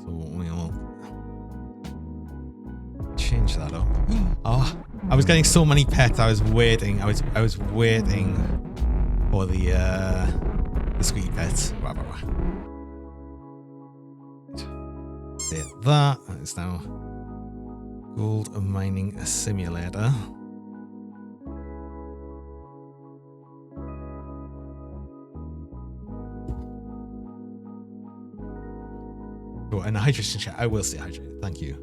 So we'll change that up. Oh, I was getting so many pets. I was waiting. I was waiting for the squeaky pets. Blah, blah, blah. That is now gold mining simulator. Oh, and a hydration chat. I will say hydrated. Thank you.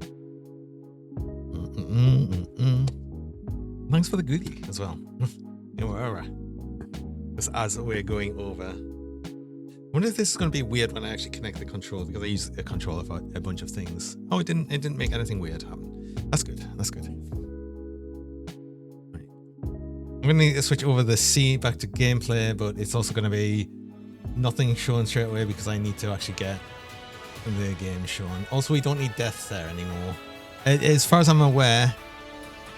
Thanks for the goodie as well. Just as we're going over. I wonder if this is going to be weird when I actually connect the controller, because I use a controller for a bunch of things. Oh, it didn't make anything weird happen. That's good. That's good. Right. I'm going to need to switch over the scene back to gameplay, but it's also going to be nothing shown straight away because I need to actually get the game shown. Also, we don't need deaths there anymore. As far as I'm aware,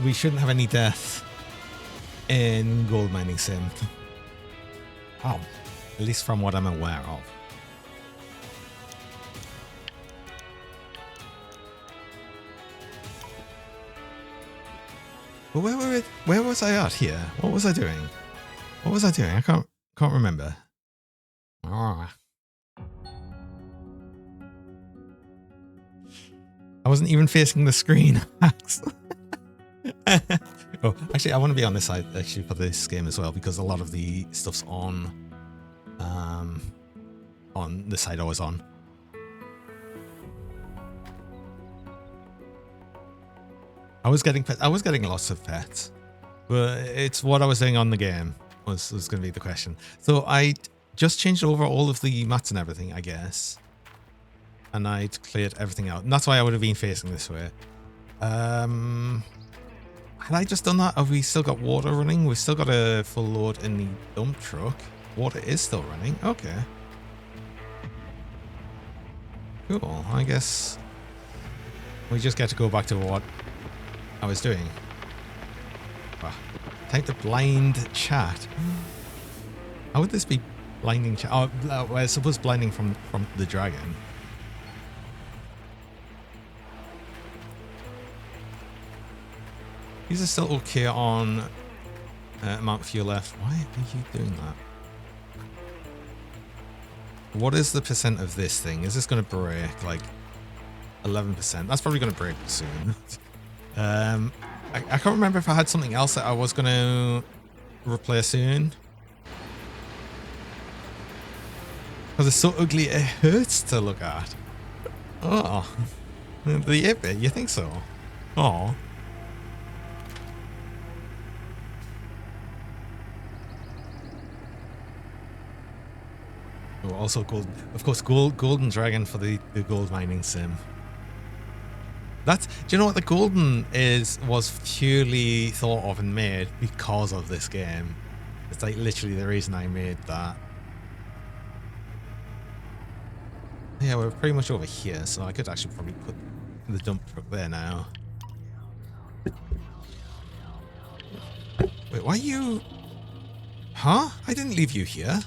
we shouldn't have any death in gold mining sim. Oh, at least from what I'm aware of. But where was I at here? What was I doing? What was I doing? I can't remember. Oh. I wasn't even facing the screen. Oh, actually, I want to be on this side actually for this game as well, because a lot of the stuff's on the side I was on. I was getting lots of pets, but it's what I was doing on the game was going to be the question. So I just changed over all of the mats and everything, I guess. And I'd cleared everything out. And that's why I would have been facing this way. Had I just done that? Have we still got water running? We've still got a full load in the dump truck. Water is still running. Okay. Cool. I guess we just get to go back to what I was doing. Type the blind chat. How would this be blinding chat? Oh, well, I suppose blinding from the dragon. These are still okay on amount of fuel left. Why are you doing that? What is the percent of this thing? Is this going to break? Like 11%. That's probably going to break soon. I can't remember if I had something else that I was going to replace soon. Because it's so ugly, it hurts to look at. Oh. The ape bit, you think so? Oh. Oh, also gold, of course, golden dragon for the gold mining sim. That's, do you know what the golden was purely thought of and made because of this game. It's like literally the reason I made that. Yeah, we're pretty much over here, so I could actually probably put the dump truck there now. Wait, why are you? Huh? I didn't leave you here.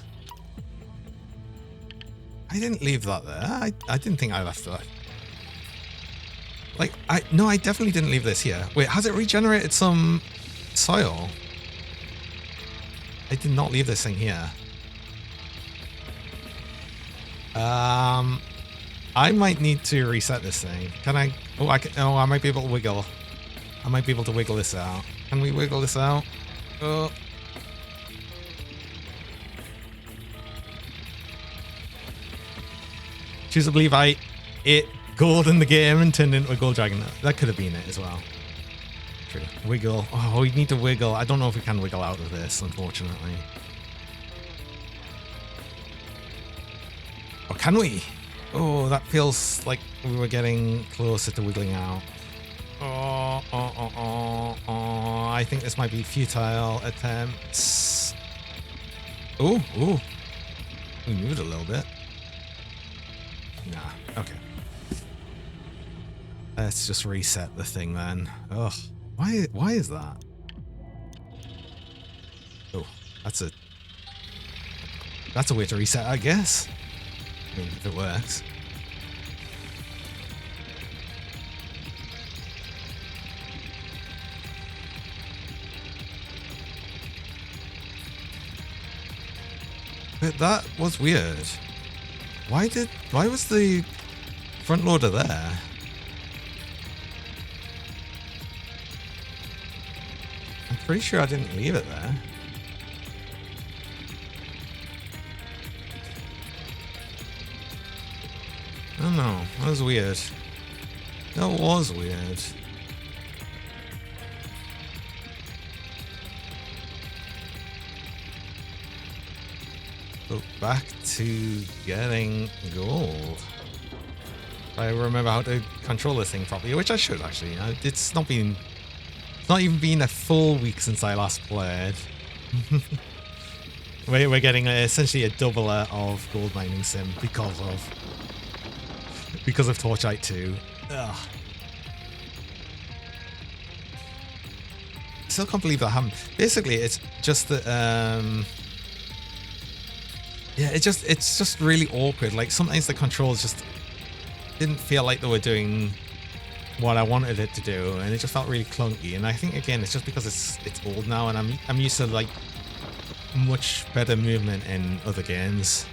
I didn't leave that there. I didn't think I left that. Like, no, I definitely didn't leave this here. Wait, has it regenerated some soil? I did not leave this thing here. I might need to reset this thing. Can I? Oh, I might be able to wiggle. I might be able to wiggle this out. Can we wiggle this out? Oh. Choose to believe I ate gold in the game and turned into a gold dragon. That could have been it as well. True. Wiggle. Oh, we need to wiggle. I don't know if we can wiggle out of this, unfortunately. Or can we? Oh, that feels like we were getting closer to wiggling out. Oh. I think this might be futile attempts. Oh. We moved a little bit. Nah, okay. Let's just reset the thing then. Ugh. Why is that? Oh, that's a way to reset, I guess. I mean, if it works. But that was weird. Why was the front loader there? I'm pretty sure I didn't leave it there. I don't know. That was weird. That was weird. So back to getting gold. I remember how to control this thing properly, which I should actually. It's not even been a full week since I last played. We're getting essentially a doubler of gold mining sim because of Torchlight 2. Ugh. Still can't believe that happened. Basically, it's just that yeah, it's just really awkward. Like sometimes the controls just didn't feel like they were doing what I wanted it to do, and it just felt really clunky. And I think again, it's just because it's old now, and I'm used to like much better movement in other games.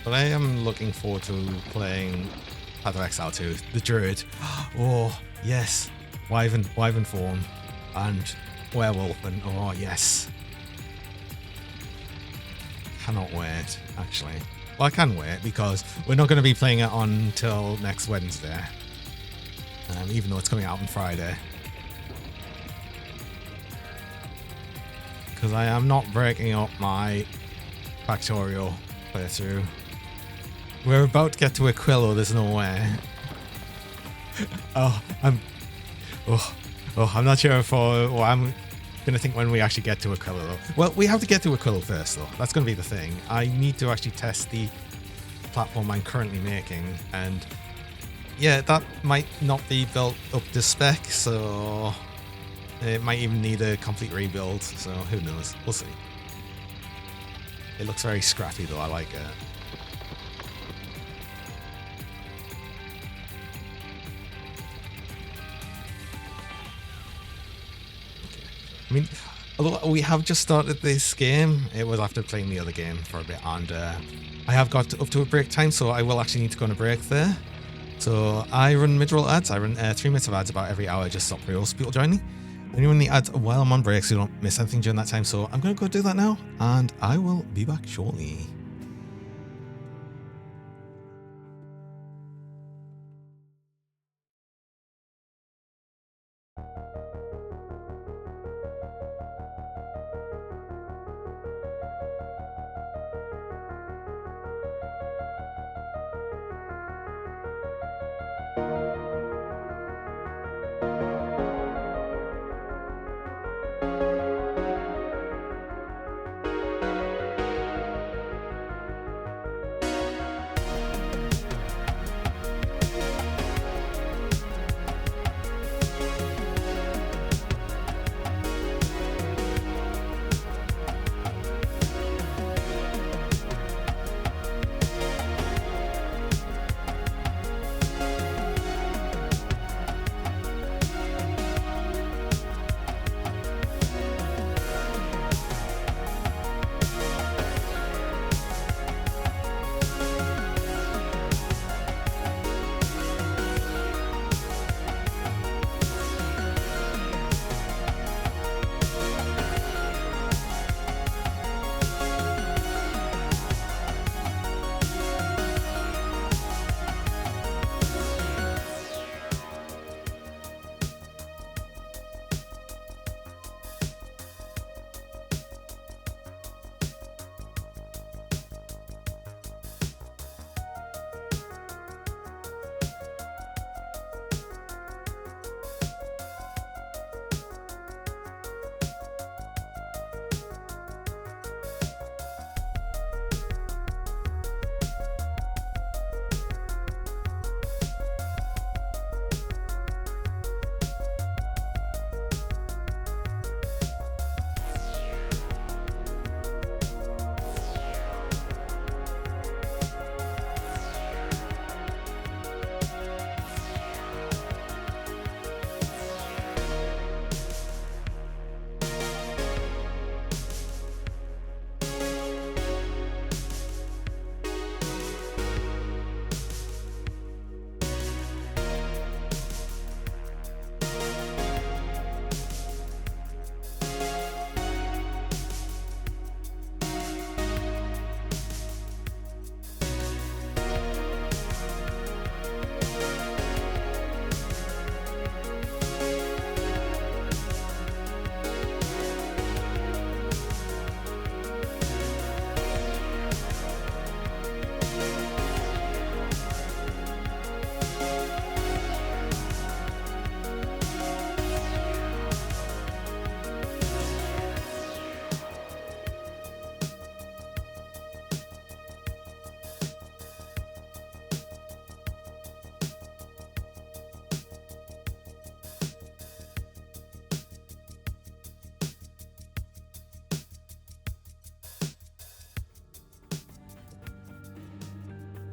But I am looking forward to playing Path of Exile 2, the Druid. Oh, yes. Wyvern form and Werewolf, and oh, yes. Cannot wait, actually. Well, I can wait because we're not going to be playing it until next Wednesday. Even though it's coming out on Friday. Because I am not breaking up my Factorial playthrough. We're about to get to Aquilo, there's no way. I'm not sure what I'm gonna think when we actually get to Aquilo though. Well, we have to get to Aquilo first though. That's gonna be the thing. I need to actually test the platform I'm currently making, and yeah, that might not be built up to spec, so it might even need a complete rebuild, so who knows? We'll see. It looks very scrappy though, I like it. I mean, although we have just started this game, it was after playing the other game for a bit, and I have got up to a break time, so I will actually need to go on a break there. So I run mid-roll ads. I run 3 minutes of ads about every hour, just stop real people joining. And you run the ads while I'm on break, so you don't miss anything during that time. So I'm going to go do that now, and I will be back shortly.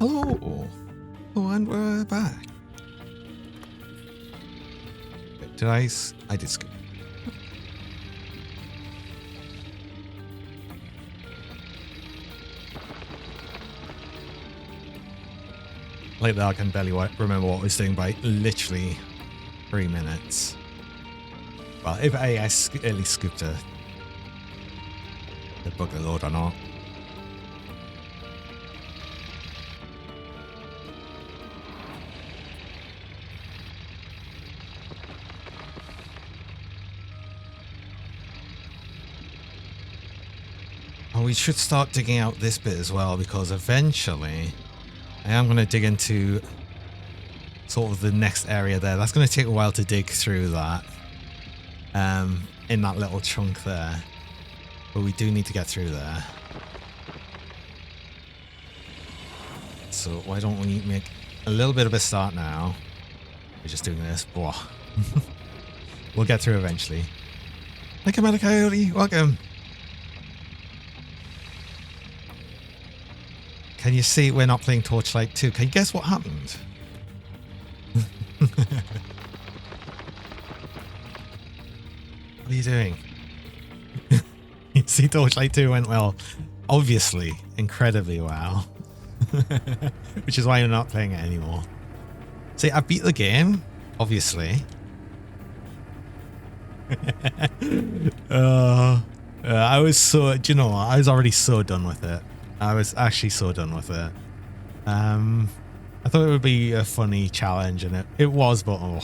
Hello. Oh, and we're back. Did I did skip. Like that, I can barely remember what I was doing by literally 3 minutes. Well, if I at least skipped the bugger load or not. Oh, we should start digging out this bit as well, because eventually I am going to dig into sort of the next area there. That's going to take a while to dig through that. In that little chunk there. But we do need to get through there. So why don't we make a little bit of a start now? We're just doing this. Blah. We'll get through eventually. Hey, Commander Coyote, welcome. Can you see we're not playing Torchlight 2? Can you guess what happened? What are you doing? You see, Torchlight 2 went well. Obviously, incredibly well. Which is why you're not playing it anymore. See, I beat the game, obviously. I was so, do you know what? I was already so done with it. I was actually so done with it. I thought it would be a funny challenge, and it was, but oh.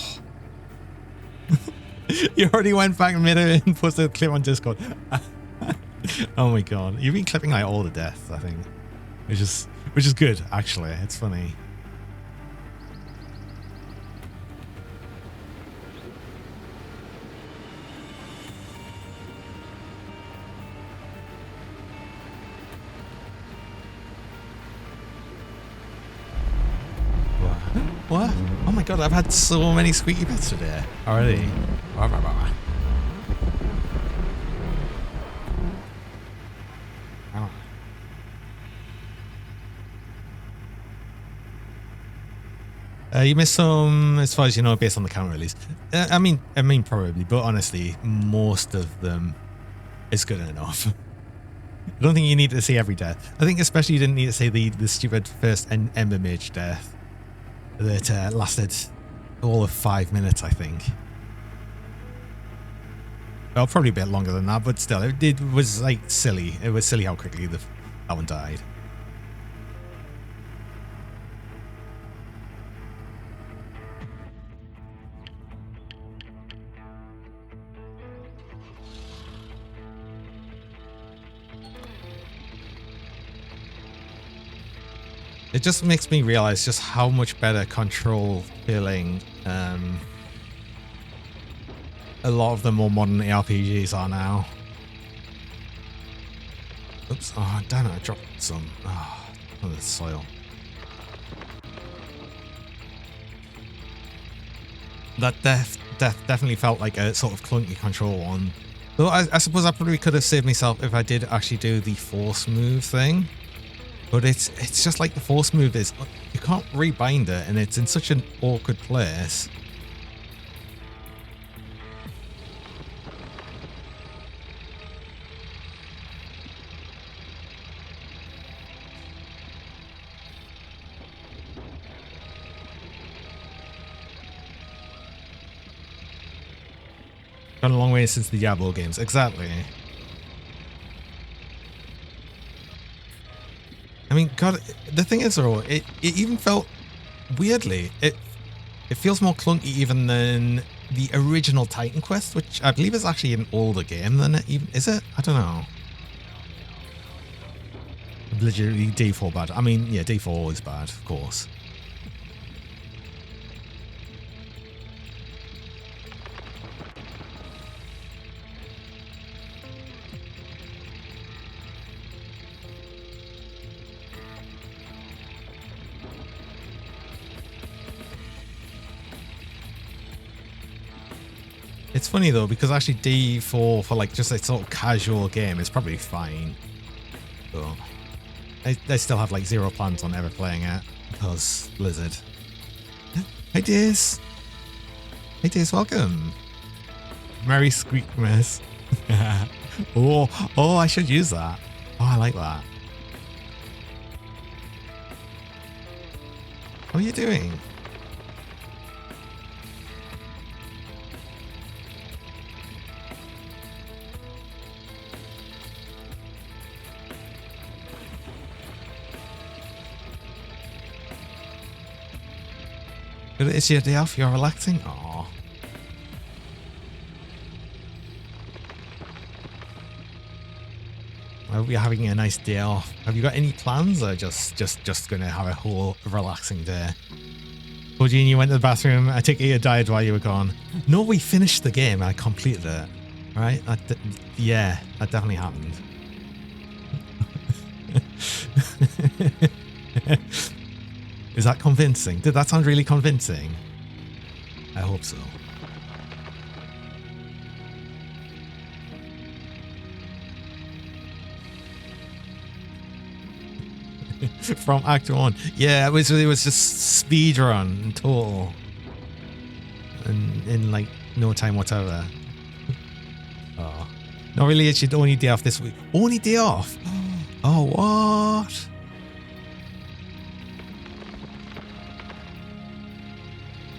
You already went back mid and posted a clip on Discord. Oh my god, you've been clipping like all the death, I think, which is good actually. It's funny. What? Oh my god, I've had so many squeaky bits today already. You missed some, as far as you know, based on the counter release. I mean, probably, but honestly, most of them is good enough. I don't think you need to see every death. I think especially you didn't need to see the stupid first Ember Mage death that lasted all of 5 minutes, I think. Well, probably a bit longer than that, but still, it was like silly. It was silly how quickly that one died. It just makes me realize just how much better control feeling a lot of the more modern RPGs are now. Oops, oh damn it, I dropped some. Oh, the soil. That death definitely felt like a sort of clunky control one. Though I suppose I probably could have saved myself if I did actually do the force move thing. But it's just like the force move is, you can't rebind it, and it's in such an awkward place. Gone a long way since the Diablo games, exactly. I mean, God, the thing is, though, it even felt, weirdly, it feels more clunky even than the original Titan Quest, which I believe is actually an older game than it even, is it? I don't know. Literally D4 bad. I mean, yeah, D4 is bad, of course. It's funny though, because actually D4 for like just a sort of casual game is probably fine. So I still have like 0 plans on ever playing it because Blizzard. Hey Days. Hey Days, welcome. Merry Squeakmas. Oh, I should use that. Oh, I like that. How are you doing? It's your day off, you're relaxing? Aww. I hope you're having a nice day off. Have you got any plans or just gonna have a whole relaxing day? Eugene, you went to the bathroom. I take it you died while you were gone. No, we finished the game. I completed it. Right? Yeah, that definitely happened. Is that convincing? Did that sound really convincing? I hope so. From Act 1. Yeah, it was just speed run total. And in like no time whatsoever. Oh. Not really, it's your only day off this week. Only day off? Oh, what?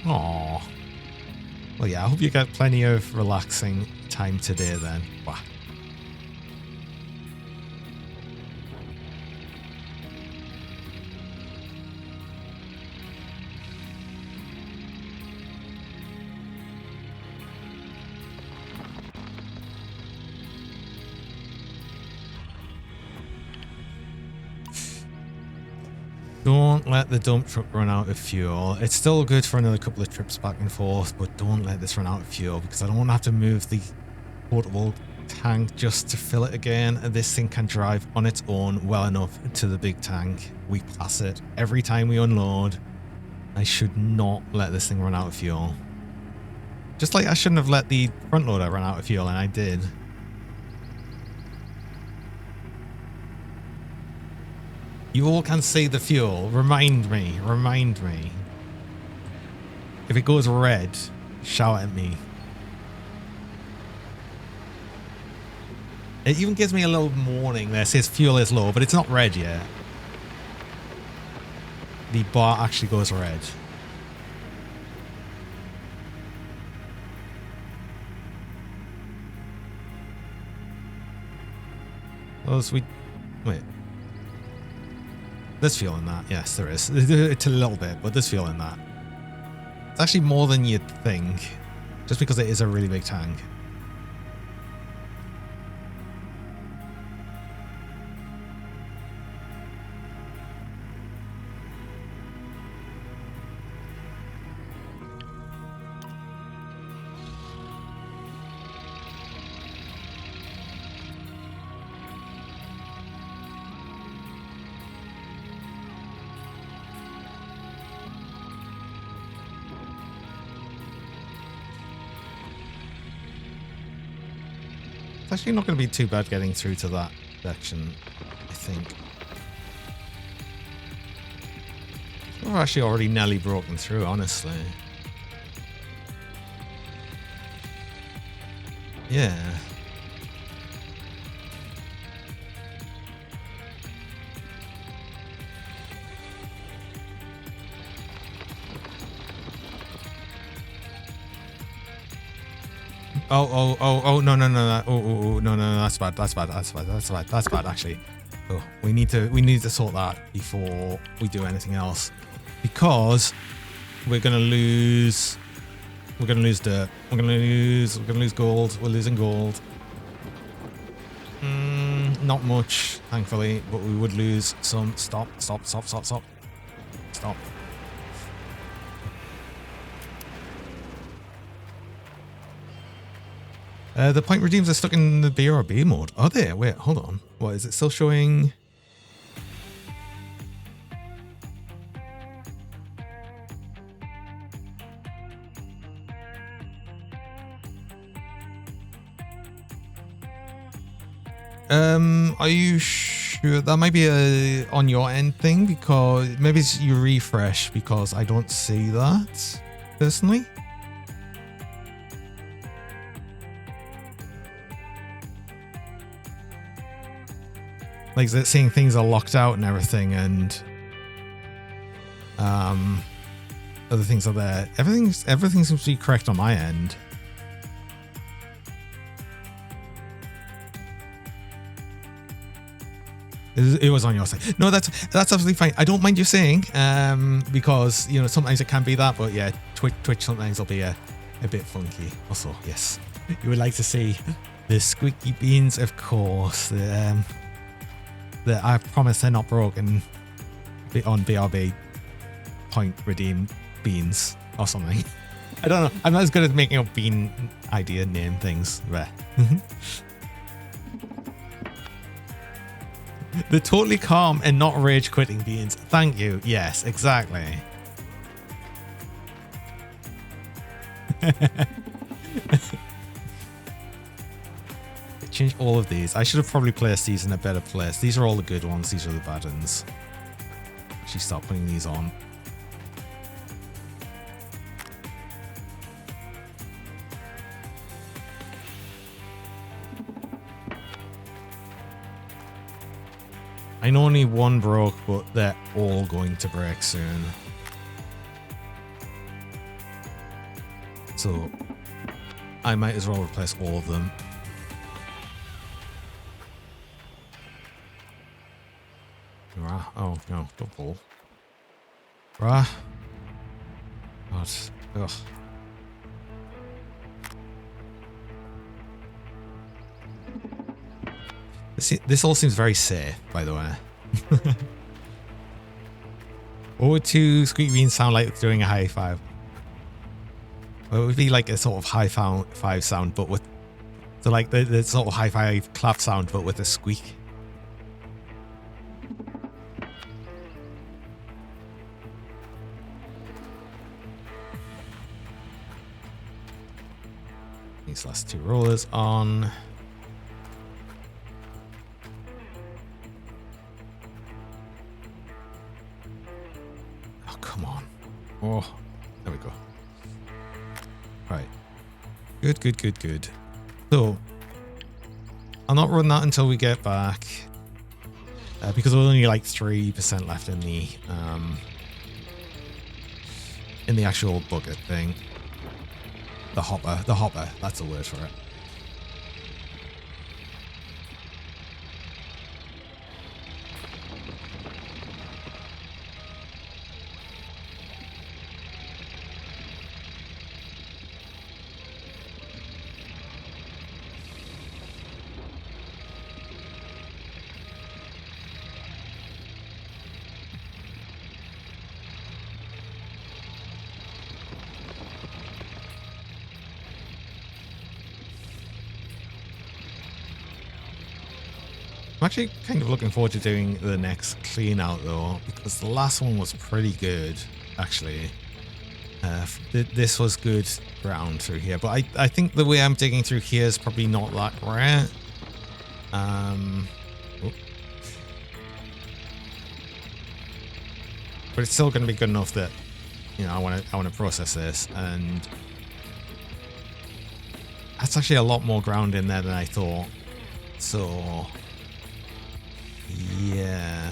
Oh. Well, yeah, I hope you get plenty of relaxing time today then. Wow. Don't let the dump truck run out of fuel. It's still good for another couple of trips back and forth, but don't let this run out of fuel because I don't want to have to move the portable tank just to fill it again. And this thing can drive on its own well enough to the big tank. We pass it every time we unload. I should not let this thing run out of fuel. Just like I shouldn't have let the front loader run out of fuel, and I did. You all can see the fuel. Remind me. Remind me. If it goes red, shout at me. It even gives me a little warning there. It says fuel is low, but it's not red yet. The bar actually goes red. Oh, sweet. Wait. There's fuel in that. Yes, there is. It's a little bit, but there's fuel in that. It's actually more than you'd think, just because it is a really big tank. Actually not going to be too bad getting through to that section, I think. We're actually already nearly broken through, honestly. Yeah. Oh, no, no, that's bad, actually. Oh, we need to sort that before we do anything else, because we're gonna lose dirt, we're gonna lose gold, we're losing gold. Not much, thankfully, but we would lose some. Stop. The point redeems are stuck in the BRB mode. Are they? Wait, hold on. What, is it still showing? Are you sure. That might be a on your end thing, because maybe it's you refresh, because I don't see that personally. Like seeing things are locked out and everything, and other things are there. Everything seems to be correct on my end. It was on your side. No, that's absolutely fine. I don't mind you saying, because you know sometimes it can be that, but yeah, Twitch sometimes will be a bit funky. Also, yes, you would like to see the squeaky beans, of course. The I promise they're not broken. On BRB, point redeem beans or something. I don't know. I'm not as good at making up bean idea name things. There. The totally calm and not rage quitting beans. Thank you. Yes, exactly. Change all of these. I should have probably placed these in a better place. These are all the good ones. These are the bad ones. Actually start putting these on. I know only one broke, but they're all going to break soon. So I might as well replace all of them. Oh no, don't pull. Rah. God. Ugh. This all seems very safe, by the way. What would two squeaky beans sound like doing a high five? Well, it would be like a sort of high five sound, but with like the sort of high five clap sound, but with a squeak. These last two rollers on. Oh, come on. Oh, there we go. Right. Good, good, good, good. So, I'll not run that until we get back. Because we're only like 3% left in the actual bucket thing. The hopper, that's a word for it. I'm actually kind of looking forward to doing the next clean out though, because the last one was pretty good, actually. This was good ground through here, but I think the way I'm digging through here is probably not that great. But it's still going to be good enough that, you know, I want to process this, and that's actually a lot more ground in there than I thought. So yeah,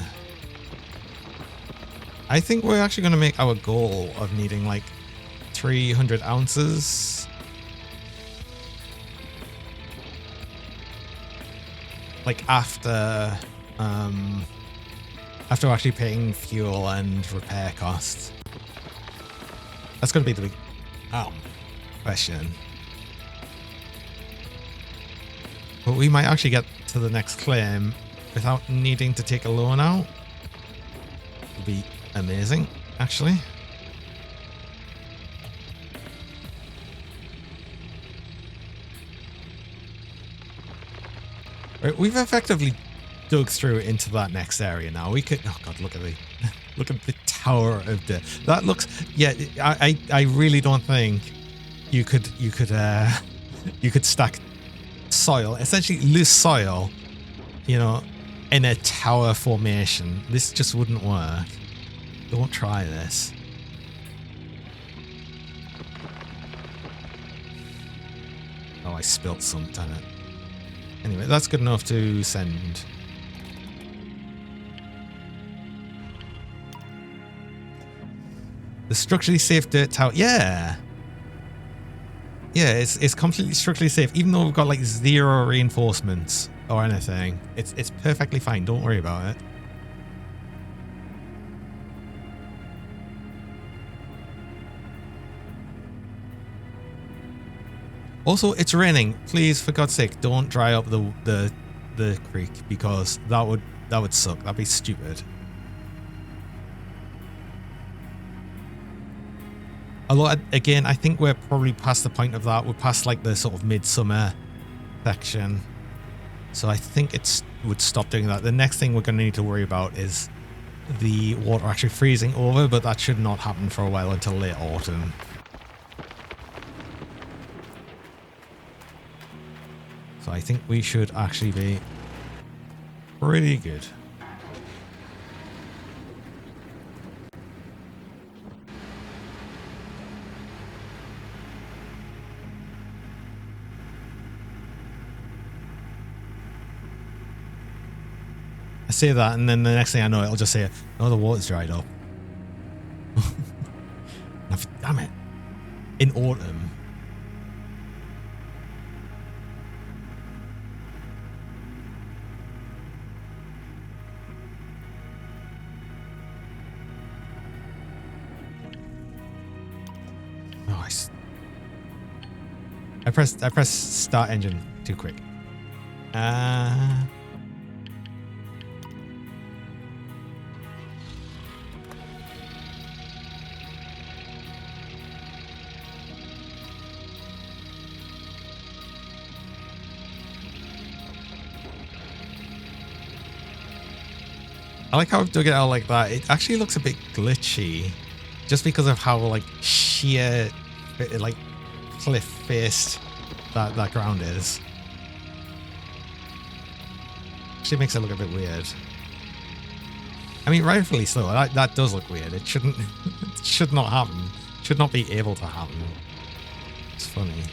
I think we're actually going to make our goal of needing like 300 ounces. Like after actually paying fuel and repair costs. That's going to be the big question. But we might actually get to the next claim without needing to take a loan out. Would be amazing, actually. Right, we've effectively dug through into that next area now. We could, oh god, look at the Tower of Death. That looks, yeah, I really don't think you could stack soil, essentially loose soil, you know, in a tower formation. This just wouldn't work. Don't try this. Oh, I spilt some, damn it. Anyway, that's good enough to send. The structurally safe dirt tower. Yeah. Yeah, it's completely structurally safe, even though we've got like 0 reinforcements or anything. It's perfectly fine. Don't worry about it. Also, it's raining. Please, for God's sake, don't dry up the creek, because that would suck. That'd be stupid. Although, again, I think we're probably past the point of that. We're past like the sort of midsummer section. So I think it would stop doing that. The next thing we're going to need to worry about is the water actually freezing over, but that should not happen for a while until late autumn. So I think we should actually be pretty good. I say that, and then the next thing I know, it'll just say, "Oh, the water's dried up." Damn it! In autumn. Oh, I pressed start engine too quick. I like how I've dug it out like that. It actually looks a bit glitchy, just because of how like sheer, like cliff faced that ground is. Actually makes it look a bit weird. I mean, rightfully so. That does look weird. It shouldn't. It should not happen. Should not be able to happen. It's funny.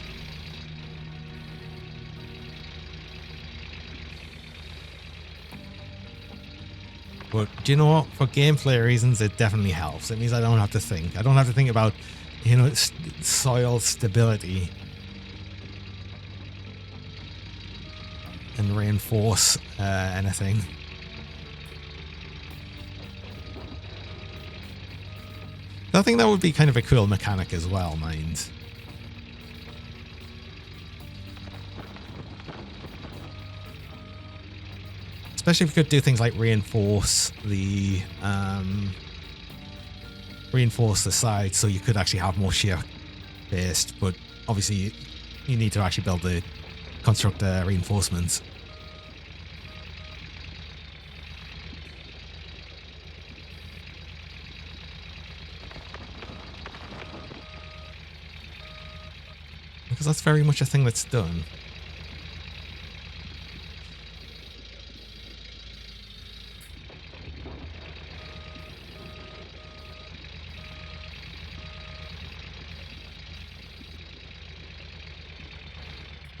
But do you know what? For gameplay reasons, it definitely helps. It means I don't have to think. I don't have to think about, you know, soil stability and reinforce anything. I think that would be kind of a cool mechanic as well, mind. Especially if we could do things like reinforce the sides, so you could actually have more shear based, but obviously you need to actually build the construct reinforcements. Because that's very much a thing that's done.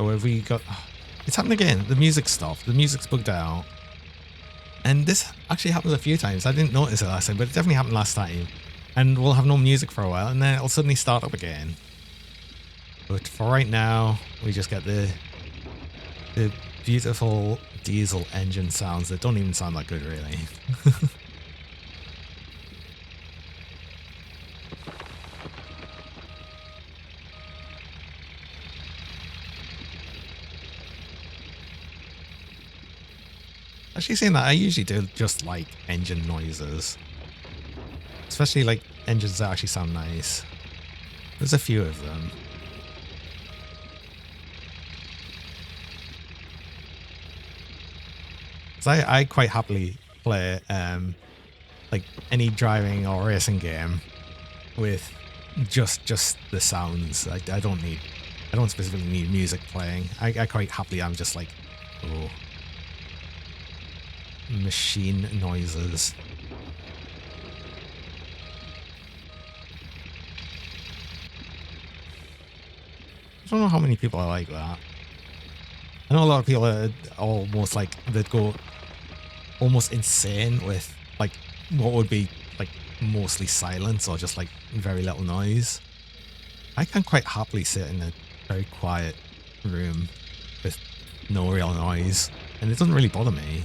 Oh, have we got... Oh, it's happened again. The music stopped. The music's bugged out. And this actually happens a few times. I didn't notice it last time, but it definitely happened last time. And we'll have no music for a while, and then it'll suddenly start up again. But for right now, we just get the beautiful diesel engine sounds that don't even sound that good, really. Actually, saying that, I usually do just like engine noises. Especially like engines that actually sound nice. There's a few of them. So I quite happily play like any driving or racing game with just the sounds. I don't specifically need music playing. I quite happily, I'm just like, oh. machine noises. I don't know how many people are like that. I know a lot of people are almost like, they'd go almost insane with like what would be like mostly silence or just like very little noise. I can quite happily sit in a very quiet room with no real noise, and it doesn't really bother me.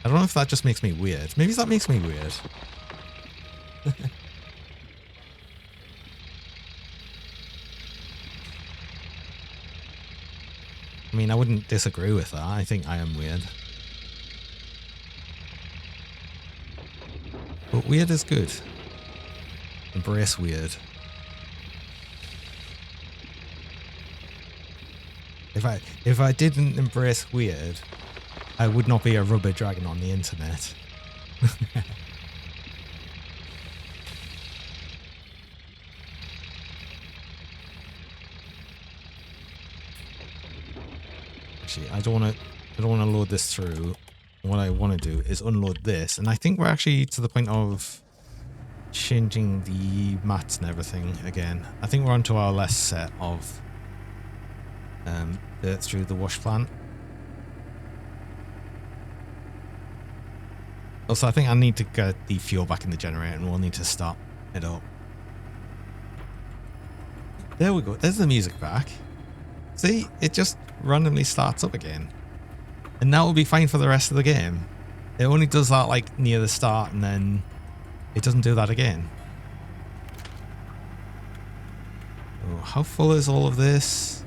I don't know if that just makes me weird. Maybe that makes me weird. I mean, I wouldn't disagree with that. I think I am weird. But weird is good. Embrace weird. If I didn't embrace weird, I would not be a rubber dragon on the internet. Actually, I don't want to load this through. What I want to do is unload this, and I think we're actually to the point of changing the mats and everything again. I think we're onto our last set of dirt through the wash plant. Also, I think I need to get the fuel back in the generator, and we'll need to start it up. There we go. There's the music back. See, it just randomly starts up again. And that will be fine for the rest of the game. It only does that like near the start, and then it doesn't do that again. Oh, how full is all of this?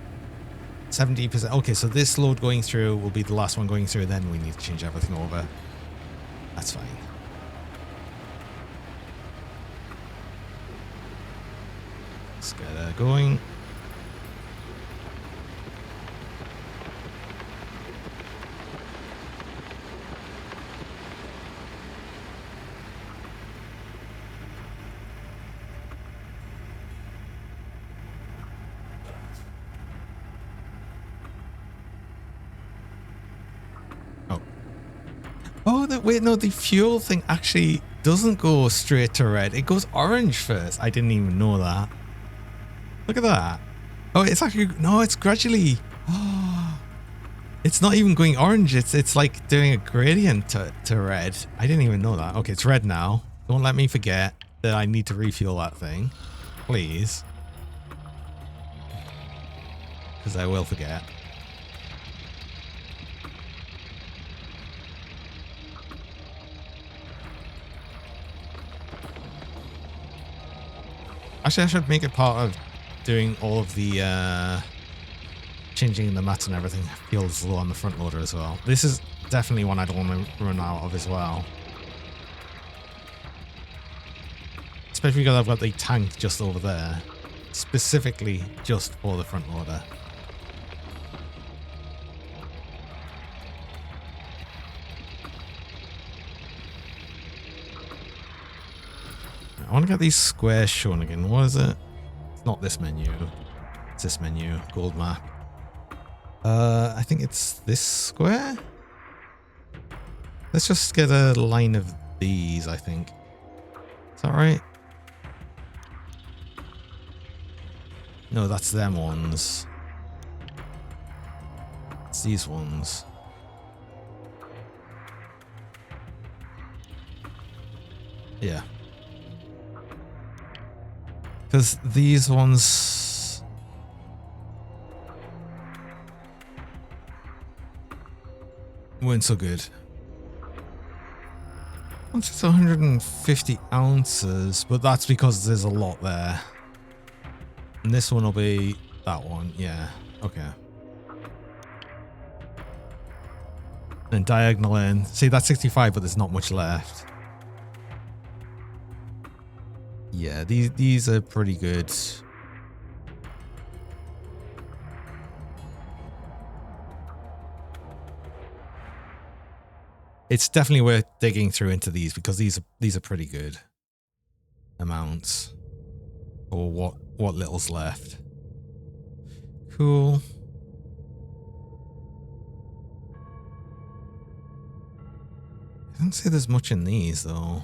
70%. Okay, so this load going through will be the last one going through, then we need to change everything over. That's fine. Let's get going. Wait, no, the fuel thing actually doesn't go straight to red. It goes orange first. I didn't even know that. Look at that. Oh, it's actually, no, it's gradually. Oh, it's not even going orange. It's like doing a gradient to red. I didn't even know that. Okay, it's red now. Don't let me forget that I need to refuel that thing. Please. Because I will forget. Actually, I should make it part of doing all of the changing the mats and everything. Feels low on the front loader as well. This is definitely one I don't want to run out of as well. Especially because I've got the tank just over there. Specifically just for the front loader. I want to get these squares shown again. What is it? It's not this menu. It's this menu. Gold map. I think it's this square? Let's just get a line of these, I think. Is that right? No, that's them ones. It's these ones. Yeah. Because these ones... weren't so good. It's 150 ounces, but that's because there's a lot there. And this one will be that one, yeah. Okay. And diagonal in. See, that's 65, but there's not much left. Yeah, these are pretty good. It's definitely worth digging through into these because these are pretty good amounts for what little's left. Cool. I don't say there's much in these though.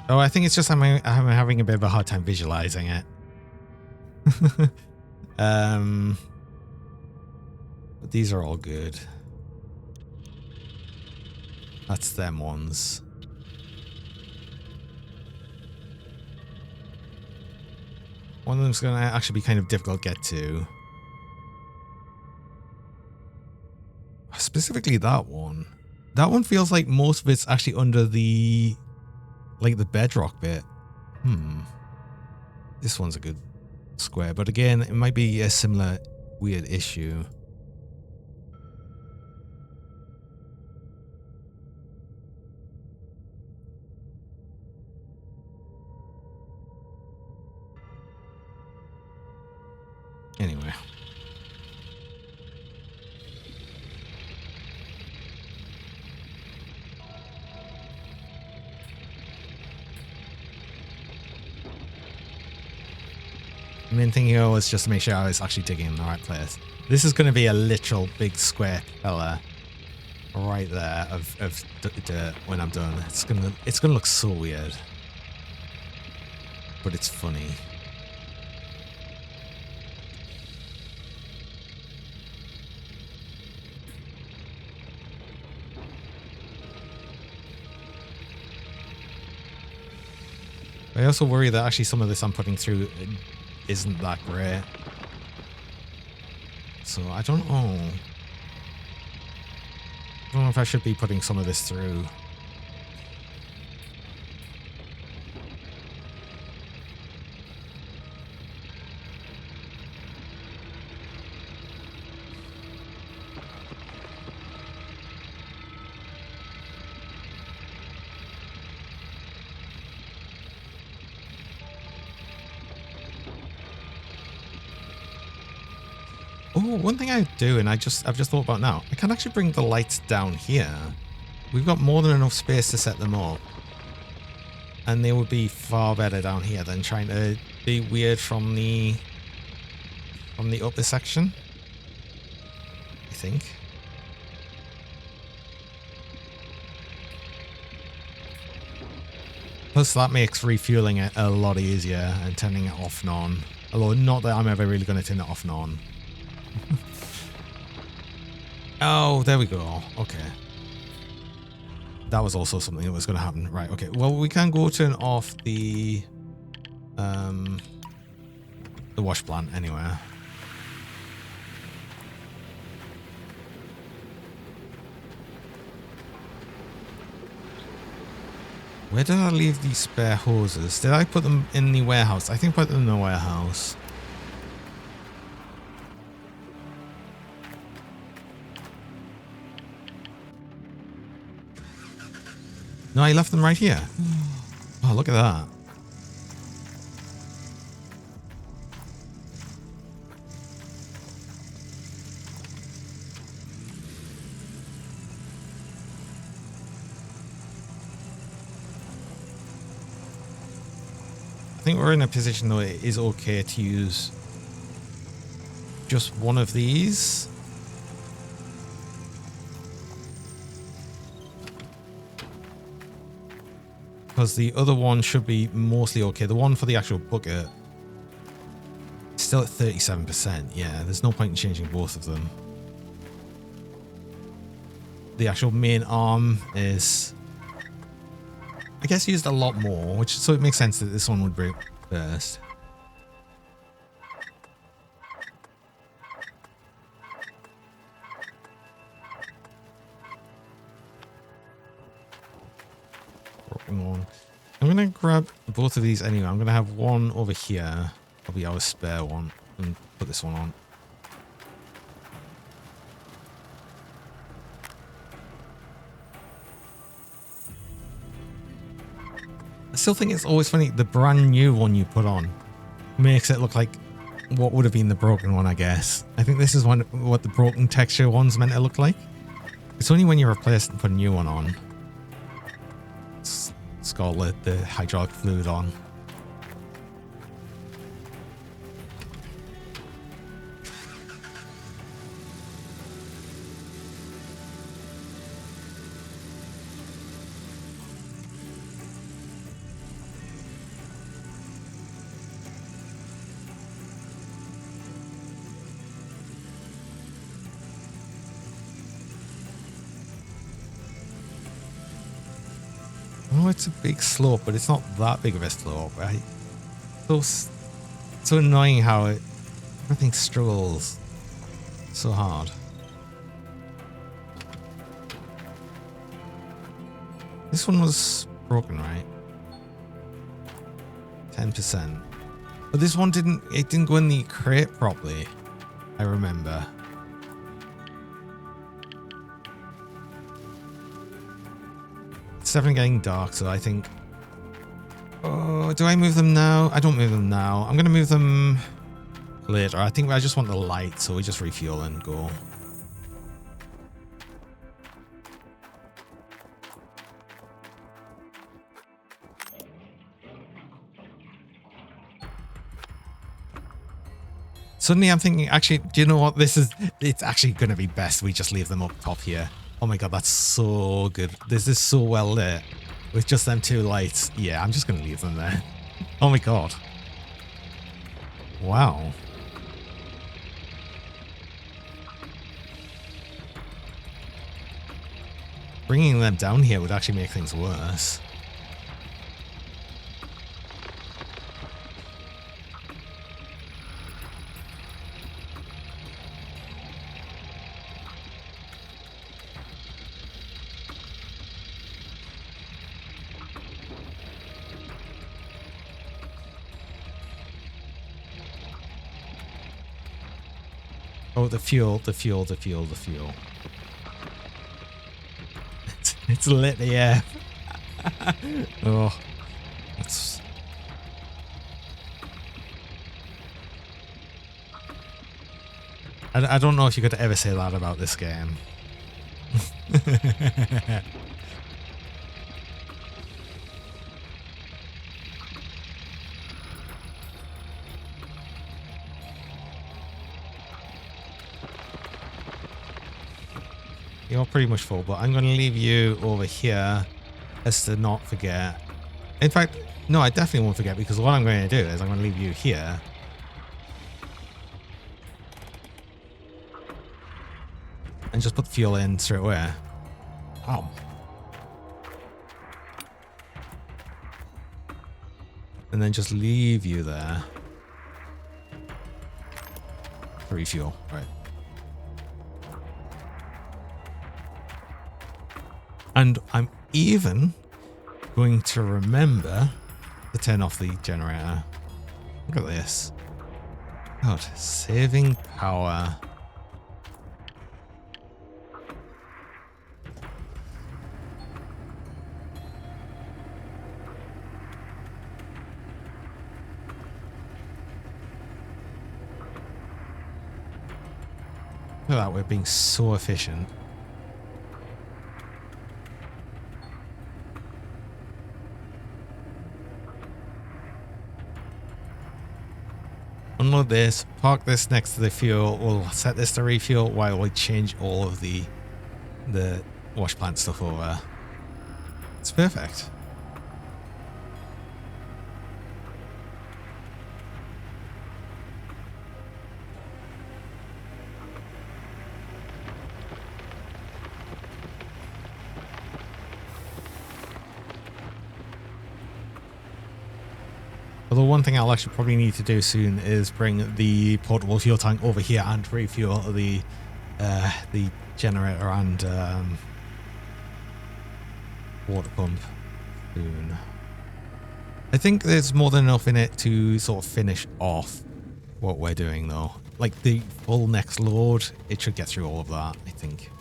Oh, I think it's just I'm having a bit of a hard time visualizing it. But these are all good. That's them ones. One of them's going to actually be kind of difficult to get to. Specifically that one. That one feels like most of it's actually under the, like the bedrock bit. This one's a good square, but again, it might be a similar weird issue. Anyway. The main thing here was just to make sure I was actually digging in the right place. This is going to be a literal big square pillar right there of dirt when I'm done. It's gonna look so weird, but it's funny. I also worry that actually some of this I'm putting through isn't that great. So I don't know. I don't know if I should be putting some of this through. Oh, one thing I do, and I've just thought about now, I can actually bring the lights down here. We've got more than enough space to set them up. And they would be far better down here than trying to be weird from the upper section, I think. Plus that makes refueling it a lot easier and turning it off and on. Although not that I'm ever really going to turn it off and on. Oh, there we go. Okay. That was also something that was going to happen. Right, okay. Well, we can go turn off the wash plant anyway. Where did I leave these spare hoses? Did I put them in the warehouse? I think I put them in the warehouse. No, I left them right here. Oh, look at that. I think we're in a position though it is okay to use just one of these. Because the other one should be mostly okay. The one for the actual bucket is still at 37%. Yeah, there's no point in changing both of them. The actual main arm is, I guess, used a lot more, which so it makes sense that this one would break first. I'm gonna grab both of these anyway. I'm gonna have one over here, probably our spare one, and put this one on. I still think it's always funny. The brand new one you put on makes it look like what would have been the broken one, I guess. I think this is what the broken texture one's meant to look like. It's only when you replace it and put a new one on. It's got the hydraulic fluid on. Oh, it's a big slope, but it's not that big of a slope, right? So annoying how everything struggles so hard. This one was broken, right? 10%. But this one didn't go in the crate properly, I remember. It's definitely getting dark, so I think... Oh, do I move them now? I don't move them now. I'm going to move them later. I think I just want the light, so we just refuel and go. Suddenly I'm thinking, actually, do you know what? It's actually going to be best we just leave them up top here. Oh my god, that's so good. This is so well lit. With just them two lights. Yeah, I'm just going to leave them there. Oh my god. Wow. Bringing them down here would actually make things worse. Oh, the fuel. It's lit, yeah. Oh, that's... I don't know if you could ever say that about this game. You're pretty much full, but I'm going to leave you over here as to not forget. In fact, no, I definitely won't forget, because what I'm going to do is I'm going to leave you here. And just put the fuel in straight away. Oh. And then just leave you there. For refuel, right. And I'm even going to remember to turn off the generator. Look at this. God, saving power. Look at that, we're being so efficient. Unload this, park this next to the fuel. We'll set this to refuel while we change all of the wash plant stuff over. It's perfect. Although one thing I'll actually probably need to do soon is bring the portable fuel tank over here and refuel the generator and water pump soon. I think there's more than enough in it to sort of finish off what we're doing though. Like the full next load, it should get through all of that, I think.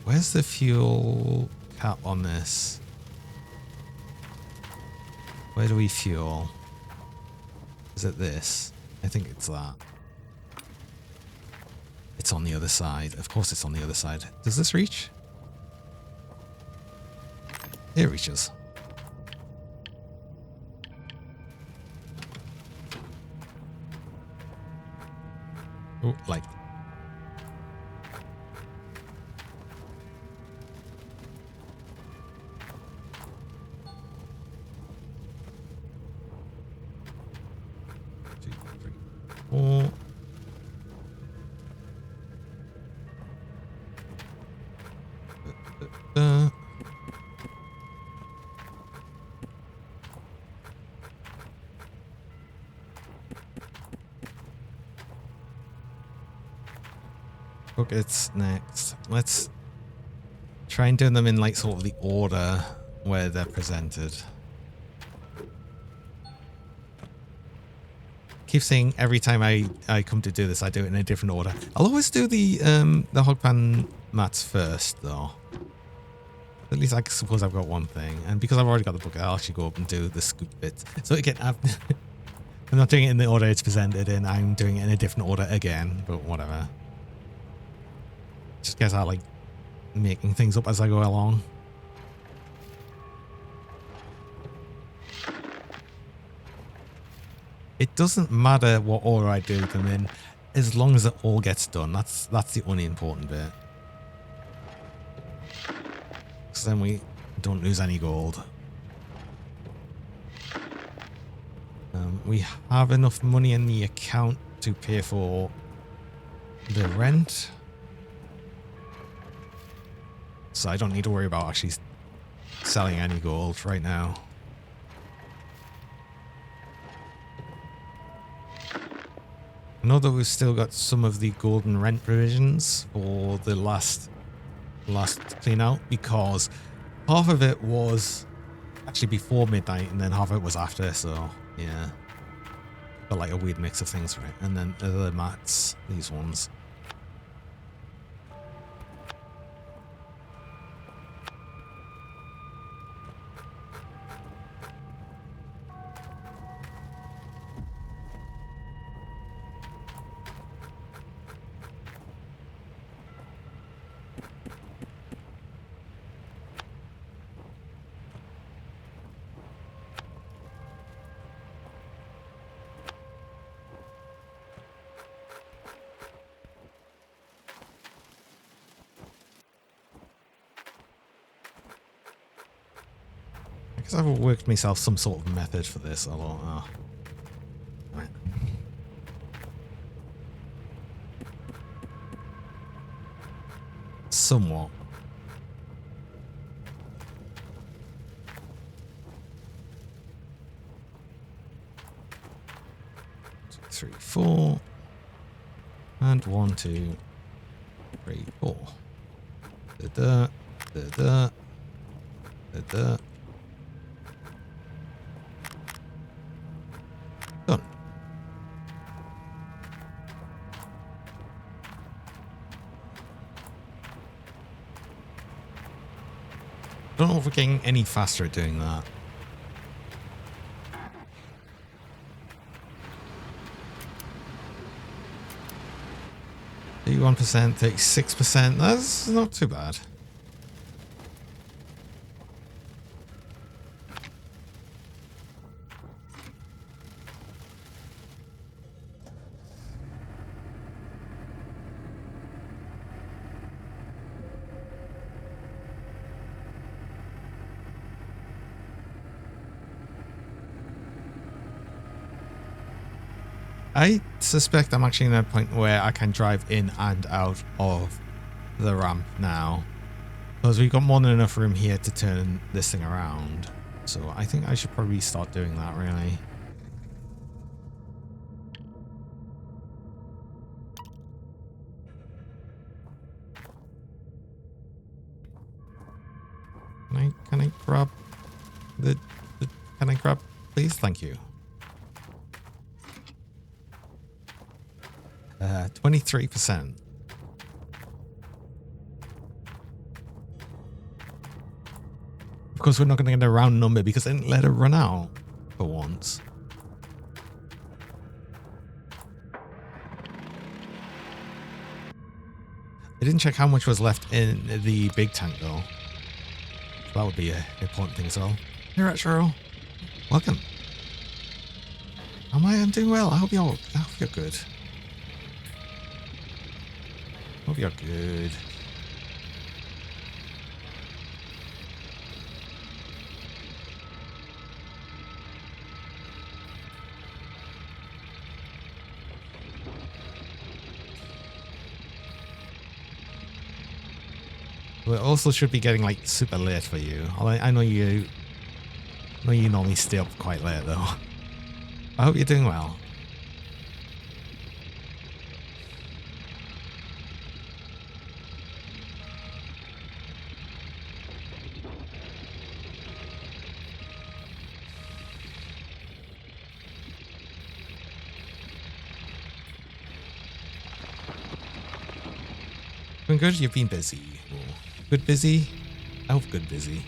Where's the fuel cap on this? Where do we fuel? Is it this? I think it's that. It's on the other side. Of course it's on the other side. Does this reach? It reaches. Oh, light. Two, three, four. Buckets next. Let's try and do them in like sort of the order where they're presented. Keep saying every time I come to do this, I do it in a different order. I'll always do the hogpan mats first, though. At least I suppose I've got one thing, and because I've already got the bucket, I'll actually go up and do the scoop bit. So again, I'm not doing it in the order it's presented in. I'm doing it in a different order again, but whatever. Just guess I like making things up as I go along. It doesn't matter what order I do them in, as long as it all gets done. That's the only important bit. Because then we don't lose any gold. We have enough money in the account to pay for the rent. So I don't need to worry about actually selling any gold right now. I know that we've still got some of the golden rent provisions for the last clean out, because half of it was actually before midnight and then half of it was after, so yeah. Got like a weird mix of things, right? And then the mats, these ones. I've worked myself some sort of method for this, although, right. Somewhat. 2, 3, 4, and 1, 2, 3, 4. Da da da da da. Done. Don't know if we're getting any faster at doing that. 31%, 36%. That's not too bad. I suspect I'm actually in a point where I can drive in and out of the ramp now, because we've got more than enough room here to turn this thing around. So I think I should probably start doing that, really. Can I grab can I grab, please? Thank you. 23%. Of course, we're not going to get a round number because I didn't let it run out. for once. I didn't check how much was left in the big tank though. That would be an important thing as well. Hey Retro, welcome. I'm doing well. I hope you're good. Hope you're good. We also should be getting like super late for you. I know you normally stay up quite late though. I hope you're doing well. Been good? You've been busy. Ooh. Good busy? I hope good busy.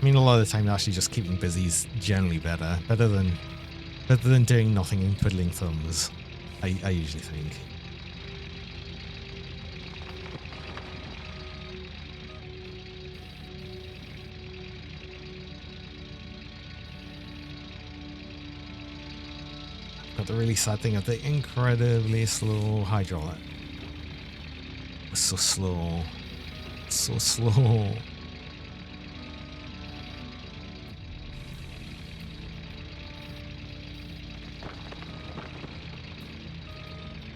I mean, a lot of the time, actually, just keeping busy is generally better than doing nothing and twiddling thumbs. I usually think. Got the really sad thing of the incredibly slow hydraulic. It's so slow. It's so slow.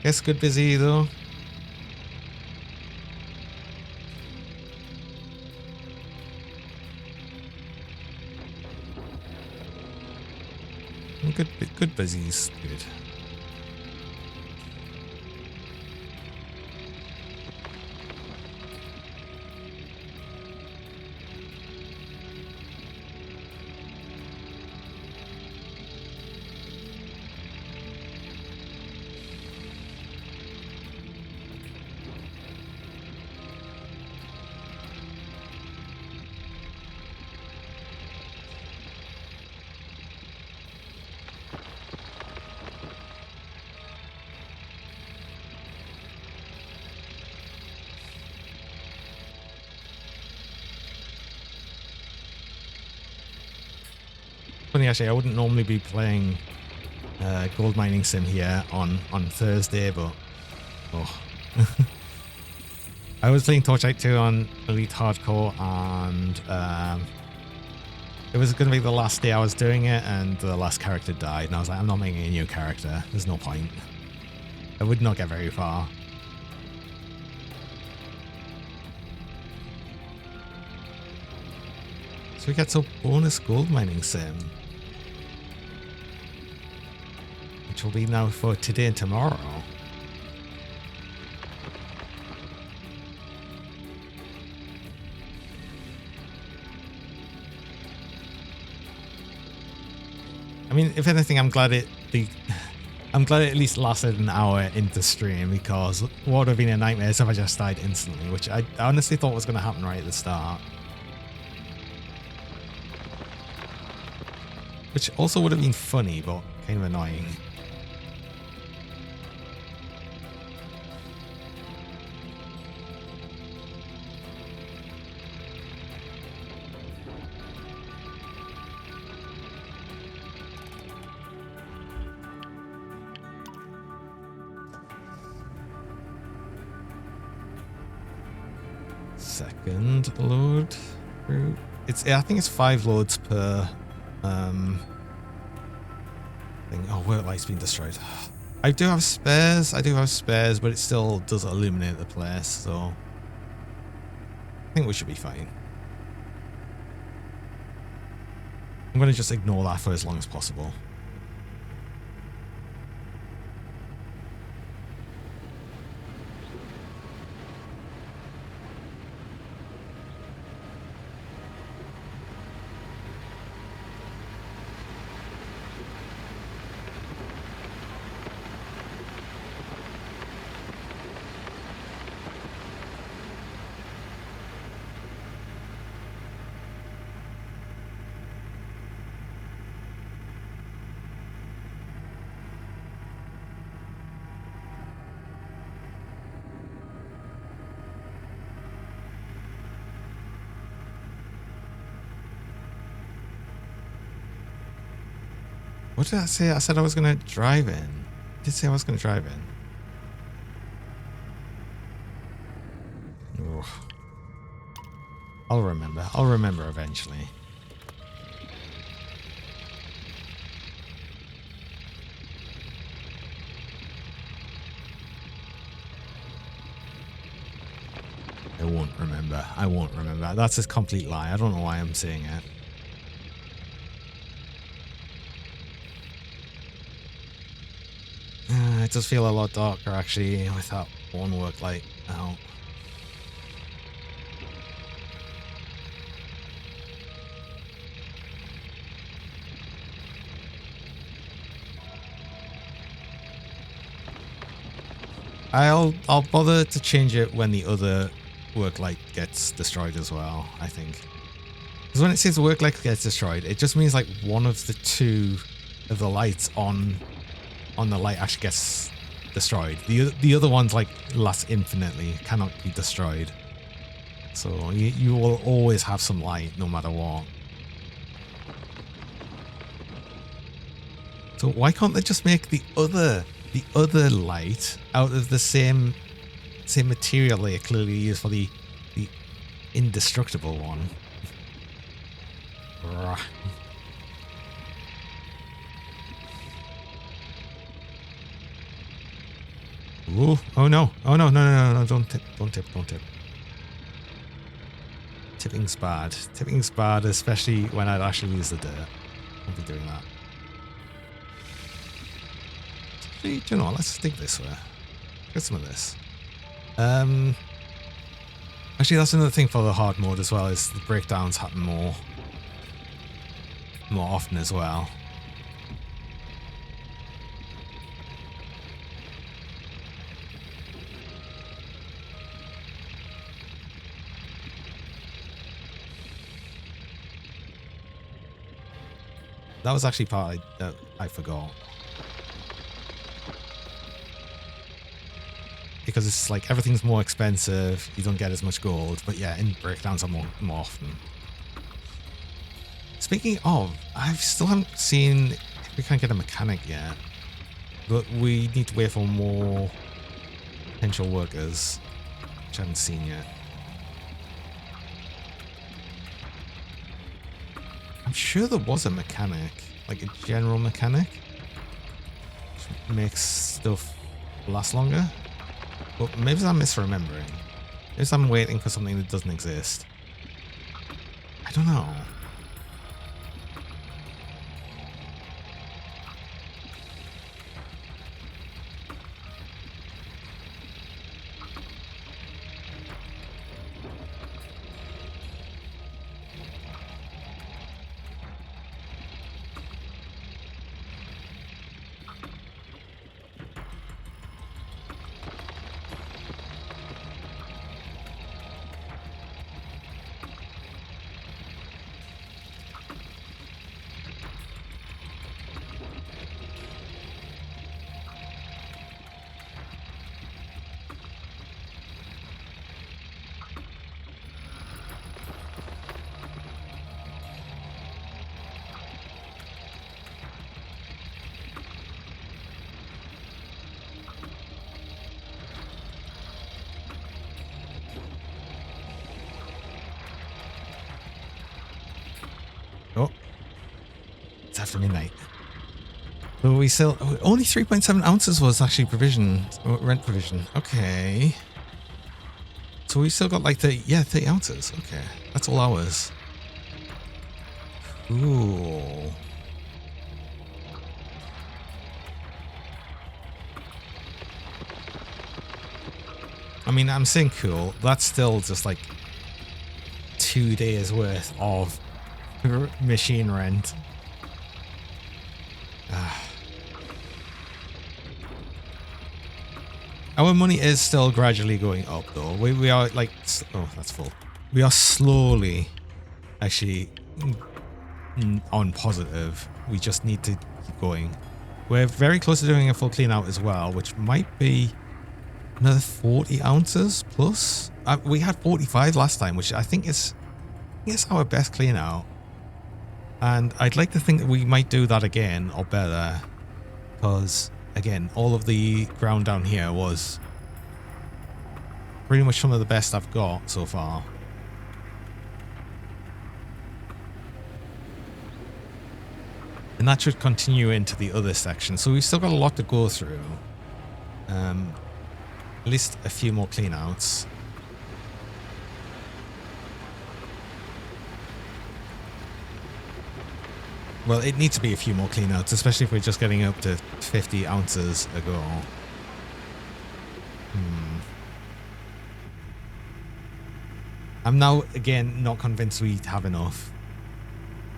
Guess good busy though. Good busy's good. Funny actually, I wouldn't normally be playing gold mining sim here on Thursday, but oh. I was playing Torchlight 2 on Elite Hardcore, and it was going to be the last day I was doing it, and the last character died, and I was like, I'm not making a new character. There's no point. I would not get very far. So we get some bonus gold mining sim, which will be now for today and tomorrow. I mean, if anything, I'm glad it at least lasted an hour into stream, because what would have been a nightmare is if I just died instantly, which I honestly thought was going to happen right at the start. Which also would have been funny, but kind of annoying. Second load through. I think it's 5 loads per thing. Oh, worklight's been destroyed. I do have spares, but it still does illuminate the place, so I think we should be fine. I'm going to just ignore that for as long as possible. What did I say? I said I was going to drive in. I did say I was going to drive in. Ugh. I'll remember. I'll remember eventually. I won't remember. I won't remember. That's a complete lie. I don't know why I'm saying it. It does feel a lot darker actually with that one work light out. I'll bother to change it when the other work light gets destroyed as well, I think. Because when it says work light gets destroyed, it just means like one of the two of the lights on the light actually gets destroyed. The other ones like last infinitely, cannot be destroyed. So you will always have some light no matter what. So why can't they just make the other light out of the same material they clearly use for the indestructible one? Ooh, oh no, no, don't tip. Tipping's bad, especially when I'd actually use the dirt. I'll be doing that. Do you know what, let's dig this way. Get some of this. Actually, that's another thing for the hard mode as well, is the breakdowns happen more often as well. That was actually part that I forgot. Because it's like everything's more expensive, you don't get as much gold, but yeah, in breakdowns are more often. Speaking of, I still haven't seen if we can't get a mechanic yet, but we need to wait for more potential workers, which I haven't seen yet. I'm sure there was a mechanic, like a general mechanic, which makes stuff last longer. But maybe I'm misremembering. Maybe I'm waiting for something that doesn't exist. I don't know. Oh, it's after midnight. But we still only 3.7 ounces was actually provision, rent provision. Okay. So we still got like 30 ounces. Okay, that's all ours. Cool. I mean, I'm saying cool. That's still just like 2 days worth of machine rent. Our money is still gradually going up though. We are like, oh, that's full. We are slowly actually on positive. We just need to keep going. We're very close to doing a full clean out as well, which might be another 40 ounces plus. We had 45 last time, which I think is our best clean out. And I'd like to think that we might do that again, or better, because, again, all of the ground down here was pretty much some of the best I've got so far. And that should continue into the other section. So we've still got a lot to go through. At least a few more cleanouts. Well, it needs to be a few more cleanouts, especially if we're just getting up to 50 ounces a go. I'm now, again, not convinced we have enough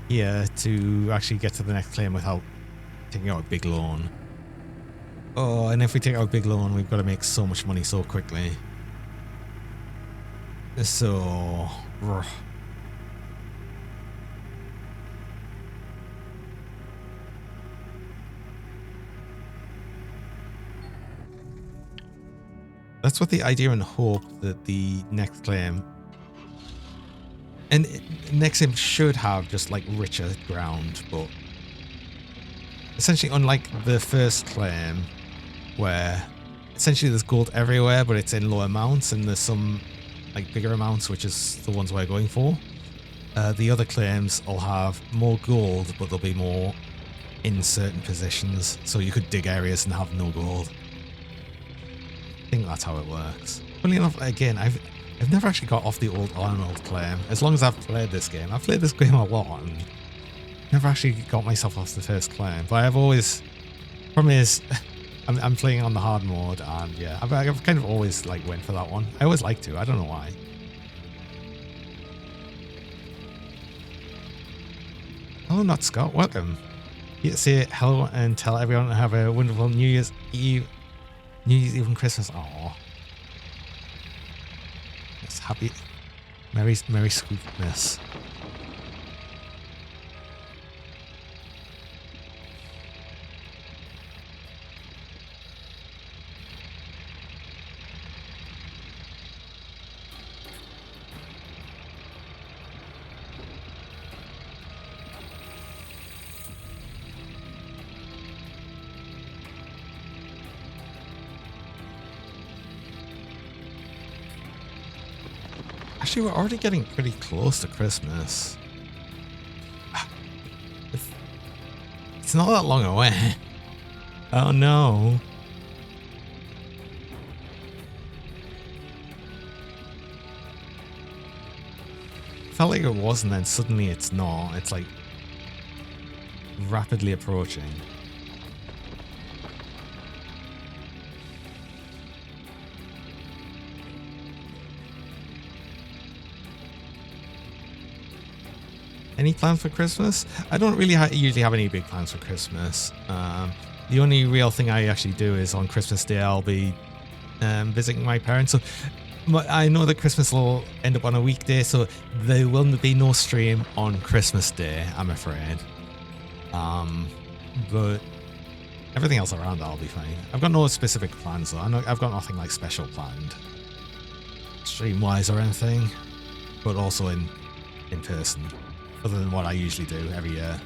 here to actually get to the next claim without taking out a big loan. Oh, and if we take out a big loan, we've got to make so much money so quickly. So... That's what the idea and hope that the next claim... And next claim should have just like richer ground, but... Essentially, unlike the first claim, where essentially there's gold everywhere, but it's in low amounts, and there's some like bigger amounts, which is the ones we're going for. The other claims will have more gold, but they'll be more in certain positions, so you could dig areas and have no gold. I think that's how it works. Funny enough, again, I've never actually got off the old Arnold claim. As long as I've played this game, I've played this game a lot, and never actually got myself off the first claim. But I've always, problem is, I'm playing on the hard mode, and yeah, I've kind of always like went for that one. I always like to. I don't know why. Hello, not Scott. Welcome. You say hello and tell everyone to have a wonderful New Year's Eve and Christmas. Aww. It's happy. Merry Sweetness. Actually, we're already getting pretty close to Christmas. It's not that long away. Oh no. Felt like it was, and then suddenly it's not. It's like rapidly approaching. Any plans for Christmas? I don't really usually have any big plans for Christmas. The only real thing I actually do is on Christmas Day I'll be visiting my parents. So I know that Christmas will end up on a weekday, so there will be no stream on Christmas Day, I'm afraid. But everything else around that will be fine. I've got no specific plans though. I've got nothing like special planned, stream-wise or anything, but also in person. Other than what I usually do every year.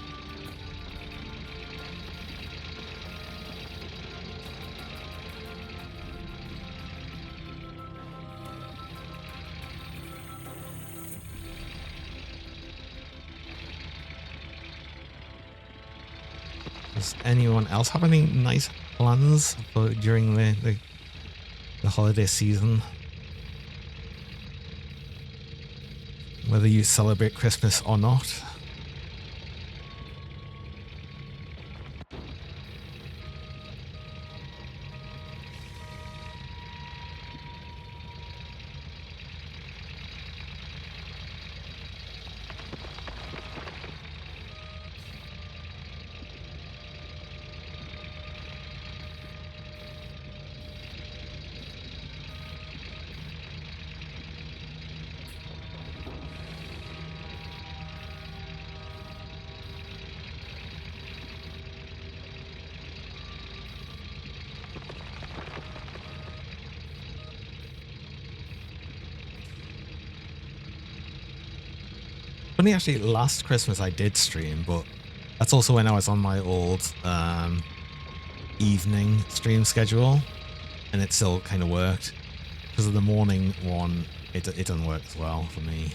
Does anyone else have any nice plans for during the holiday season? Whether you celebrate Christmas or not. Funny, actually, last Christmas I did stream, but that's also when I was on my old evening stream schedule, and it still kind of worked. Because of the morning one, it doesn't work as well for me.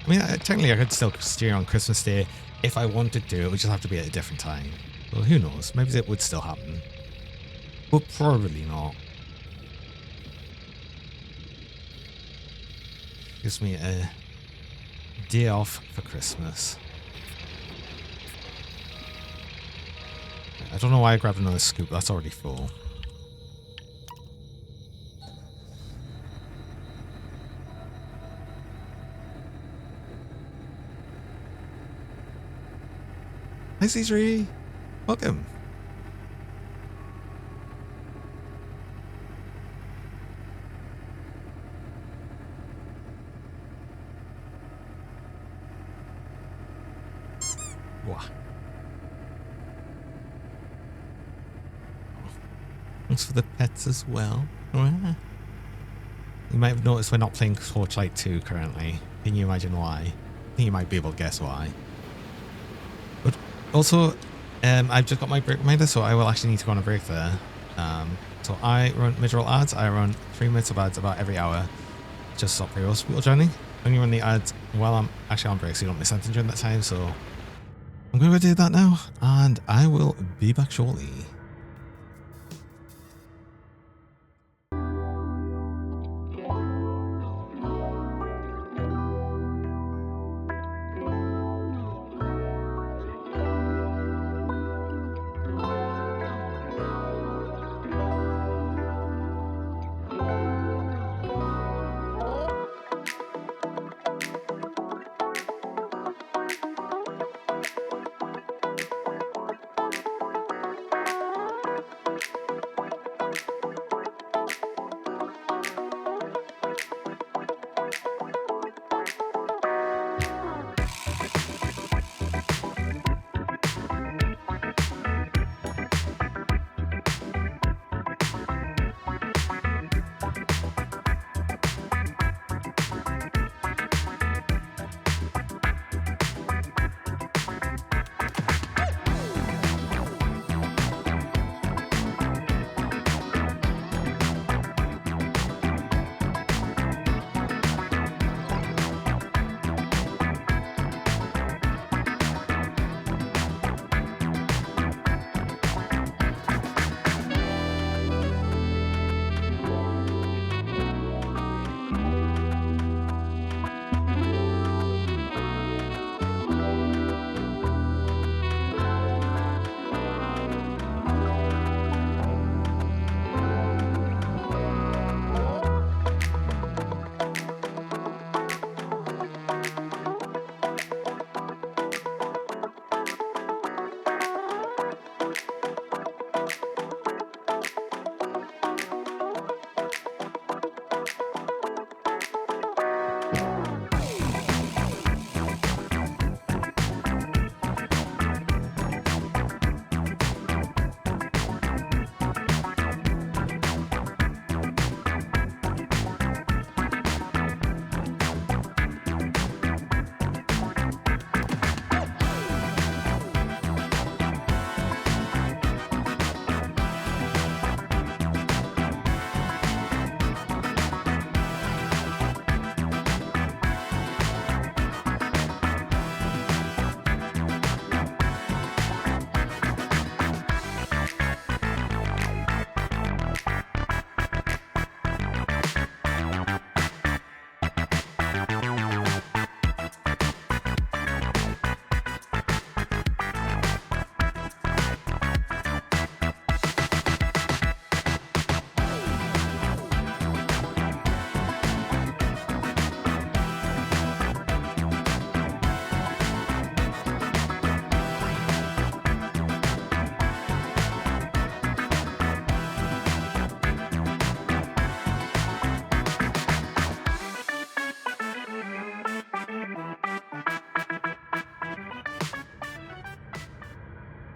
I mean, technically I could still stream on Christmas Day if I wanted to. It would just have to be at a different time. Well, who knows? Maybe it would still happen. But probably not. Gives me a day off for Christmas. I don't know why I grabbed another scoop. That's already full. Hi, C3. Welcome. Wow. Thanks for the pets as well. You might have noticed we're not playing Torchlight 2 currently. Can you imagine why? I think you might be able to guess why. But also, I've just got my break reminder, so I will actually need to go on a break there. So I run mid-roll ads. I run 3 minutes of ads about every hour. Just stop for most people joining. Only run the ads while I'm actually on break, so you don't miss anything during that time. So I'm going to do that now, and I will be back shortly.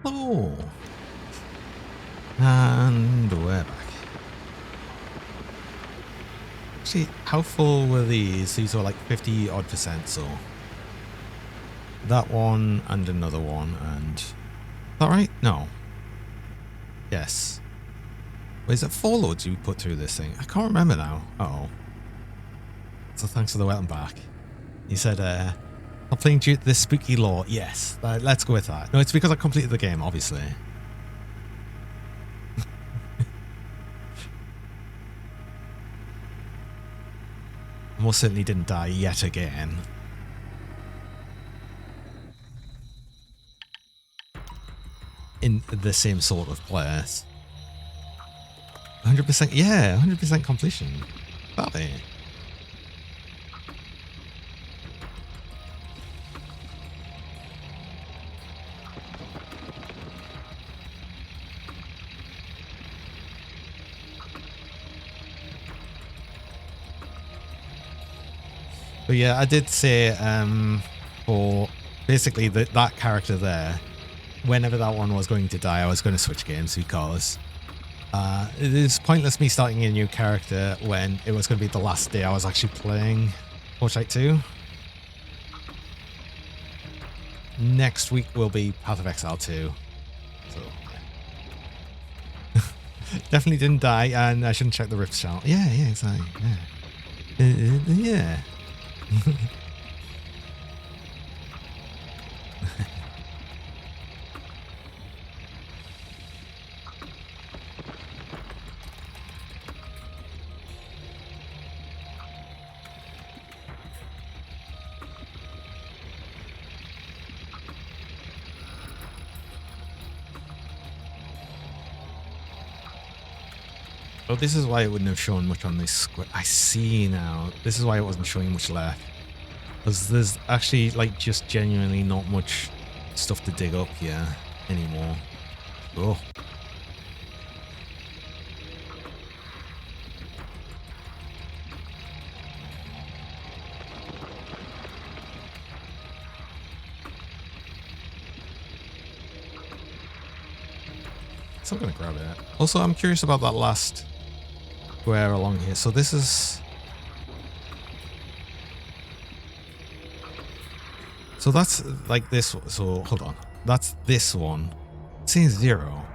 Oh. And we're back. Actually, how full were these? These were like 50 odd %, so that one and another one, and... Is that right? No. Yes. Wait, is it 4 loads you put through this thing? I can't remember now. Uh-oh. So thanks for the welcome back. You said, I'm playing due to this spooky lore. Yes, let's go with that. No, it's because I completed the game, obviously. I most certainly didn't die yet again. In the same sort of place. 100%, yeah, 100% completion. That'll be. But yeah, I did say for basically that character there, whenever that one was going to die, I was going to switch games because it is pointless me starting a new character when it was going to be the last day I was actually playing Torchlight 2. Next week will be Path of Exile 2. So definitely didn't die, and I shouldn't check the Rift channel. Yeah, exactly. Yeah. Yeah. Oh, this is why it wouldn't have shown much on this square. I see now. This is why it wasn't showing much left. Because there's actually, like, just genuinely not much stuff to dig up here anymore. Oh. So I'm going to grab it. Also, I'm curious about that last square along here. So this is... So that's like this. So hold on. That's this one. It's saying 0.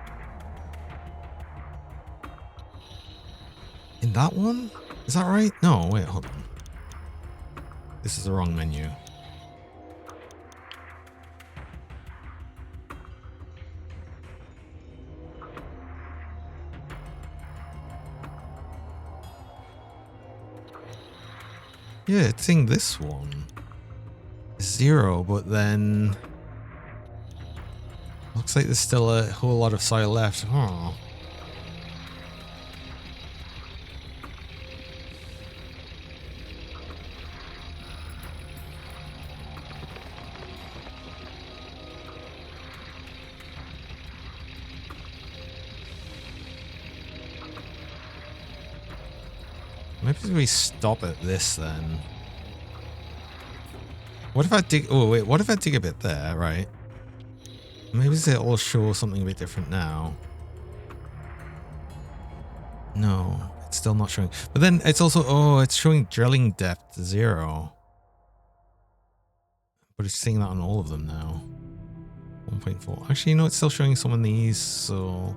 In that one? Is that right? No, wait, hold on. This is the wrong menu. Yeah, it's saying this one. 0, but then looks like there's still a whole lot of soil left. Oh. Maybe we stop at this then. What if I dig... Oh, wait. What if I dig a bit there, right? Maybe it'll show something a bit different now. No, it's still not showing. But then it's also... Oh, it's showing drilling depth 0. But it's seeing that on all of them now. 1.4. Actually, you know, it's still showing some of these, so...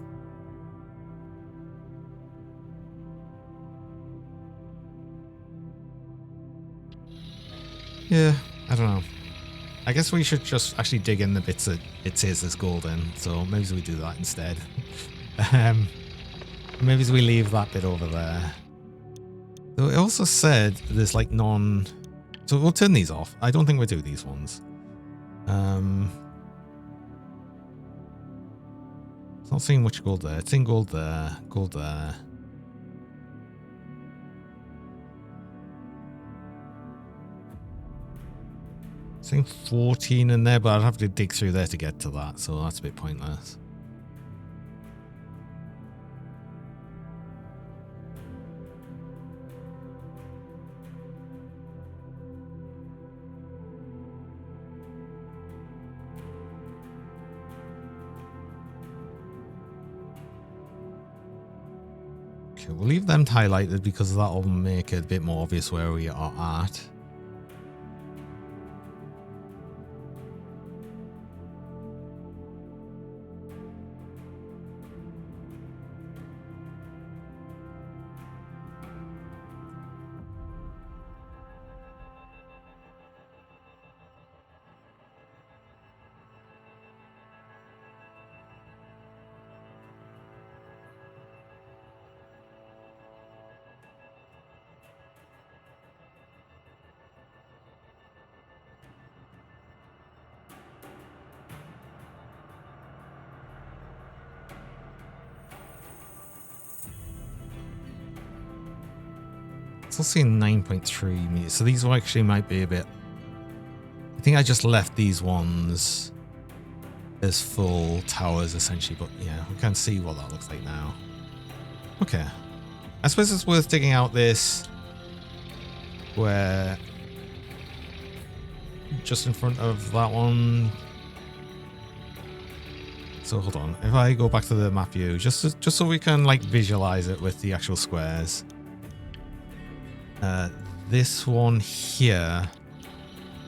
Yeah, I don't know. I guess we should just actually dig in the bits that it says there's gold in, so maybe we do that instead. Maybe we leave that bit over there. So it also said there's like non... So we'll turn these off. I don't think we'll do these ones. It's not seeing much gold there. It's in gold there, gold there. It's saying 14 in there, but I'd have to dig through there to get to that, so that's a bit pointless. Okay, we'll leave them highlighted because that'll make it a bit more obvious where we are at. still seeing 9.3 meters. So these actually might be a bit... I think I just left these ones as full towers, essentially. But yeah, we can see what that looks like now. Okay. I suppose it's worth digging out this where just in front of that one. So hold on. If I go back to the map view, just so we can like visualize it with the actual squares. This one here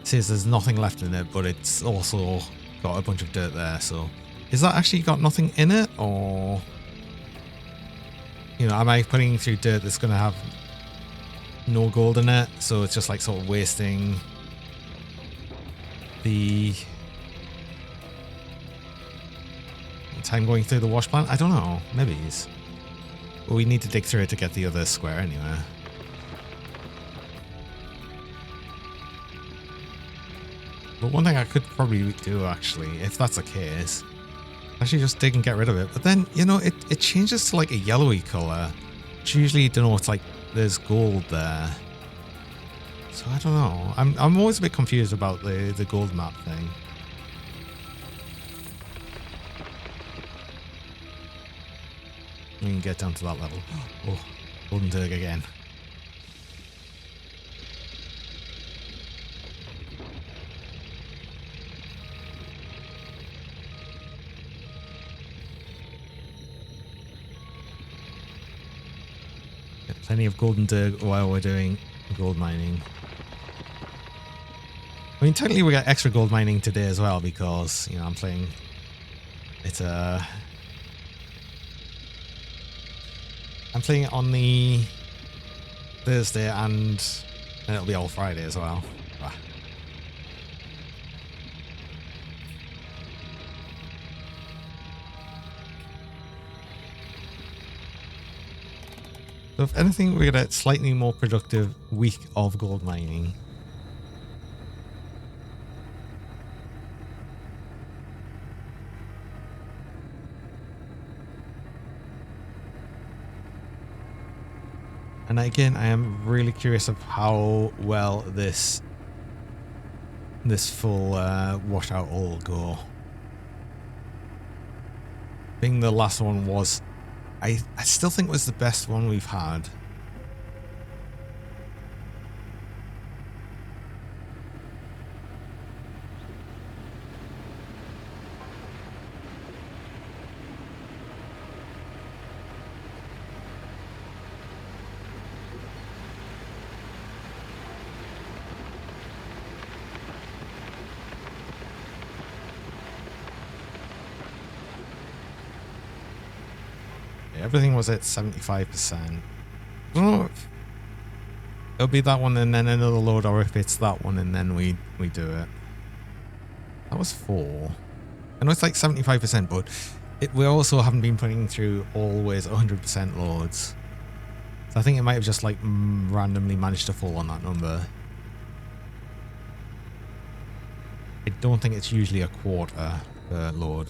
says there's nothing left in it, but it's also got a bunch of dirt there. So is that actually got nothing in it, or you know, am I putting through dirt that's going to have no gold in it? So it's just like sort of wasting the time going through the wash plant? I don't know. Maybe it's... But we need to dig through it to get the other square anyway. But one thing I could probably do, actually, if that's the case, actually just dig and get rid of it. But then, you know, it changes to like a yellowy color, which usually denotes like there's gold there. So I don't know. I'm always a bit confused about the gold map thing. We can get down to that level. Oh, golden Dirk again. Get plenty of golden Dirk while we're doing gold mining. I mean, technically we got extra gold mining today as well because, you know, I'm playing it, I'm playing it on the Thursday and it'll be all Friday as well. Ah. So if anything, we get a slightly more productive week of gold mining. And again, I am really curious of how well this full washout will go. I think the last one was, I still think was the best one we've had. Everything was at 75%. I don't know if it'll be that one and then another load, or if it's that one and then we do it. That was 4. I know it's like 75%, but we also haven't been putting through always 100% loads. So I think it might have just like randomly managed to fall on that number. I don't think it's usually a quarter per load.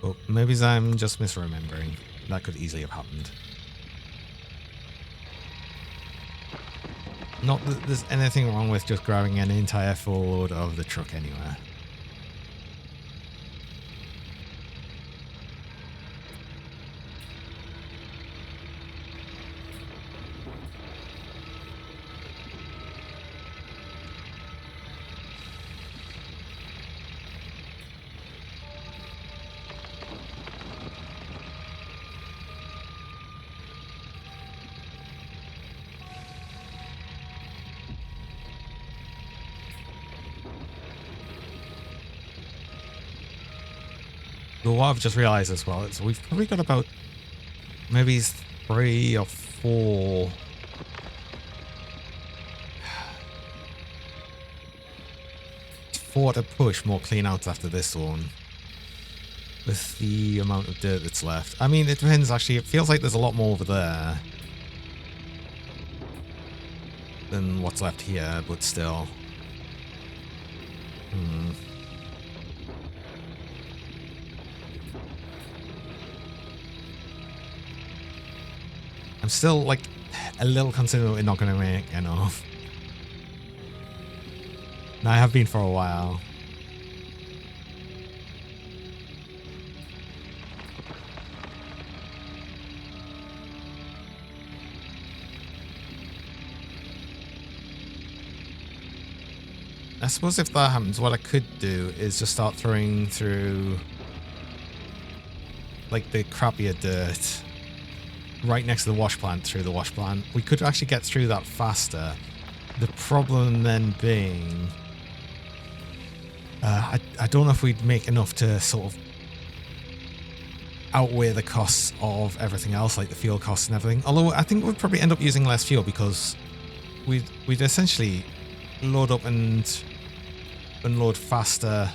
But maybe I'm just misremembering. That could easily have happened. Not that there's anything wrong with just grabbing an entire full load of the truck anywhere. So what I've just realized as well is we've probably got about maybe 3 or 4 to push more clean outs after this one with the amount of dirt that's left. I mean, it depends actually. It feels like there's a lot more over there than what's left here, but still. I'm still like a little concerned that we're not going to make enough. And I have been for a while. I suppose if that happens, what I could do is just start throwing through like the crappier dirt right next to the wash plant through the wash plant. We could actually get through that faster. The problem then being, I don't know if we'd make enough to sort of outweigh the costs of everything else, like the fuel costs and everything. Although I think we'd probably end up using less fuel because we'd essentially load up and unload faster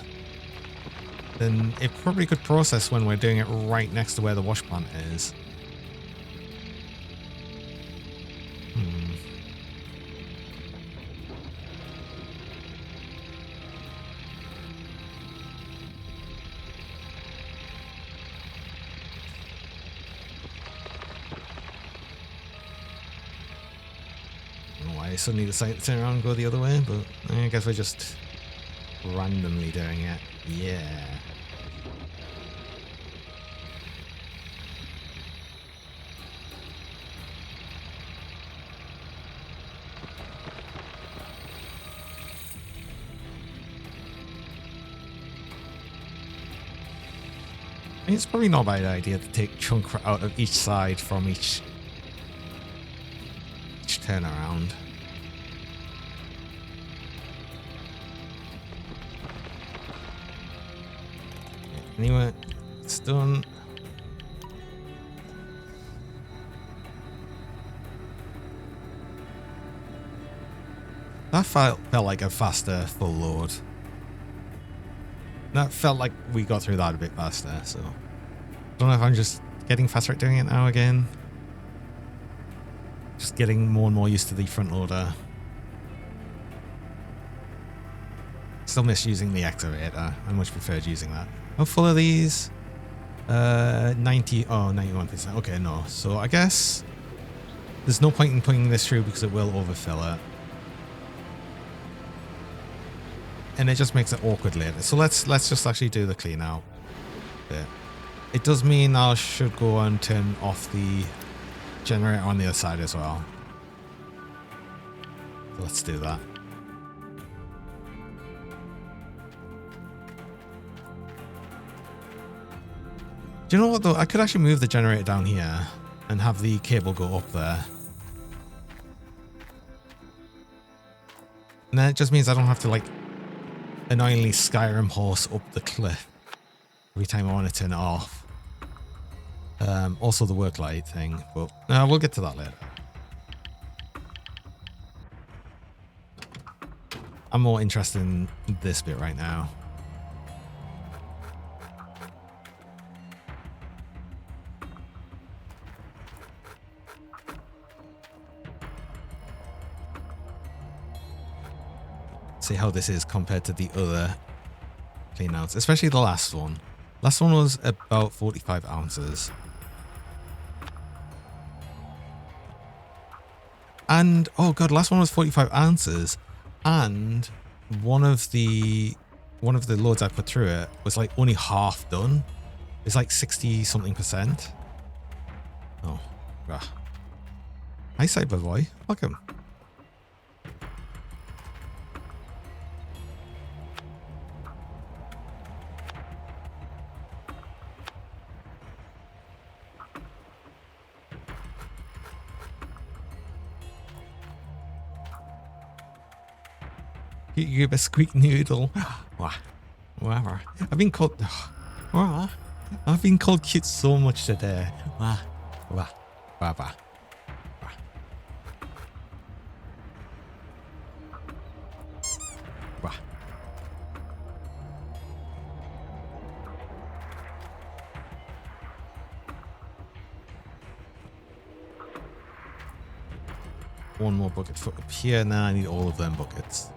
than it probably could process when we're doing it right next to where the wash plant is. I don't know why I suddenly decided to turn around and go the other way, but I guess we're just randomly doing it. Yeah. I mean, it's probably not a bad idea to take chunk out of each side from each turnaround. Anyway, it's done. That felt like a faster full load. That felt like we got through that a bit faster, so I don't know if I'm just getting faster at doing it now again. Just getting more and more used to the front loader. Still miss using the excavator. I much preferred using that. How full are these? 90, oh, 91%. Okay, no. So I guess there's no point in putting this through because it will overfill it. And it just makes it awkward later. So let's just actually do the clean out bit. It does mean I should go and turn off the generator on the other side as well. So let's do that. Do you know what though? I could actually move the generator down here and have the cable go up there. And then it just means I don't have to like annoyingly Skyrim horse up the cliff every time I want to turn it off. Also the work light thing, but we'll get to that later. I'm more interested in this bit right now. See how this is compared to the other clean outs, especially the last one. Last one was about 45 ounces. And oh god, last one was 45 ounces, and one of the loads I put through it was like only half done. It's like 60 something %. Oh, rah. Hi Cyberboy, welcome. You give a squeak noodle. Wow. I've been called cute so much today. Wow. One more bucket for up here. Now I need all of them buckets.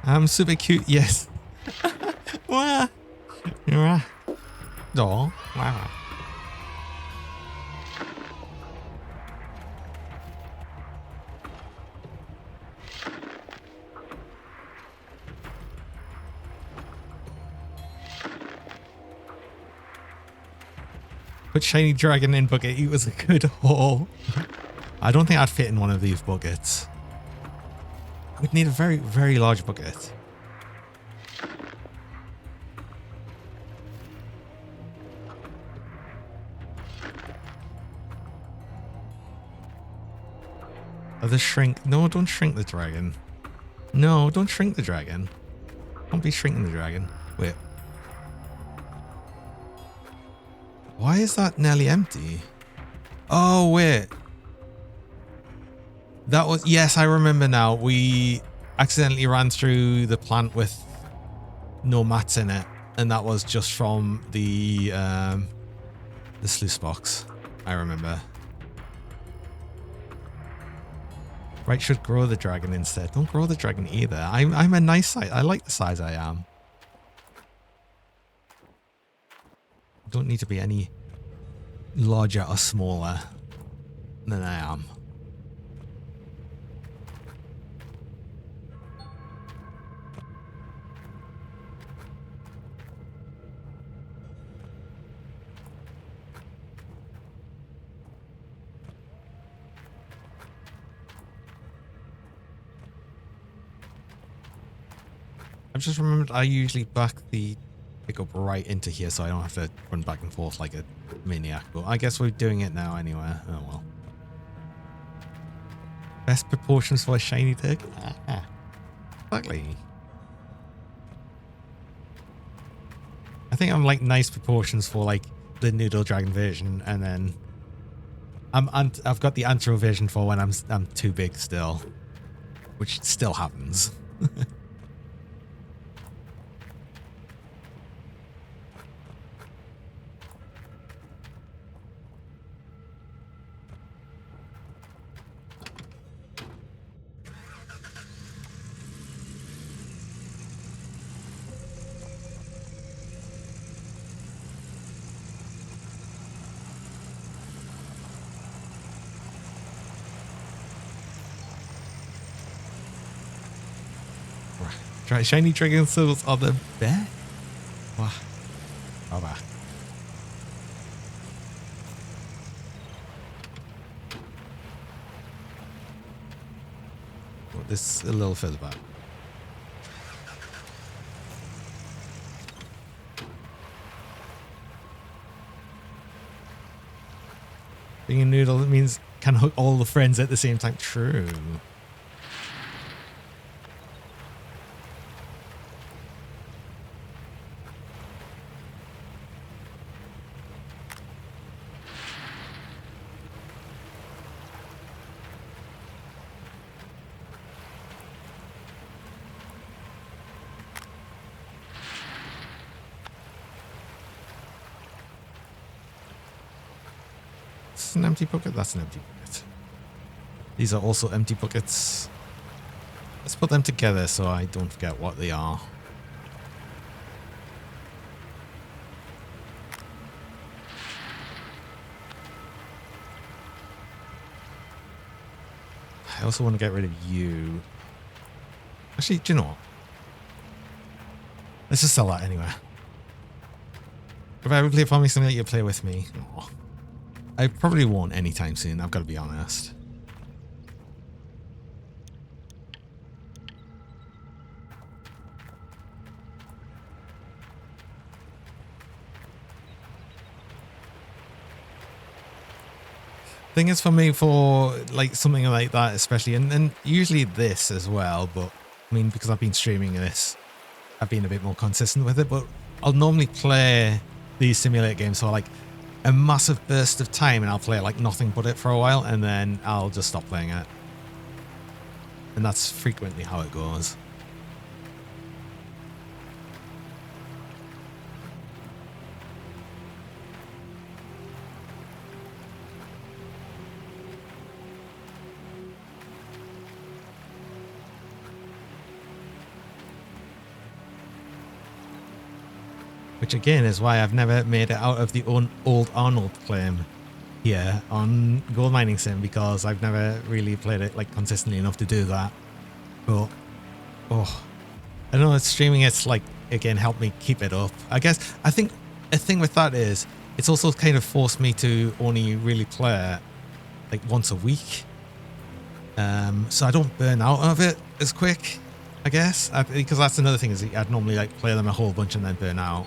I'm super cute, yes. Wah. Wah. Aw. Wow. Put shiny dragon in bucket. It was a good haul. I don't think I'd fit in one of these buckets. I would need a very, very large bucket. Oh, the shrink. No, don't shrink the dragon. No, don't shrink the dragon. Don't be shrinking the dragon. Wait. Why is that nearly empty? Oh, wait. That was... Yes, I remember now. We accidentally ran through the plant with no mats in it. And that was just from the sluice box. I remember. Right, should grow the dragon instead. Don't grow the dragon either. I'm a nice size. I like the size I am. Don't need to be any larger or smaller than I am. I've just remembered I usually back the pickup right into here so I don't have to run back and forth like a maniac. But I guess we're doing it now anyway. Oh well. Best proportions for a shiny turkey? Ah, exactly. I think I'm like nice proportions for like the noodle dragon version, and then I've got the antro version for when I'm too big still, which still happens. Shiny dragon souls are the best. Wow. Oh, wow. Well, this is a little further back. Being a noodle, it means can hook all the friends at the same time. True. An empty bucket? That's an empty bucket. These are also empty buckets. Let's put them together so I don't forget what they are. I also want to get rid of you. Actually, do you know what? Let's just sell that anyway. If I ever play Farming Simulator, you play with me. Aww. I probably won't anytime soon, I've got to be honest. Thing is, for me, for like something like that especially, and usually this as well, but I mean, because I've been streaming this, I've been a bit more consistent with it, but I'll normally play these simulator games for like a massive burst of time, and I'll play like nothing but it for a while, and then I'll just stop playing it. And that's frequently how it goes. Which again is why I've never made it out of the old Arnold claim here on Gold Mining Sim, because I've never really played it like consistently enough to do that. But oh, I know it's streaming. It's like again helped me keep it up. I guess I think a thing with that is it's also kind of forced me to only really play it like once a week, so I don't burn out of it as quick. I guess because that's another thing is I'd normally like play them a whole bunch and then burn out.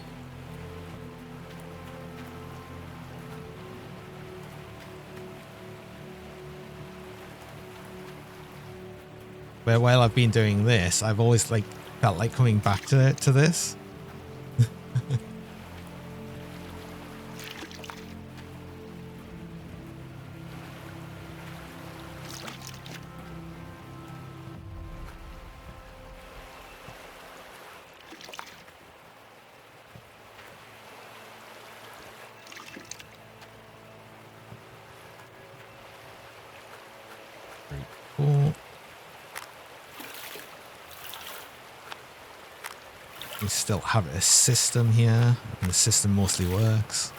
But while I've been doing this, I've always like felt like coming back to this. Very cool. We still have a system here, and the system mostly works.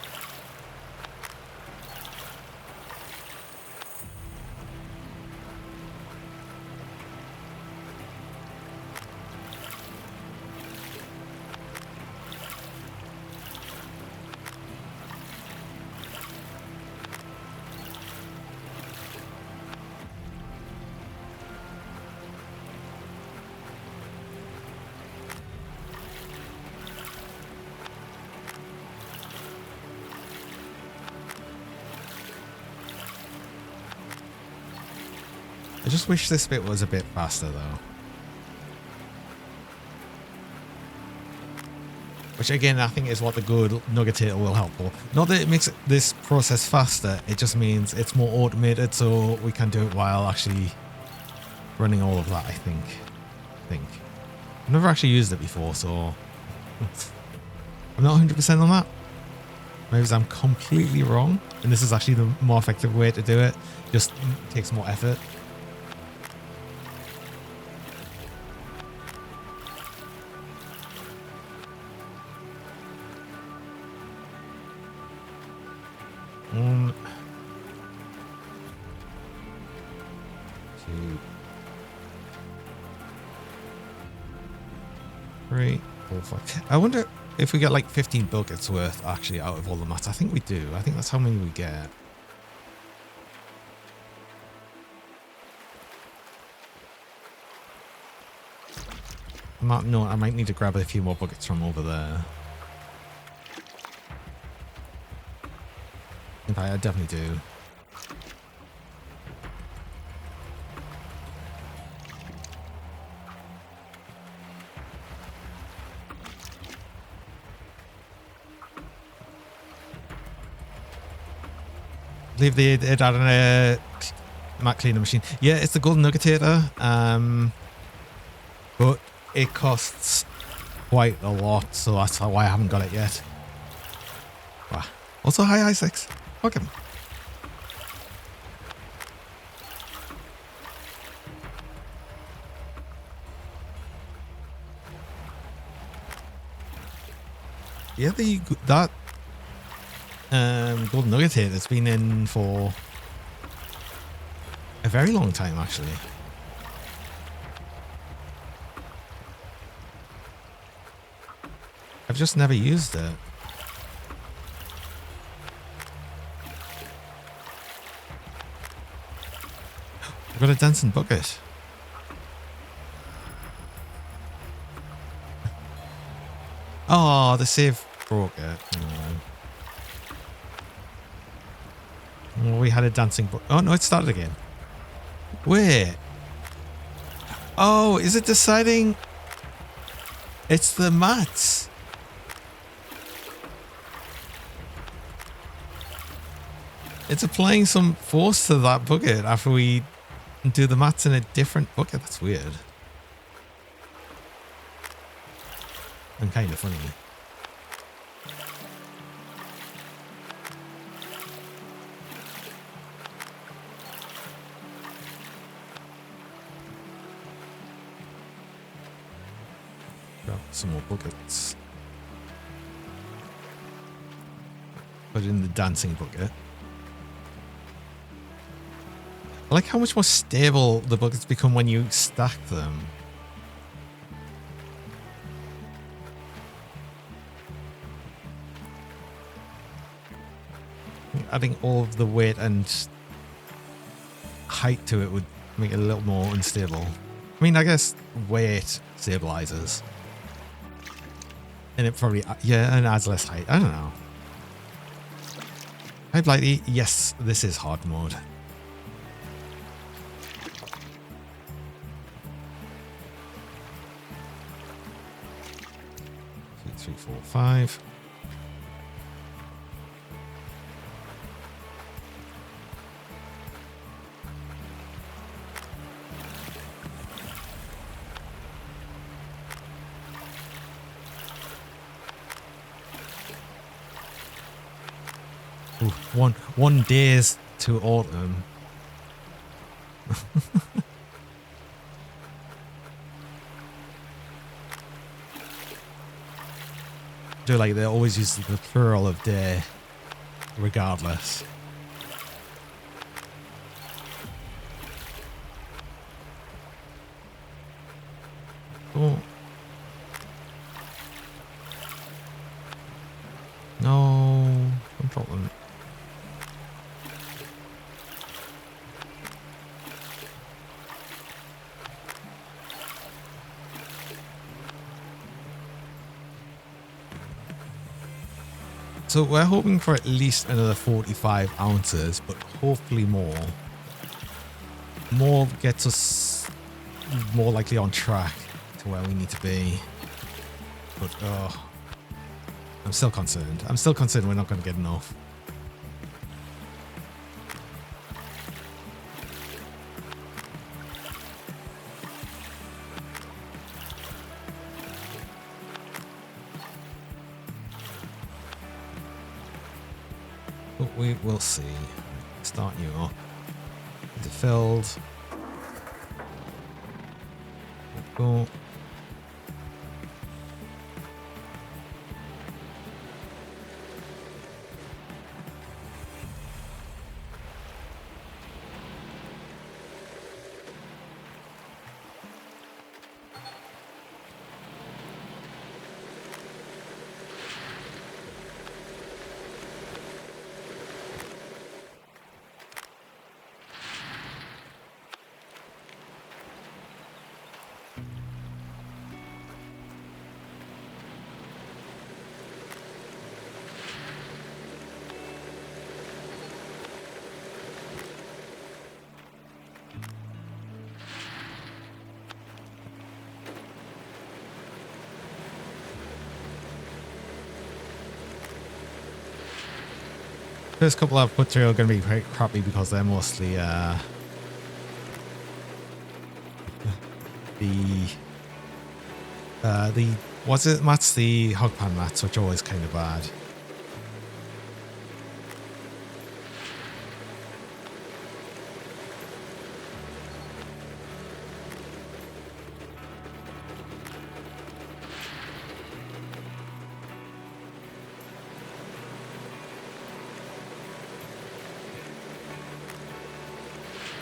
I just wish this bit was a bit faster though. Which again, I think is what the good nuggetator will help for. Not that it makes this process faster, it just means it's more automated so we can do it while actually running all of that, I think. I've never actually used it before, so I'm not 100% on that. Maybe I'm completely wrong, and this is actually the more effective way to do it. Just takes more effort. One, two, three, 4, 5. I wonder if we get like 15 buckets worth actually out of all the mats. I think we do. I think that's how many we get. No, I might need to grab a few more buckets from over there. In fact, I definitely do. I believe they added a mat cleaner machine. Yeah, it's the golden nuggetator, but it costs quite a lot, so that's why I haven't got it yet. Wow. Also, hi Isaacs. Welcome. Yeah, that golden nuggetator has been in for a very long time, actually. I've just never used it. I've got a dancing bucket. Oh, the save broke it. Oh, we had a dancing bucket. Oh, no, it started again. Wait. Oh, is it deciding? It's the mats. It's applying some force to that bucket after we do the mats in a different bucket. That's weird. And kind of funny. Grab some more buckets. put it in the dancing bucket. I like how much more stable the buckets become when you stack them. Adding all of the weight and height to it would make it a little more unstable. I mean, I guess weight stabilizes. And it probably, yeah, and adds less height. I don't know. I'd like the, yes, this is hard mode. 2, 3, 4, 5. Ooh, one days to autumn. Do like they always use the plural of day, regardless. Oh. No, no problem. So we're hoping for at least another 45 ounces, but hopefully more. More gets us more likely on track to where we need to be. But I'm still concerned. I'm still concerned we're not going to get enough. But we will see. Start you up. Get it filled. Go. First couple I've put through are going to be quite crappy because they're mostly the what's it mats, the hog pan mats, which are always kind of bad.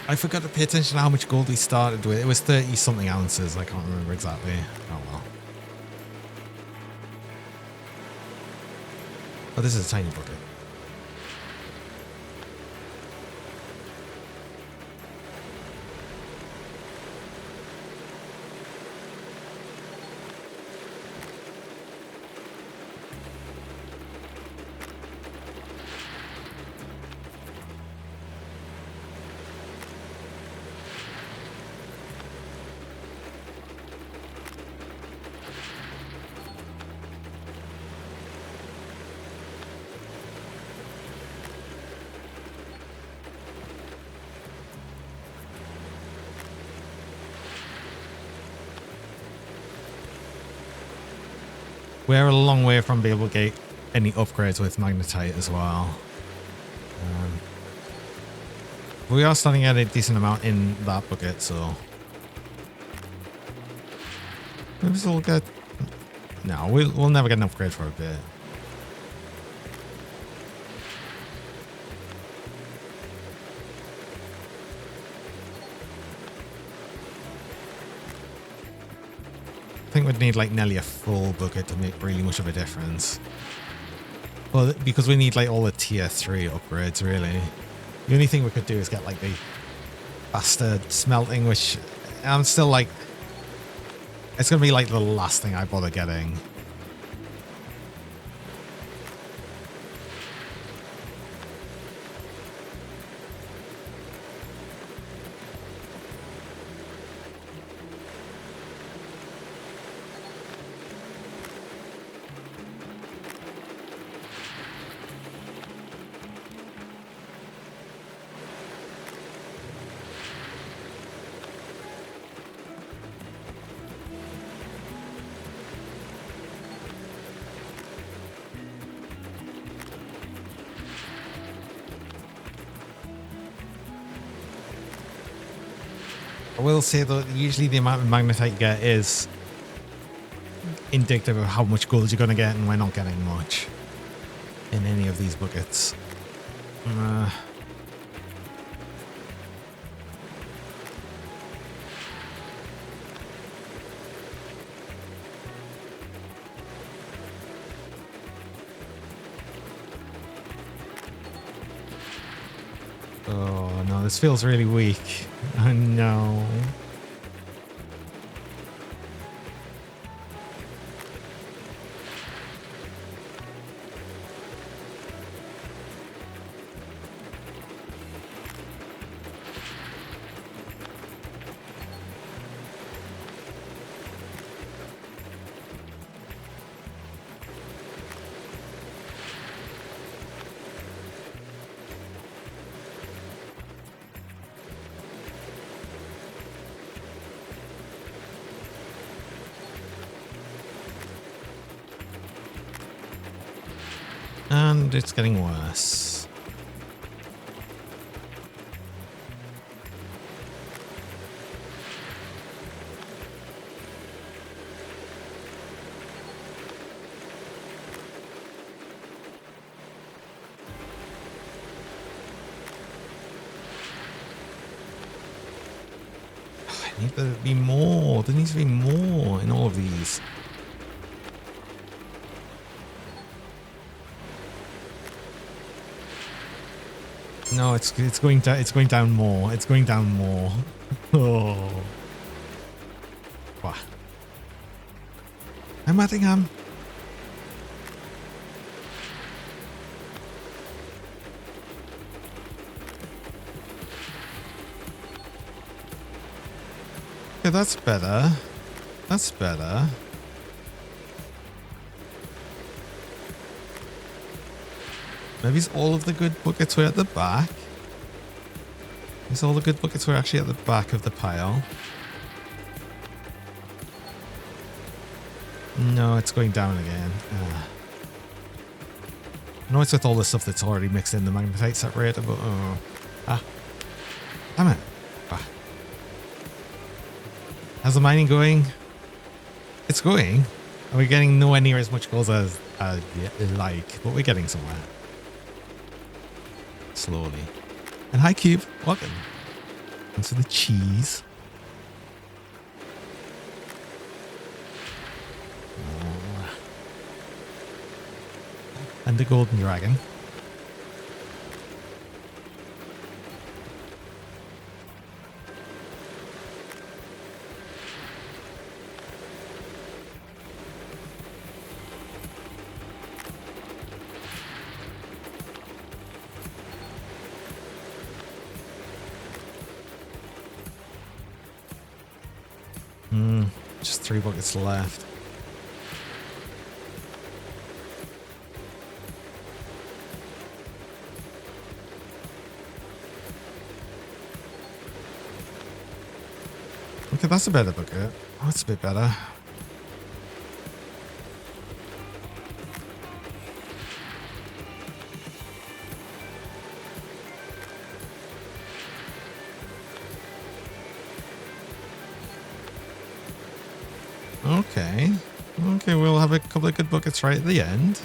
I forgot to pay attention to how much gold we started with. It was 30 something ounces. I can't remember exactly. Oh well. Oh, this is a tiny bucket. We're a long way from being able to get any upgrades with magnetite as well. We are starting at a decent amount in that bucket, so maybe we'll get. No, we'll never get an upgrade for a bit. we'd need like nearly a full bucket to make really much of a difference. Well, because we need like all the tier 3 upgrades, really. The only thing we could do is get like the faster smelting, which I'm still like, it's going to be like the last thing I bother getting. I will say that usually the amount of magnetite you get is indicative of how much gold you're going to get, and we're not getting much in any of these buckets. Oh no, this feels really weak. Oh no. And it's getting worse. I need there to be more. There needs to be more in all of these. No, it's going down. It's going down more. It's going down more. Oh, wow. I'm Mattingham. Okay, that's better. That's better. Maybe it's all of the good buckets were at the back. Is all the good buckets were actually at the back of the pile? No, it's going down again. I know it's with all the stuff that's already mixed in the magnetite separator, but damn it. How's the mining going? It's going. Are we getting nowhere near as much gold as like, but we're getting somewhere. Slowly. And hi Cube, welcome. Thanks for the cheese. Oh. And the golden dragon. Just 3 buckets left. Okay, that's a better bucket. Oh, that's a bit better. Okay. Okay, we'll have a couple of good buckets right at the end.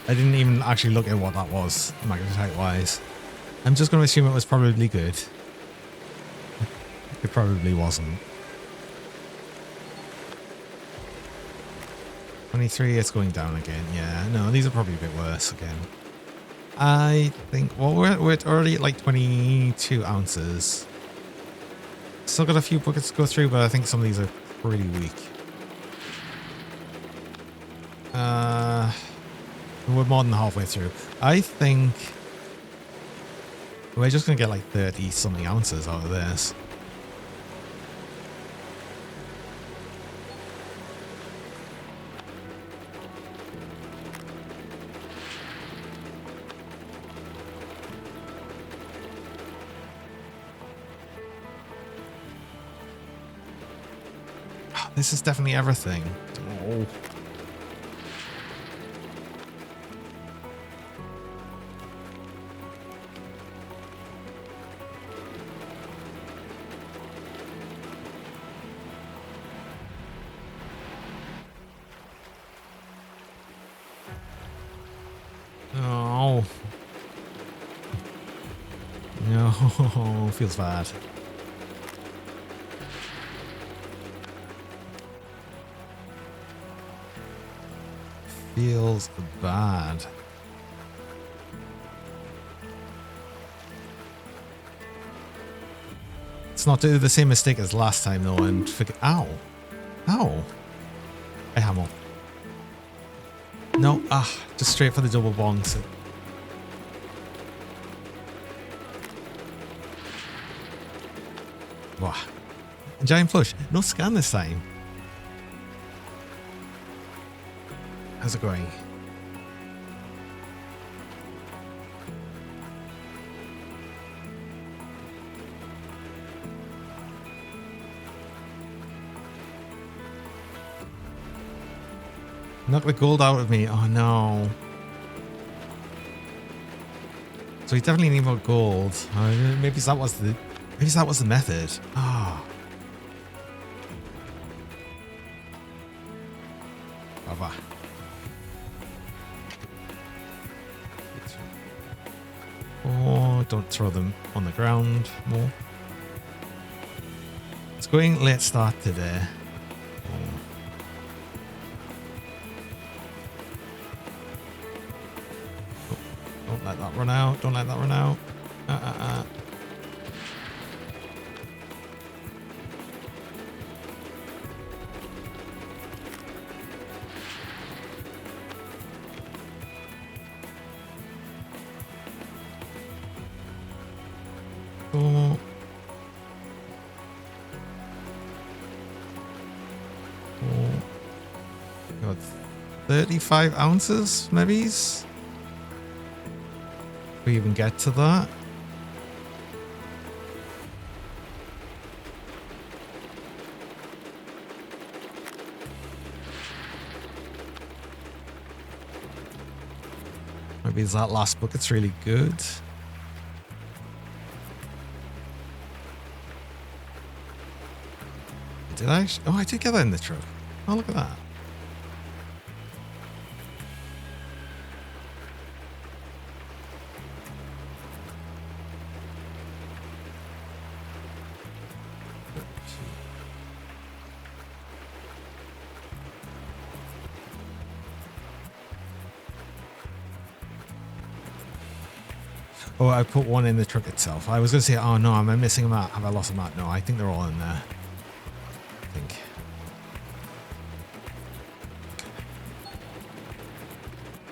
I didn't even actually look at what that was, magnetite wise. I'm just going to assume it was probably good. It probably wasn't. 23, it's going down again. Yeah, no, these are probably a bit worse again. I think, well, we're already at like 22 ounces. Still got a few buckets to go through, but I think some of these are pretty weak. We're more than halfway through. I think we're just going to get like 30 something ounces out of this. This is definitely everything. Oh. Oh. No, feels bad. Feels bad. Let's not do the same mistake as last time though and forget. Ow. Ow. Hey, Hamill. No, just straight for the double bongs. Wow. Giant flush. No scan this time. How's it going? Knock the gold out of me. Oh no. So we definitely need more gold. Maybe that was the method. Ah. Baba. Oh, don't throw them on the ground more. It's going late start today. Don't let that run out. Don't let that run out. Oh. Got 35 ounces, maybe? We even get to that. Maybe that last bucket's really good. Did I? Oh, I did get that in the truck. Oh, look at that. Oh, I put one in the truck itself. I was going to say, oh no, am I missing a mat? Have I lost a mat? No, I think they're all in there. I think.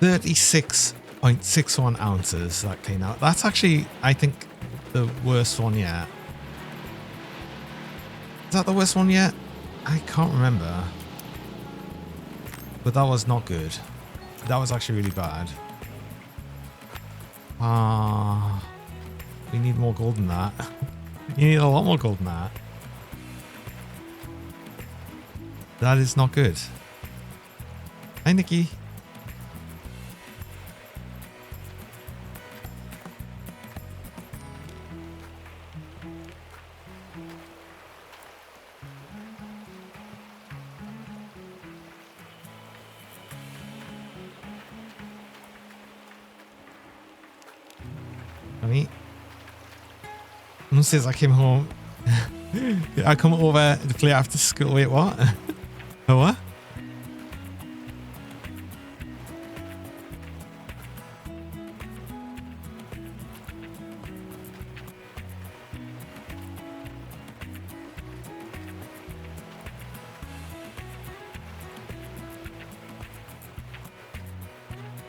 36.61 ounces that came out. That's actually, I think, the worst one yet. Is that the worst one yet? I can't remember. But that was not good. That was actually really bad. We need more gold than that. You need a lot more gold than that. That is not good. Hi, Nikki. Funny. Since I came home, I come over to play after school. Wait, what? Oh, what?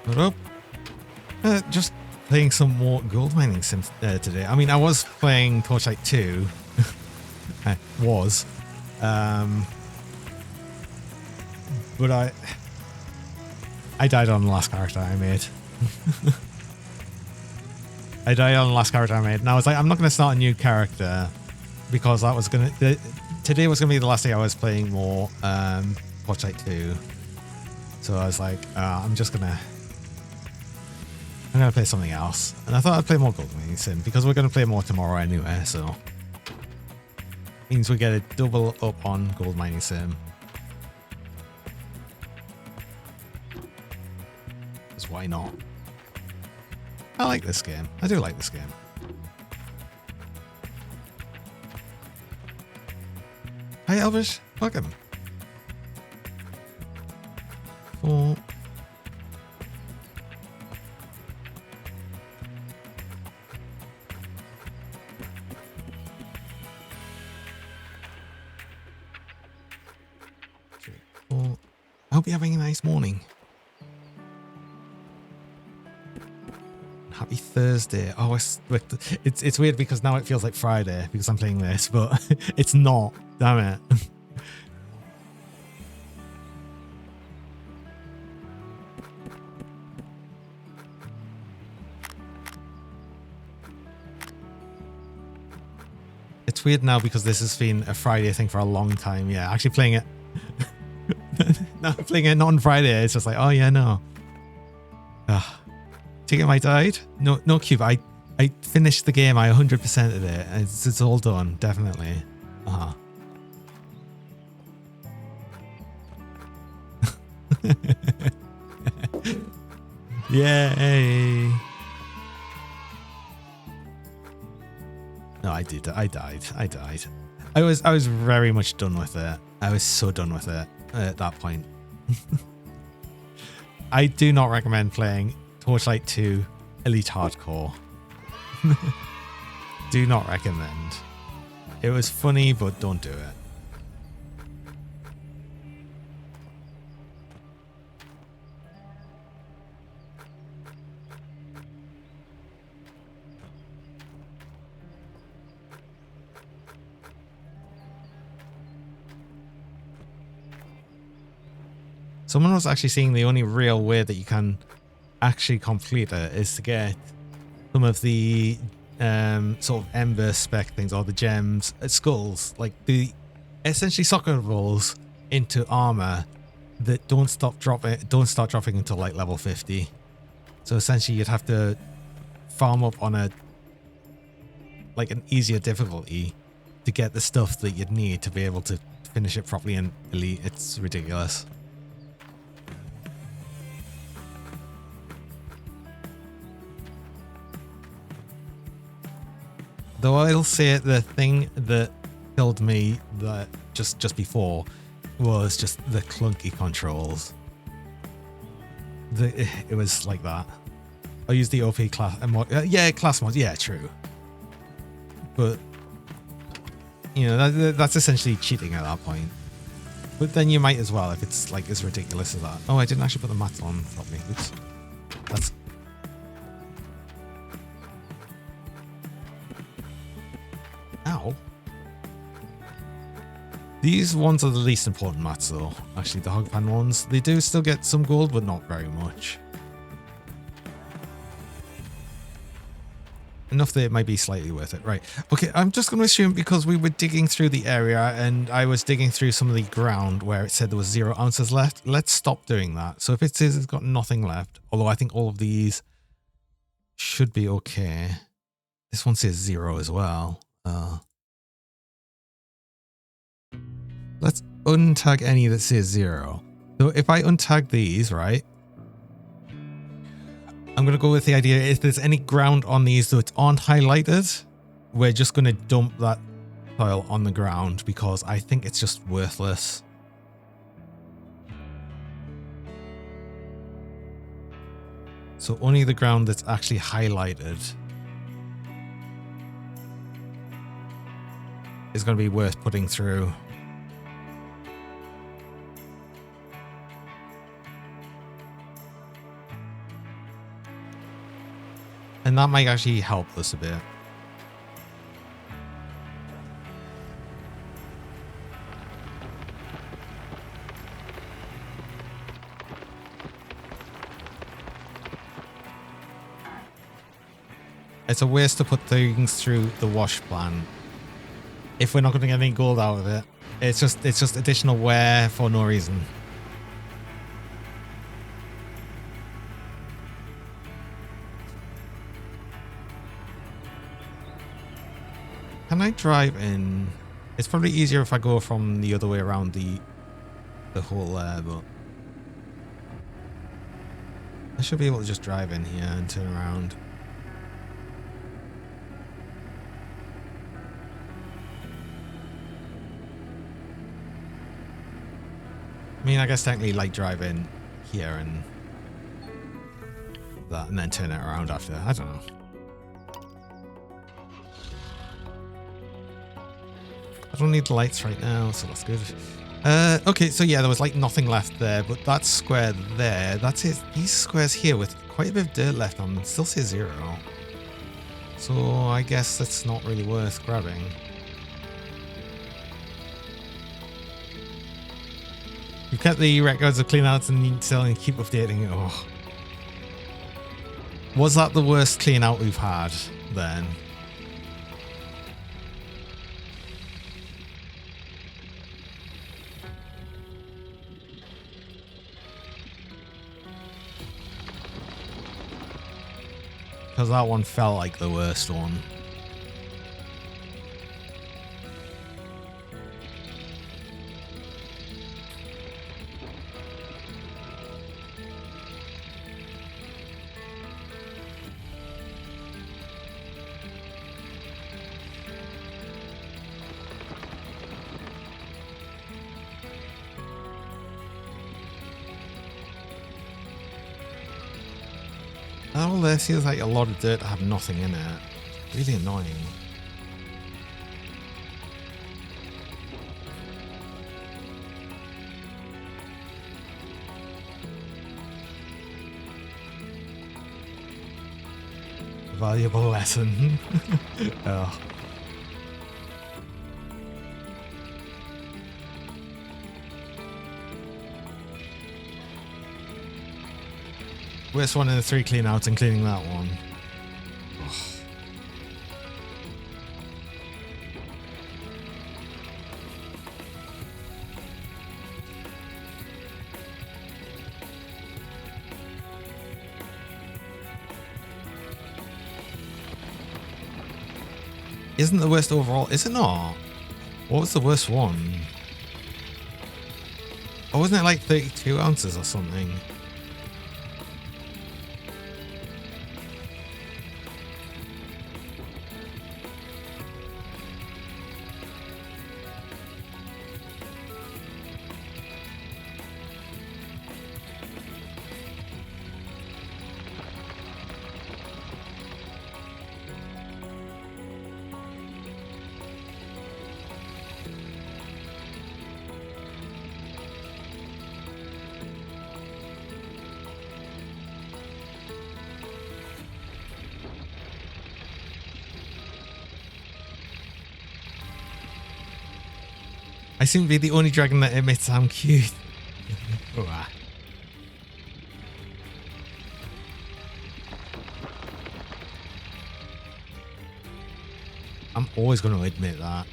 What up? Just playing some more gold mining sims today. I mean, I was playing Torchlight 2. I was. But I died on the last character I made. I died on the last character I made. And I was like, I'm not going to start a new character because that was going to... Today was going to be the last day I was playing more Torchlight 2. So I was like, I'm going to play something else. And I thought I'd play more Gold Mining Sim because we're going to play more tomorrow anyway, so... Means we get a double up on Gold Mining Sim. Because why not? I like this game. I do like this game. Hi Elvish, welcome. 4... I hope you're having a nice morning. Happy Thursday. Oh, it's weird because now it feels like Friday because I'm playing this, but it's not. Damn it. It's weird now because this has been a Friday thing for a long time. Yeah, actually playing it. No, playing it not on Friday. It's just like, oh yeah, no. Ticket I died? No cube. I finished the game. I 100%ed it. It's all done, definitely. Yay! No, I did. I died. I was very much done with it. I was so done with it at that point. I do not recommend playing Torchlight 2 Elite Hardcore. Do not recommend. It was funny, but don't do it. Someone was actually saying the only real way that you can actually complete it is to get some of the sort of ember spec things or the gems, skulls, like the essentially soccer balls into armor that don't start dropping until like level 50. So essentially you'd have to farm up on an easier difficulty to get the stuff that you'd need to be able to finish it properly in Elite. It's ridiculous. Though I'll say the thing that killed me that just before was just the clunky controls. It was like that. I used the OP class mod. Yeah, class mods. Yeah, true. But you know that's essentially cheating at that point. But then you might as well if it's like as ridiculous as that. Oh, I didn't actually put the mats on properly. Oops. That's. Ow. These ones are the least important mats though. Actually, the hog pan ones. They do still get some gold, but not very much. Enough that it might be slightly worth it. Right. Okay, I'm just going to assume because we were digging through the area and I was digging through some of the ground where it said there was 0 ounces left. Let's stop doing that. So if it says it's got nothing left, although I think all of these should be okay. This one says 0 as well. Let's untag any that says 0. So if I untag these, right? I'm going to go with the idea if there's any ground on these that aren't highlighted, we're just going to dump that soil on the ground because I think it's just worthless. So only the ground that's actually highlighted is going to be worth putting through. And that might actually help us a bit. It's a waste to put things through the wash plant if we're not going to get any gold out of it. It's just additional wear for no reason. Can I drive in? It's probably easier if I go from the other way around the hole there, but I should be able to just drive in here and turn around. I mean, I guess technically like drive in here and that and then turn it around after. I don't know. I don't need the lights right now, so that's good. Okay, so yeah, there was like nothing left there, but that square there, that's it. These squares here with quite a bit of dirt left on them still say 0. So I guess that's not really worth grabbing. You've kept the records of cleanouts and need to and keep updating it. Oh. Was that the worst clean out we've had then? Because that one felt like the worst one. Oh, there feels like a lot of dirt to have nothing in it. Really annoying. Valuable lesson. Oh. Worst one in the 3 clean outs, including that one. Oh. Isn't the worst overall? Is it not? What was the worst one? Or wasn't it like 32 ounces or something? I seem to be the only dragon that admits I'm cute. Oh, ah. I'm always going to admit that.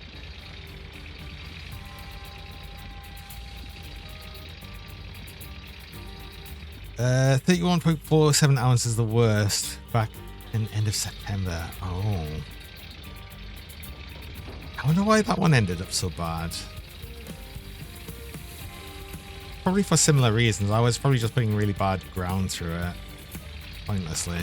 Uh, 31.47 ounces is the worst back in the end of September. Oh. I wonder why that one ended up so bad. Probably for similar reasons. I was probably just putting really bad ground through it. pointlessly.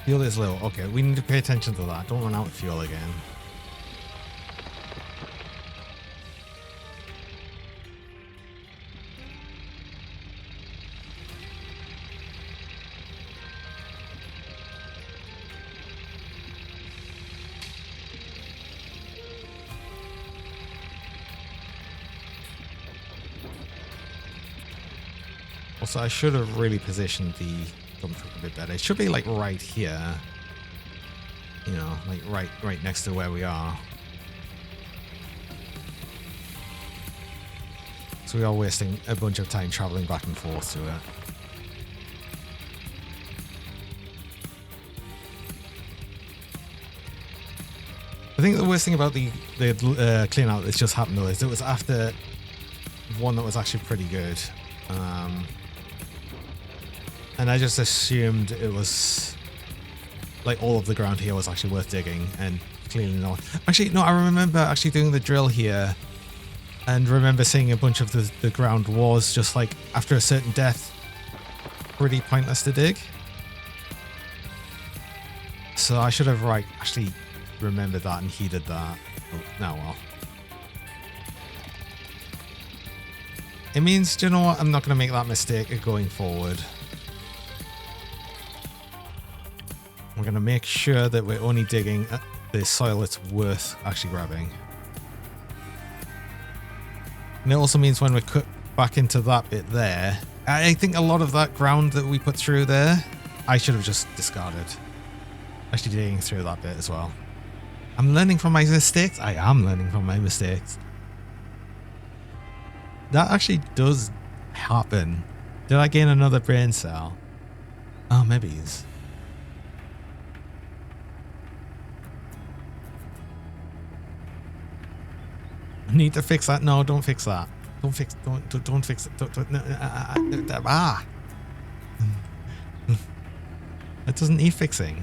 Fuel is low. Okay, we need to pay attention to that. Don't run out of fuel again. Also, I should have really positioned the dump truck a bit better. It should be like right here. You know, like right next to where we are. So we are wasting a bunch of time traveling back and forth to it. I think the worst thing about the clean out that's just happened though is it was after one that was actually pretty good. And I just assumed it was like all of the ground here was actually worth digging, and clearly not. Actually, no, I remember actually doing the drill here and remember seeing a bunch of the ground was just like after a certain depth pretty pointless to dig. So I should have actually remembered that and heeded that. Oh, now well. It means, do you know what? I'm not going to make that mistake going forward. We're going to make sure that we're only digging the soil that's worth actually grabbing. And it also means when we cut back into that bit there, I think a lot of that ground that we put through there, I should have just discarded. Actually digging through that bit as well. I'm learning from my mistakes. I am learning from my mistakes. That actually does happen. Did I gain another brain cell? Oh, maybe it's... Need to fix that. No, don't fix that. Don't fix it. No, it doesn't need fixing.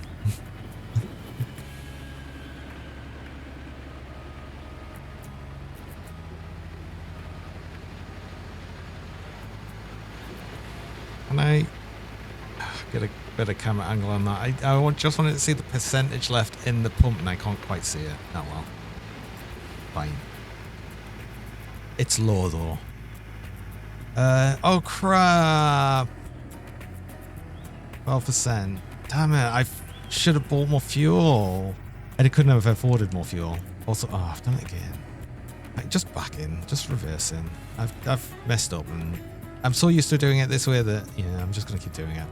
Can I get a better camera angle on that? I just wanted to see the percentage left in the pump and I can't quite see it. Oh well. Fine. It's low though. Oh crap. 12%. Damn it, I should have bought more fuel. And I couldn't have afforded more fuel. Also, oh, I've done it again. Like, just back in, just reversing. I've messed up and I'm so used to doing it this way that, yeah, I'm just going to keep doing it.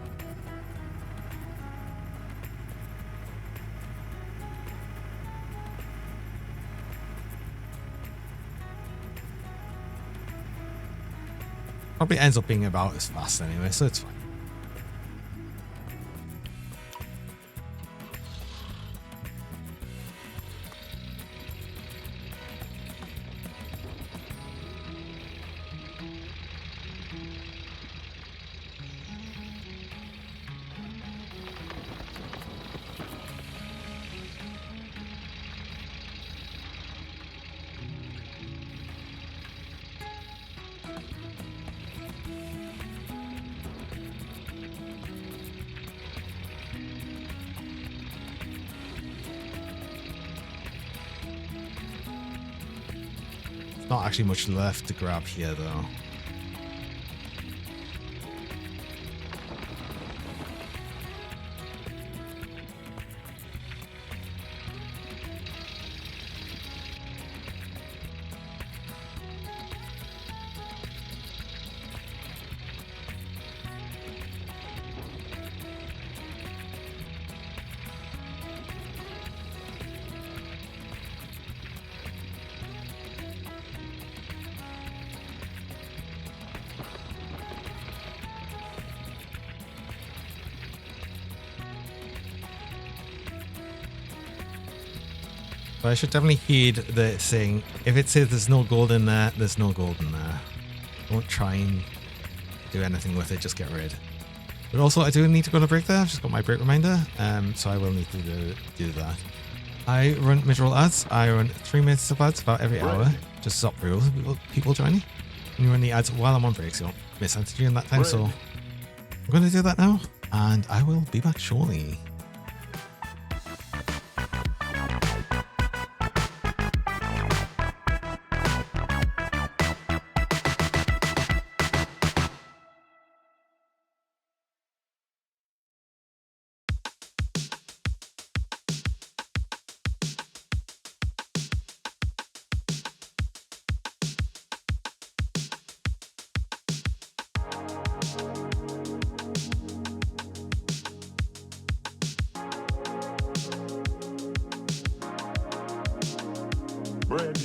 Probably ends up being about as fast anyway, so it's fine. Not actually much left to grab here though. But I should definitely heed the saying, if it says there's no gold in there, there's no gold in there. Don't try and do anything with it, just get rid. But also, I do need to go to break there. I've just got my break reminder, so I will need to do that. I run mid-roll ads. I run 3 minutes of ads about every hour. Just stop rules, people joining. And you run the ads while I'm on break, so you don't miss anything in that time. So I'm going to do that now, and I will be back shortly. Bread.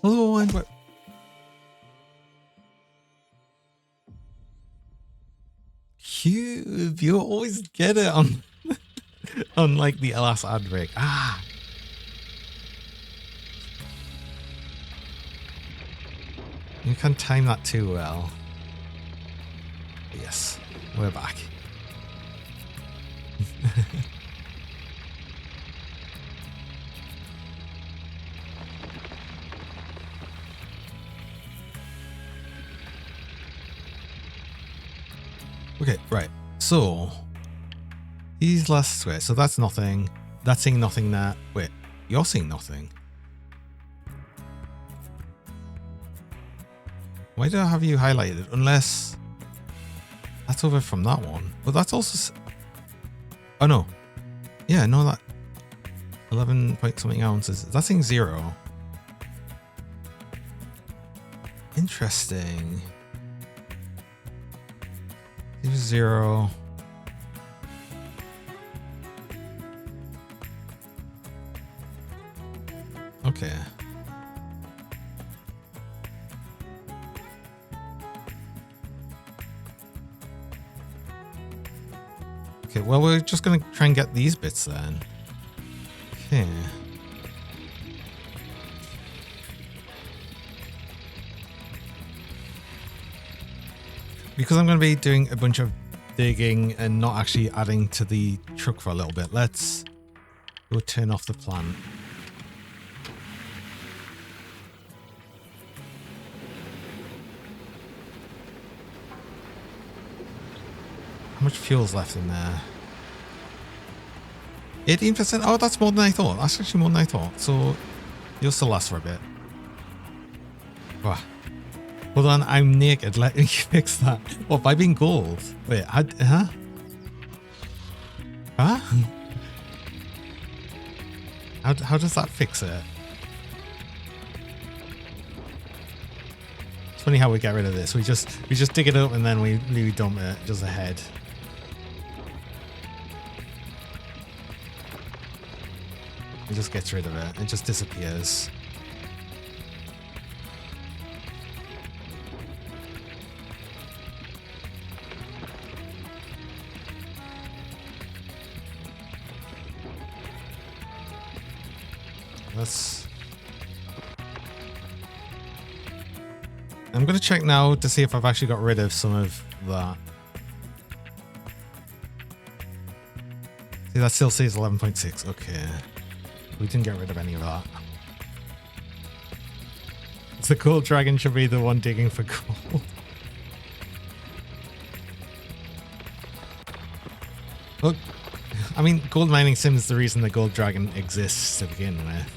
Hello, and you always get it on on like the last ad break. Ah, you can time that too well. Yes, we're back. Okay, right. So these last squares. So that's nothing. That's seeing nothing there. Wait, you're seeing nothing. Why do I have you highlighted? Unless that's over from that one. But that's also. Oh no. Yeah, no, that 11 point something ounces. That's seeing 0. Interesting. 0. Okay. Okay, well, we're just going to try and get these bits then. Okay. Because I'm going to be doing a bunch of digging and not actually adding to the truck for a little bit, let's go turn off the plant. How much fuel's left in there? 18%? Oh, that's more than I thought. That's actually more than I thought. So you'll still last for a bit. Wow. Hold on, I'm naked. Let me fix that. What, by being gold? Wait, huh? Huh? How does that fix it? It's funny how we get rid of this. We just dig it up and then we dump it just ahead. It just gets rid of it. It just disappears. I'm going to check now to see if I've actually got rid of some of that. See, that still says 11.6. Okay. We didn't get rid of any of that. The gold dragon should be the one digging for gold. Look, I mean, gold mining sim is the reason the gold dragon exists to begin with.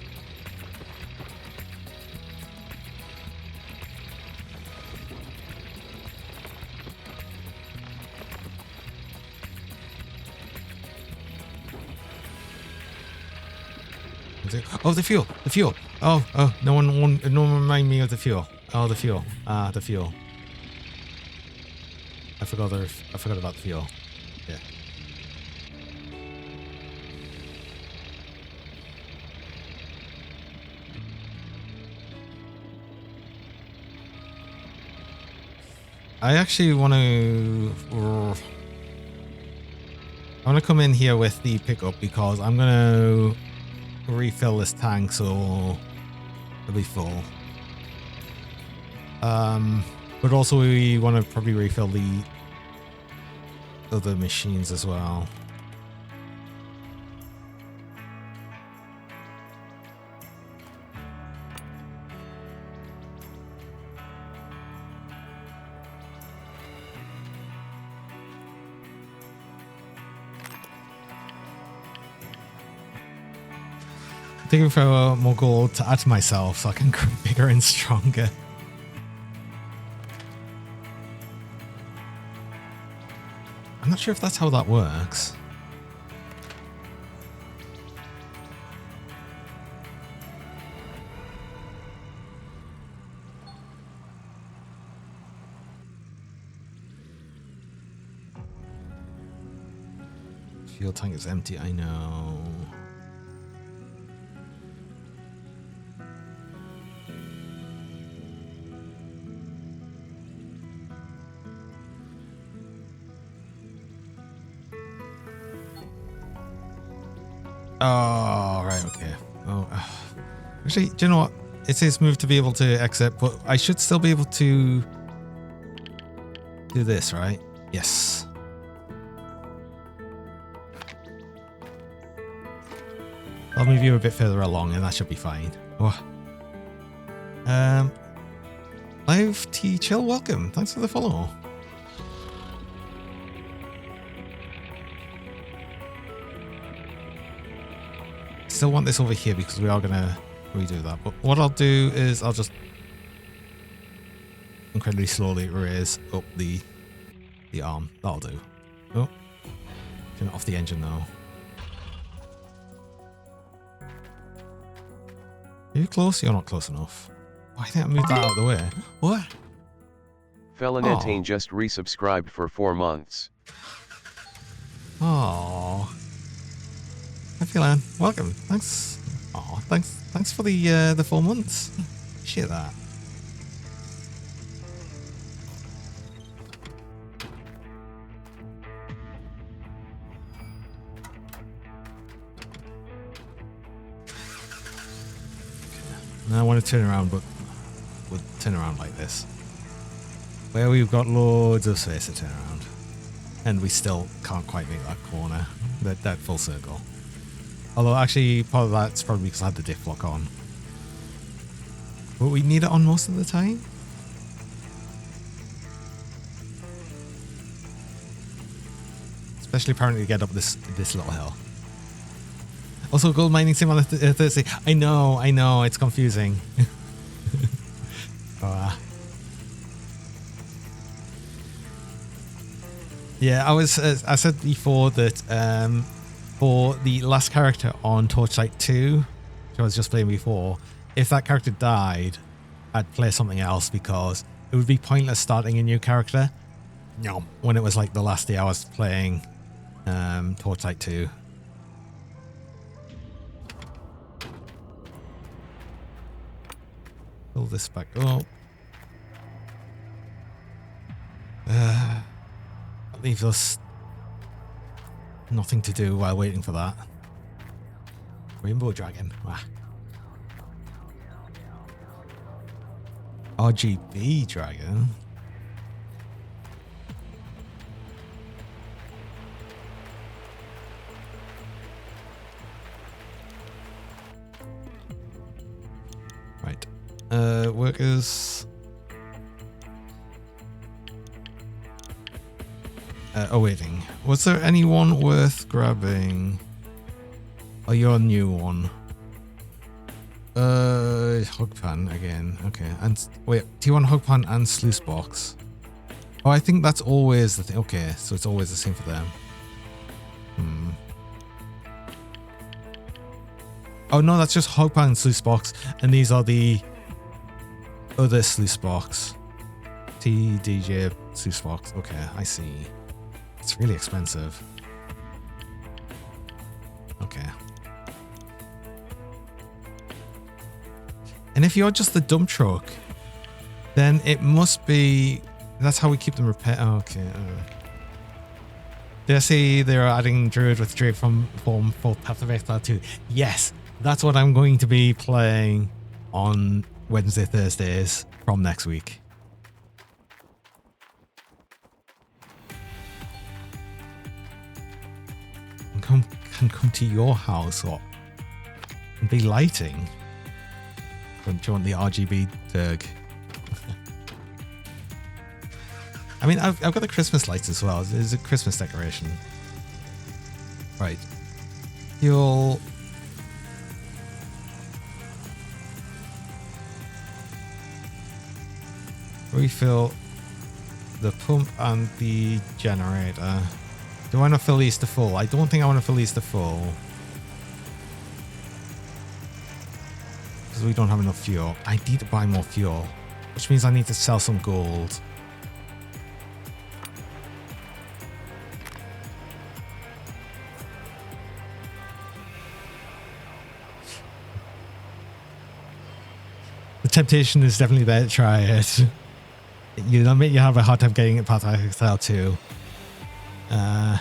Oh, the fuel! The fuel! Oh! No one remind me of the fuel. Oh, the fuel. The fuel. I forgot about the fuel. Yeah. I actually want to come in here with the pickup because I'm gonna refill this tank so it'll be full. But also we want to probably refill the other machines as well. Digging for more gold to add to myself so I can grow bigger and stronger. I'm not sure if that's how that works. Fuel tank is empty, I know. Oh, right, okay. Oh, actually, do you know what? It says move to be able to exit, but I should still be able to do this, right? Yes. I'll move you a bit further along and that should be fine. Oh. Live T Chill, welcome. Thanks for the follow. Still want this over here because we are going to redo that. But what I'll do is I'll just incredibly slowly raise up the arm. That'll do. Oh, turn it off the engine though. Are you close? You're not close enough. Why didn't I move that out of the way? What? Felinetane just resubscribed for 4 months. Oh. Hi, Philan. Welcome. Thanks. Oh, thanks for the 4 months. Appreciate that. And I want to turn around, but we'll turn around like this. Where we've got loads of space to turn around. And we still can't quite make that corner, that full circle. Although actually part of that's probably because I had the diff lock on. But we need it on most of the time. Especially apparently to get up this little hill. Also, gold mining sim on a Thursday. I know, it's confusing. Yeah, I said before that for the last character on Torchlight 2, which I was just playing before, if that character died, I'd play something else because it would be pointless starting a new character. No, when it was like the last day I was playing Torchlight 2. Pull this back up. That leaves us nothing to do while waiting for that. Rainbow Dragon. Ah. RGB Dragon. Right. Workers. Waiting. Was there anyone worth grabbing? Oh, you're a new one. Hog pan again. Okay. And wait, T1 hog pan and sluice box. Oh, I think that's always the thing. Okay, so it's always the same for them. Oh no, that's just hog pan and sluice box, and these are the other sluice box. TDJ sluice box. Okay, I see. It's really expensive. Okay. And if you're just the dump truck, then it must be... That's how we keep them repaired. Oh, okay. Did I say they're adding Druid with Druid from form for Path of Exile 2? Yes, that's what I'm going to be playing on Wednesday, Thursdays from next week. Can come to your house or be lighting. Don't you want the RGB Derg? I mean, I've got the Christmas lights as well. It's a Christmas decoration. Right. You'll... refill the pump and the generator. Do I want to fill these to full? I don't think I want to fill these to full. Because we don't have enough fuel. I need to buy more fuel. Which means I need to sell some gold. The temptation is definitely there to try it. You admit you have a hard time getting it past Exile 2. I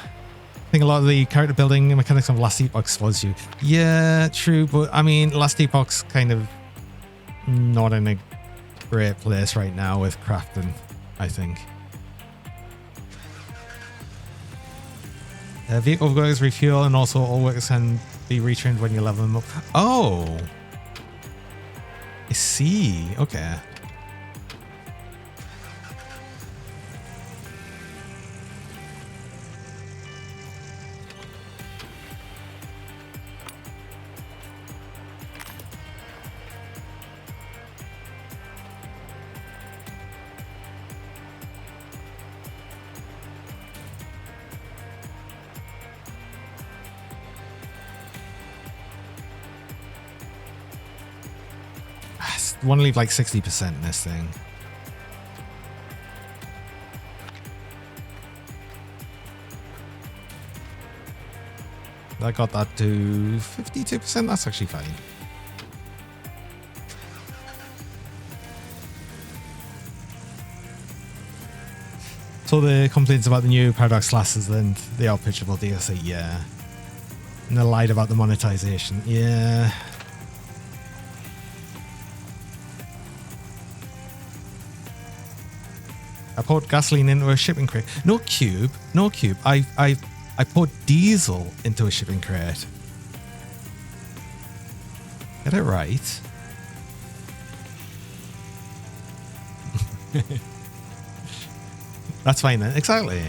think a lot of the character building mechanics of Last Epoch spoils you. Yeah, true, but I mean, Last Epoch's kind of not in a great place right now with crafting, I think. Vehicle workers refuel, and also all workers can be retrained when you level them up. Oh! I see. Okay. I want to leave like 60% in this thing. I got that to 52%. That's actually fine. So the complaints about the new Paradox classes, then they are pitchable DLC, yeah. And they lied about the monetization, yeah. I poured gasoline into a shipping crate. No cube. No cube. I poured diesel into a shipping crate. Get it right. That's fine then. Exactly.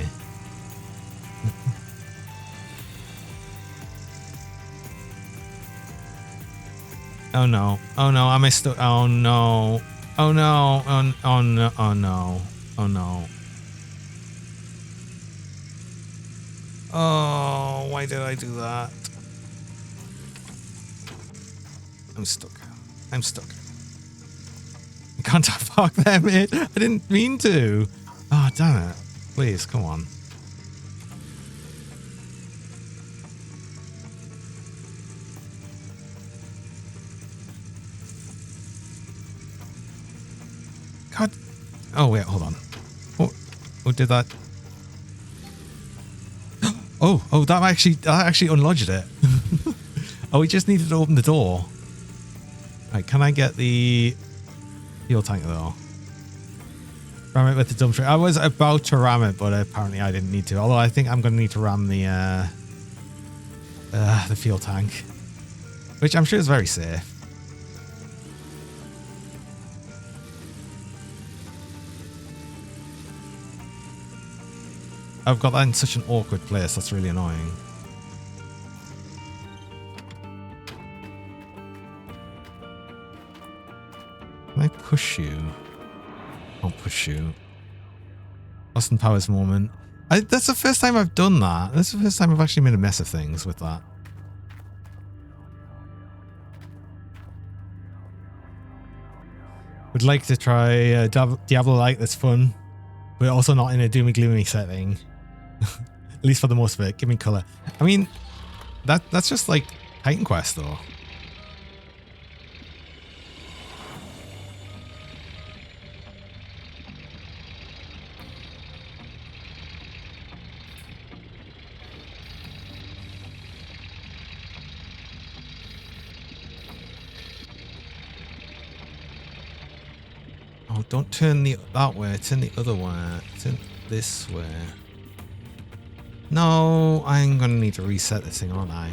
Oh no. Oh no. I missed it. Oh no. Oh no. Oh no. Oh no. Oh no. Oh, why did I do that? I'm stuck. I'm stuck. I can't fuck them, mate. I didn't mean to. Oh, damn it. Please, come on. God. Oh, wait, hold on. Oh, did that? Oh, that actually unlodged it. Oh, we just needed to open the door. Right, can I get the fuel tank though? Ram it with the dump truck. I was about to ram it, but apparently I didn't need to. Although I think I'm going to need to ram the fuel tank, which I'm sure is very safe. I've got that in such an awkward place. That's really annoying. Can I push you? I'll push you. Austin Powers moment. That's the first time I've done that. That's the first time I've actually made a mess of things with that. Would like to try Diablo-like. That's fun, but also not in a doomy gloomy setting. At least for the most of it. Give me color. I mean, that's just like Titan Quest though. Oh, don't turn that way. Turn the other way. Turn this way. No, I'm gonna need to reset this thing, aren't I?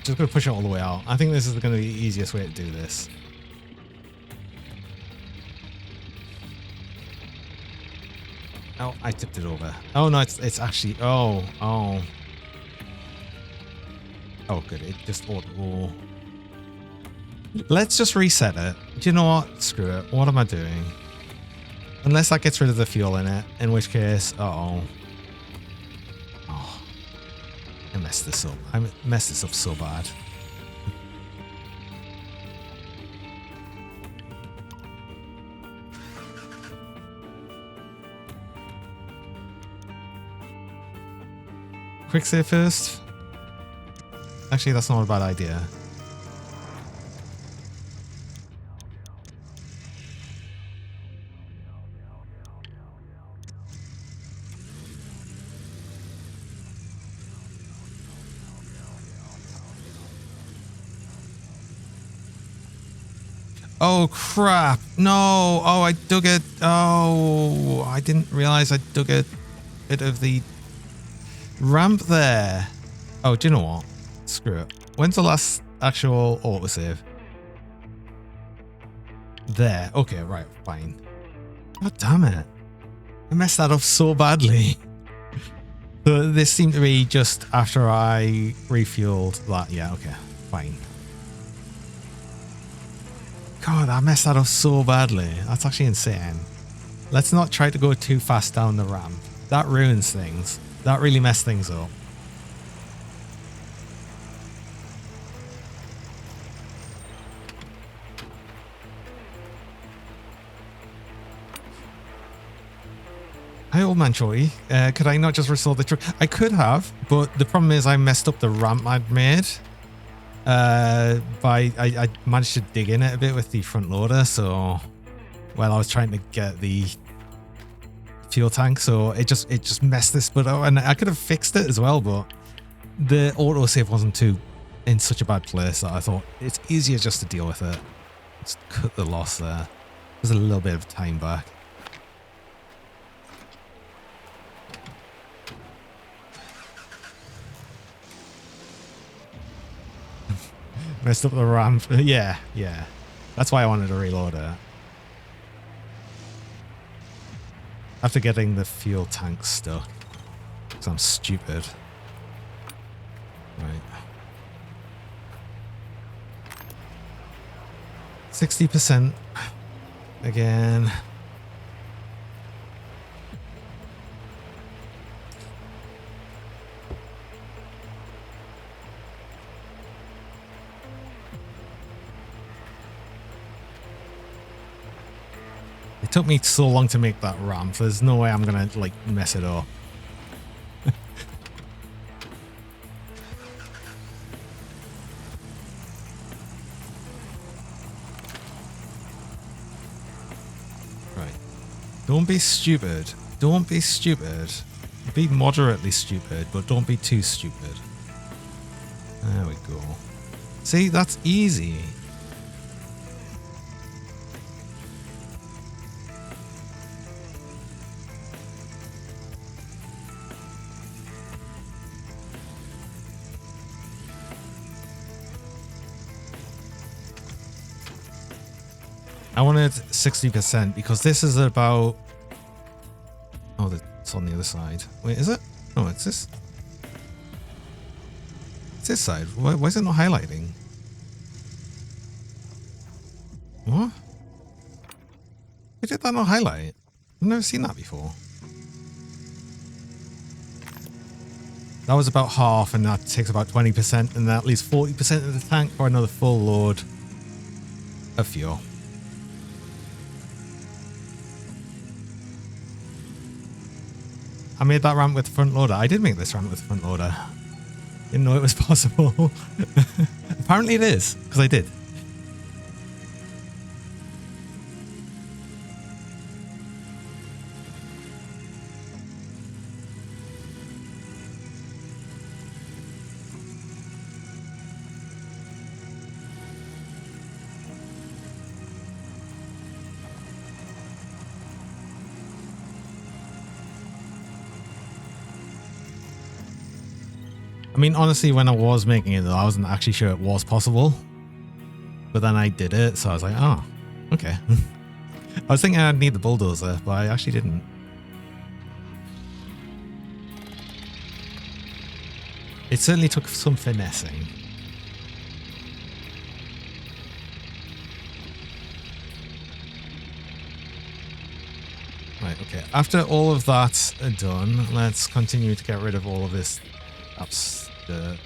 Just gonna push it all the way out. I think this is gonna be the easiest way to do this. Oh, I tipped it over. Oh no, it's actually. Oh. Oh, good. It just auto. Let's just reset it. Do you know what? Screw it. What am I doing? Unless that gets rid of the fuel in it, in which case, oh, I messed this up. I messed this up so bad. Quick save first. Actually, that's not a bad idea. Oh crap! No! Oh, I dug it. Oh, I didn't realize I dug a bit of the ramp there. Oh, do you know what? Screw it. When's the last actual autosave? There. Okay, right, fine. God damn it. I messed that up so badly. So this seemed to be just after I refueled that. Yeah, okay, fine. God, I messed that up so badly. That's actually insane. Let's not try to go too fast down the ramp. That ruins things. That really messed things up. Hi, old man Choi. Could I not just restore the truck? I could have, but the problem is I messed up the ramp I'd made. I managed to dig in it a bit with the front loader, so while I was trying to get the fuel tank, so it just messed this bit up, and I could have fixed it as well, but the autosave wasn't in such a bad place that I thought it's easier just to deal with it. Just cut the loss there. There's a little bit of time back. Messed up the ramp. Yeah. That's why I wanted to reload it. After getting the fuel tank stuck. Because I'm stupid. Right. 60% again. It took me so long to make that ramp. There's no way I'm gonna like mess it up. Right. Don't be stupid. Don't be stupid. Be moderately stupid, but don't be too stupid. There we go. See, that's easy. I wanted 60% because this is about... Oh, it's on the other side. Wait, is it? No, it's this. It's this side. Why is it not highlighting? What? Why did that not highlight? I've never seen that before. That was about half, and that takes about 20%, and that leaves 40% of the tank for another full load of fuel. I made that ramp with the front loader. I did make this ramp with the front loader. Didn't know it was possible. Apparently it is, because I did. I mean, honestly, when I was making it, though, I wasn't actually sure it was possible. But then I did it, so I was like, oh, okay. I was thinking I'd need the bulldozer, but I actually didn't. It certainly took some finessing. Right, okay. After all of that's done, let's continue to get rid of all of this. That's the...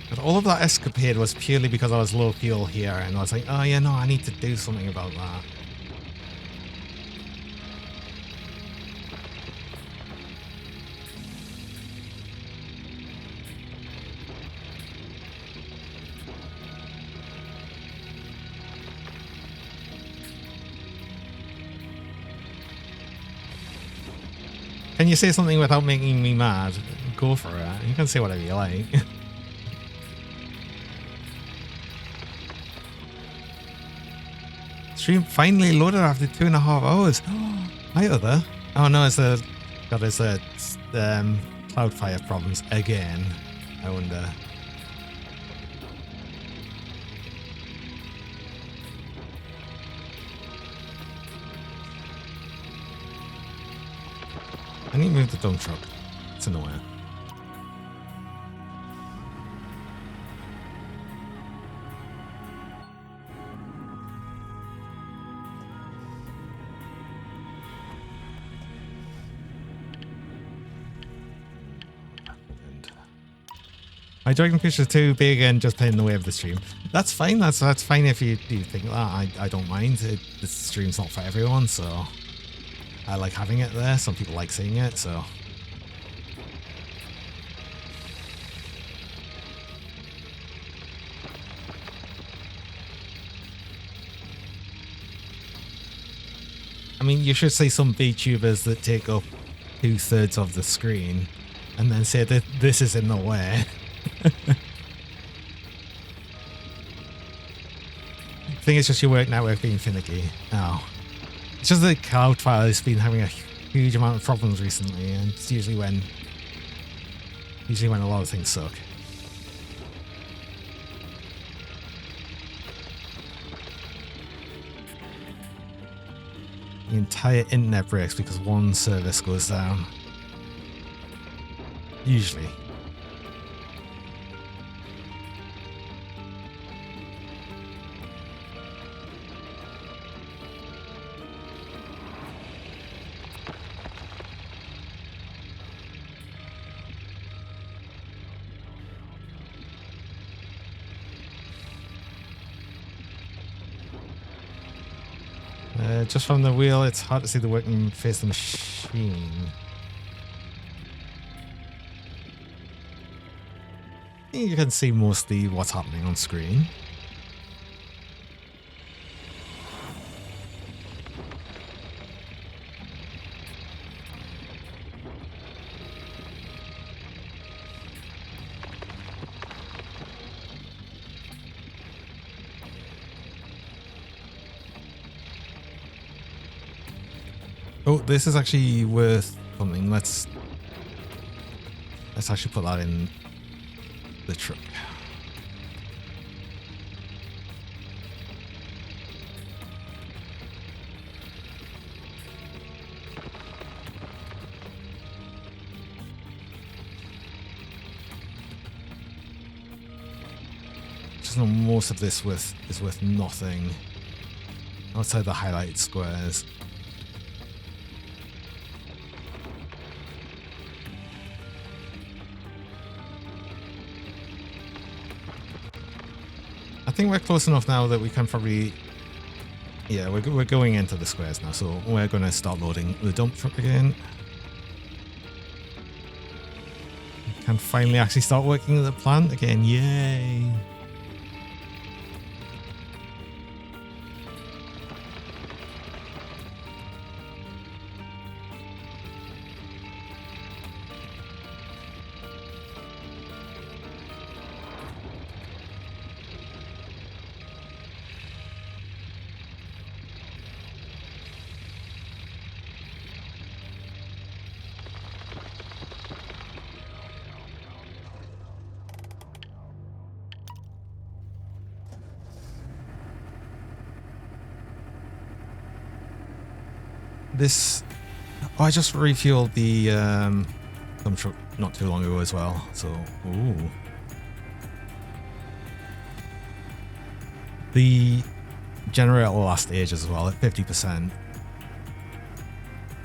But all of that escapade was purely because I was low fuel here, and I was like, oh yeah, no, I need to do something about that. Can you say something without making me mad? Go for it. You can say whatever you like. Stream finally loaded after 2.5 hours. Hi there. Oh no, it's a... God, it's a... Cloudfire problems again. I wonder. I need to move the dump truck. It's annoying. My Dragonfish are too big and just playing in the way of the stream. That's fine. That's fine if you think that. I don't mind. The stream's not for everyone, so I like having it there. Some people like seeing it, so. I mean, you should say some VTubers that take up 2/3 of the screen and then say that this is in the way. I think it's just your work network being finicky. Oh. It's just that Cloudfire has been having a huge amount of problems recently, and it's usually when a lot of things suck. The entire internet breaks because one service goes down. Usually. Just from the wheel, it's hard to see the working face of the machine. You can see mostly what's happening on screen. Oh, this is actually worth something. Let's actually put that in the truck. Just know most of this is worth nothing outside the highlighted squares. I think we're close enough now that we can probably, yeah, we're going into the squares now, so we're going to start loading the dump truck again. We can finally actually start working at the plant again, yay! This, oh, I just refueled the dump truck not too long ago as well, so, ooh. The generator will last ages as well at 50%.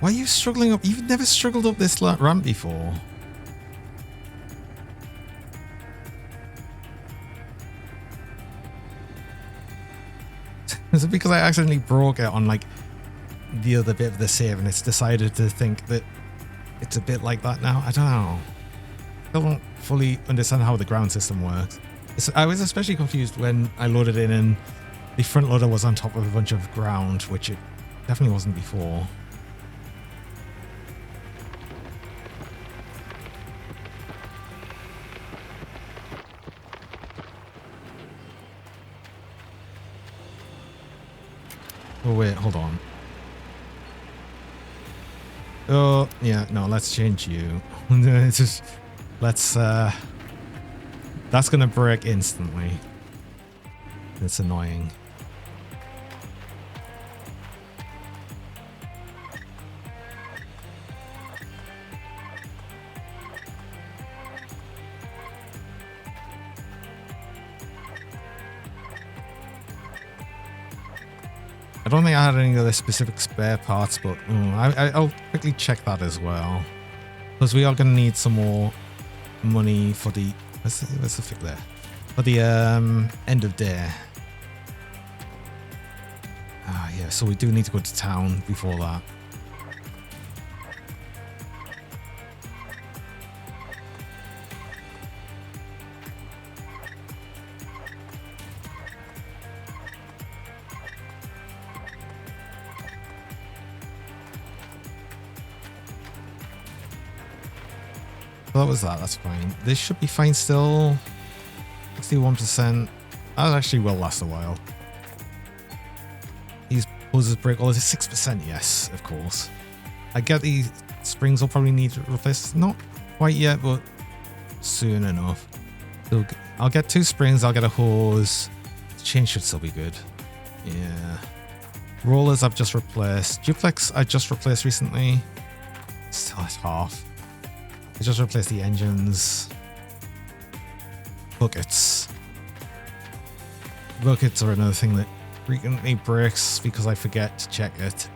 Why are you struggling up? You've never struggled up this ramp before. Is it because I accidentally broke it on like the other bit of the save and it's decided to think that it's a bit like that now? I don't know. I don't fully understand how the ground system works. I was especially confused when I loaded in and the front loader was on top of a bunch of ground, which it definitely wasn't before. Oh wait, hold on. Oh, yeah, no, let's change you. It's just, let's, that's gonna break instantly. It's annoying. I don't think I had any other specific spare parts, but I'll quickly check that as well. Because we are going to need some more money for the Where's the fix there? For the end of day. Ah, yeah. So we do need to go to town before that. So that was that. That's fine. This should be fine still. 61%. That actually will last a while. These hoses break all. Is it 6%? Yes, of course. I get the springs will probably need replaced. Not quite yet, but soon enough. So I'll get 2 springs. I'll get a hose. The chain should still be good. Yeah. Rollers I've just replaced. Duplex I just replaced recently. Still at half. I just replaced the engines. Buckets. Buckets are another thing that frequently breaks because I forget to check it.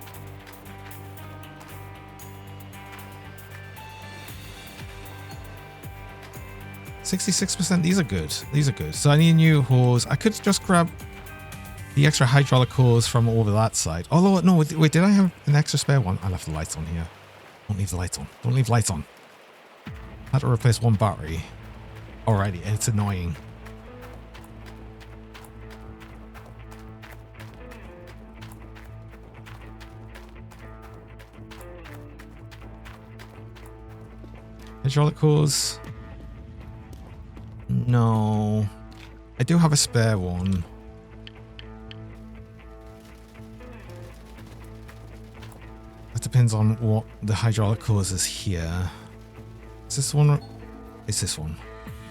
%. These are good. These are good. So I need a new hose. I could just grab the extra hydraulic hose from over that side. Although, no, wait, did I have an extra spare one? I left the lights on here. Don't leave the lights on. Don't leave lights on. Had to replace 1 battery. Alrighty, it's annoying. Hydraulic hose. No. I do have a spare one. That depends on what the hydraulic hose is here. Is this one? Is this one?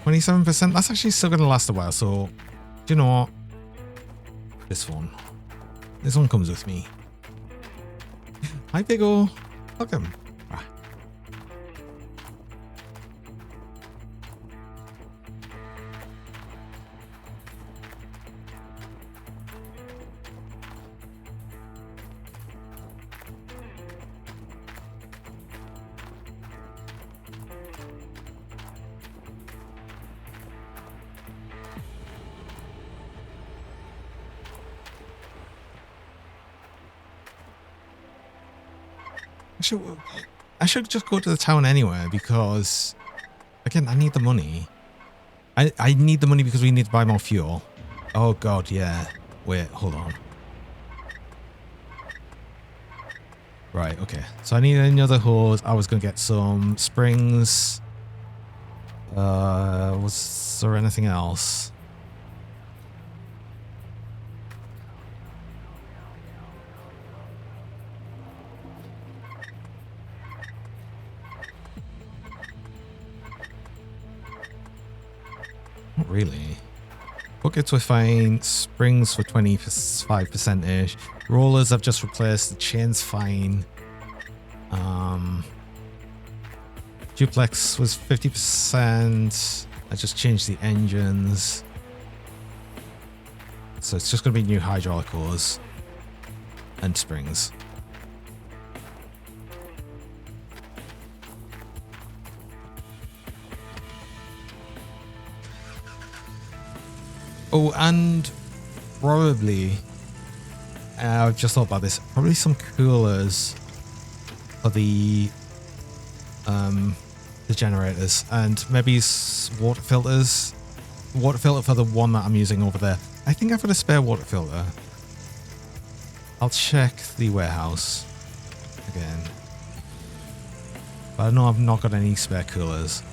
27%? That's actually still going to last a while, so... Do you know what? This one. This one comes with me. Hi, Big-O. Welcome. Ah. I should just go to the town anyway because, again, I need the money. I need the money because we need to buy more fuel. Oh god, yeah. Wait, hold on. Right, okay. So I need another hose. I was going to get some springs. Was there anything else? Not really. Buckets were fine. Springs were 25%-ish. Rollers I've just replaced. The chain's fine. Duplex was 50%. I just changed the engines. So it's just going to be new hydraulic hose. And springs. Oh, and probably, I've just thought about this, probably some coolers for the generators, and maybe water filters. Water filter for the one that I'm using over there. I think I've got a spare water filter. I'll check the warehouse again. But I know I've not got any spare coolers.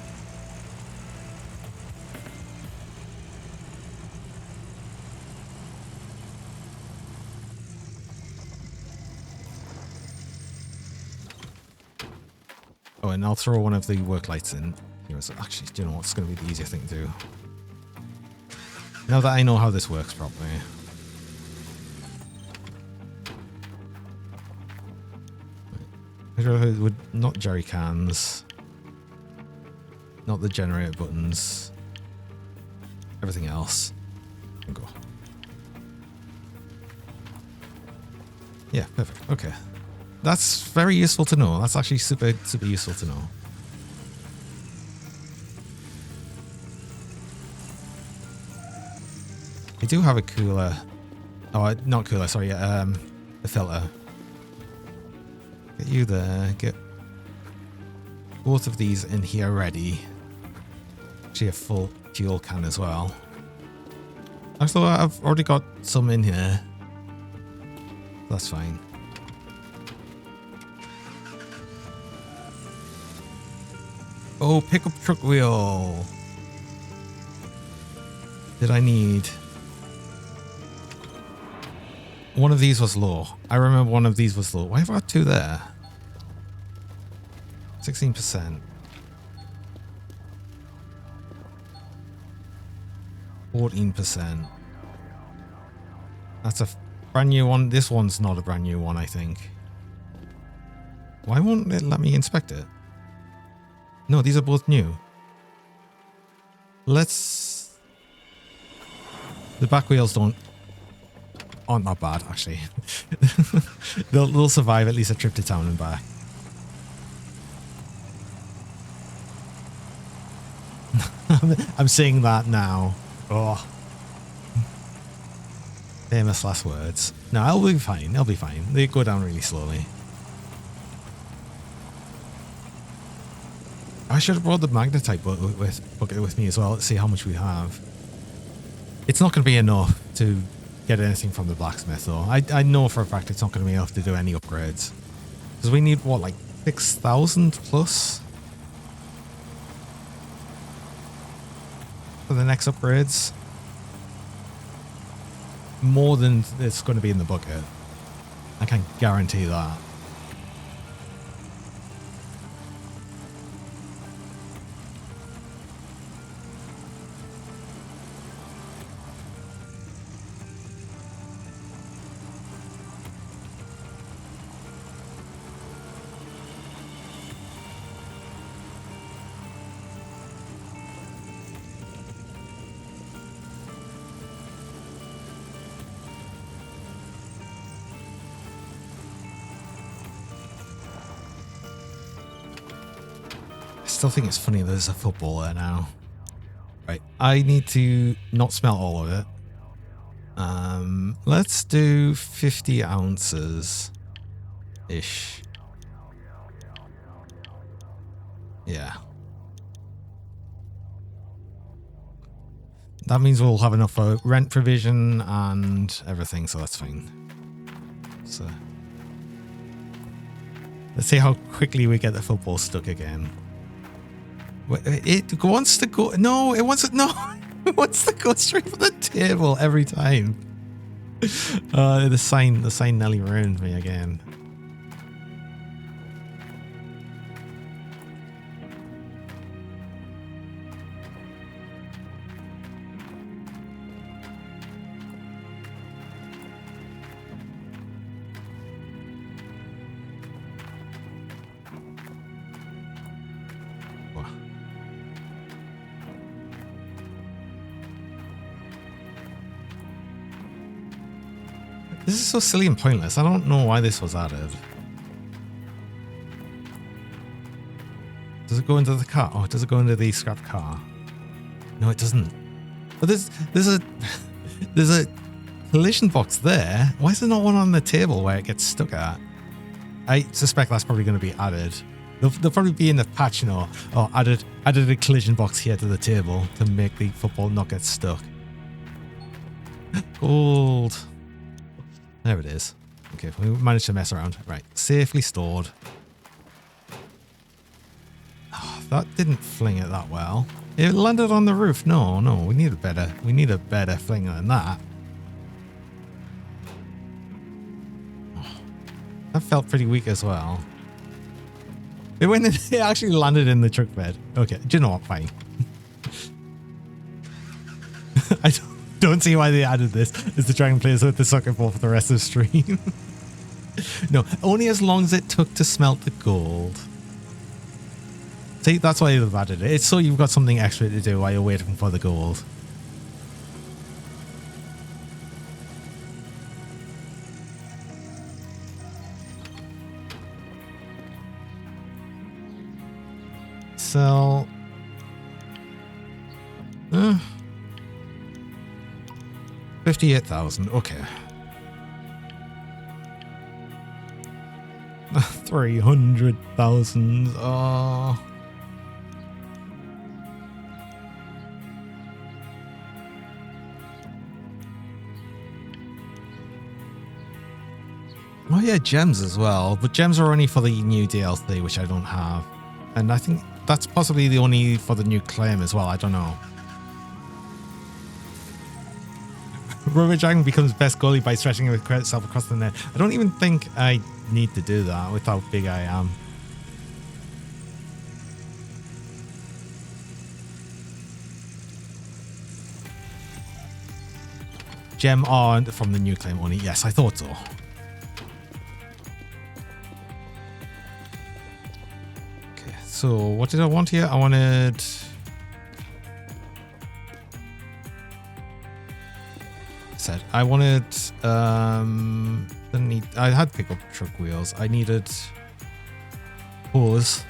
Oh, and I'll throw one of the work lights in here. So actually, do you know what's going to be the easier thing to do? Now that I know how this works properly. With not jerry cans. Not the generator buttons. Everything else. And go. Yeah, perfect. Okay. That's very useful to know. That's actually super useful to know. I do have a cooler. Oh, not cooler, sorry, the filter. Get you there, get both of these in here ready. Actually a full fuel can as well. Actually, I've already got some in here. That's fine. Oh, pickup truck wheel. Did I need... One of these was low. I remember one of these was low. Why have I got two there? 16%. 14%. That's a brand new one. This one's not a brand new one, I think. Why won't it let me inspect it? No, these are both new. Let's... The back wheels aren't that bad, actually. they'll survive at least a trip to town and back. I'm saying that now. Oh. Famous last words. No, I'll be fine. I'll be fine. They go down really slowly. I should have brought the magnetite bucket with me as well. Let's see how much we have. It's not going to be enough to get anything from the blacksmith, though. I know for a fact it's not going to be enough to do any upgrades. Because we need, what, like 6,000 plus? For the next upgrades? More than it's going to be in the bucket. I can guarantee that. I still think it's funny there's a football there now. Right, I need to not smell all of it. Let's do 50 ounces ish. Yeah. That means we'll have enough for rent provision and everything, so that's fine. So let's see how quickly we get the football stuck again. It wants to go. No, it wants to. No, it wants to go straight for the table every time. The sign nearly ruined me again. This is so silly and pointless. I don't know why this was added. Does it go into the car? Oh, does it go into the scrap car? No, it doesn't. But there's a collision box there. Why is there not one on the table where it gets stuck at? I suspect that's probably going to be added. They'll probably be in the patch, you know, or added a collision box here to the table to make the football not get stuck. Gold. There it is. Okay, we managed to mess around. Right, safely stored. Oh, that didn't fling it that well. It landed on the roof. No, we need a better fling than that. Oh, that felt pretty weak as well. It actually landed in the truck bed. Okay, do you know what? Fine. I don't see why they added this, is to try and play us with the soccer ball for the rest of the stream. No, only as long as it took to smelt the gold. See, that's why they've added it. It's so you've got something extra to do while you're waiting for the gold. Sell. 58,000. Okay. 300,000. Oh. Oh yeah, gems as well. But gems are only for the new DLC, which I don't have. And I think that's possibly the only for the new claim as well. I don't know. Rubberjang becomes best goalie by stretching himself across the net. I don't even think I need to do that with how big I am. Gem on from the new claim only. Yes, I thought so. Okay, so what did I want here? I wanted... I wanted I had pickup truck wheels. I needed hose.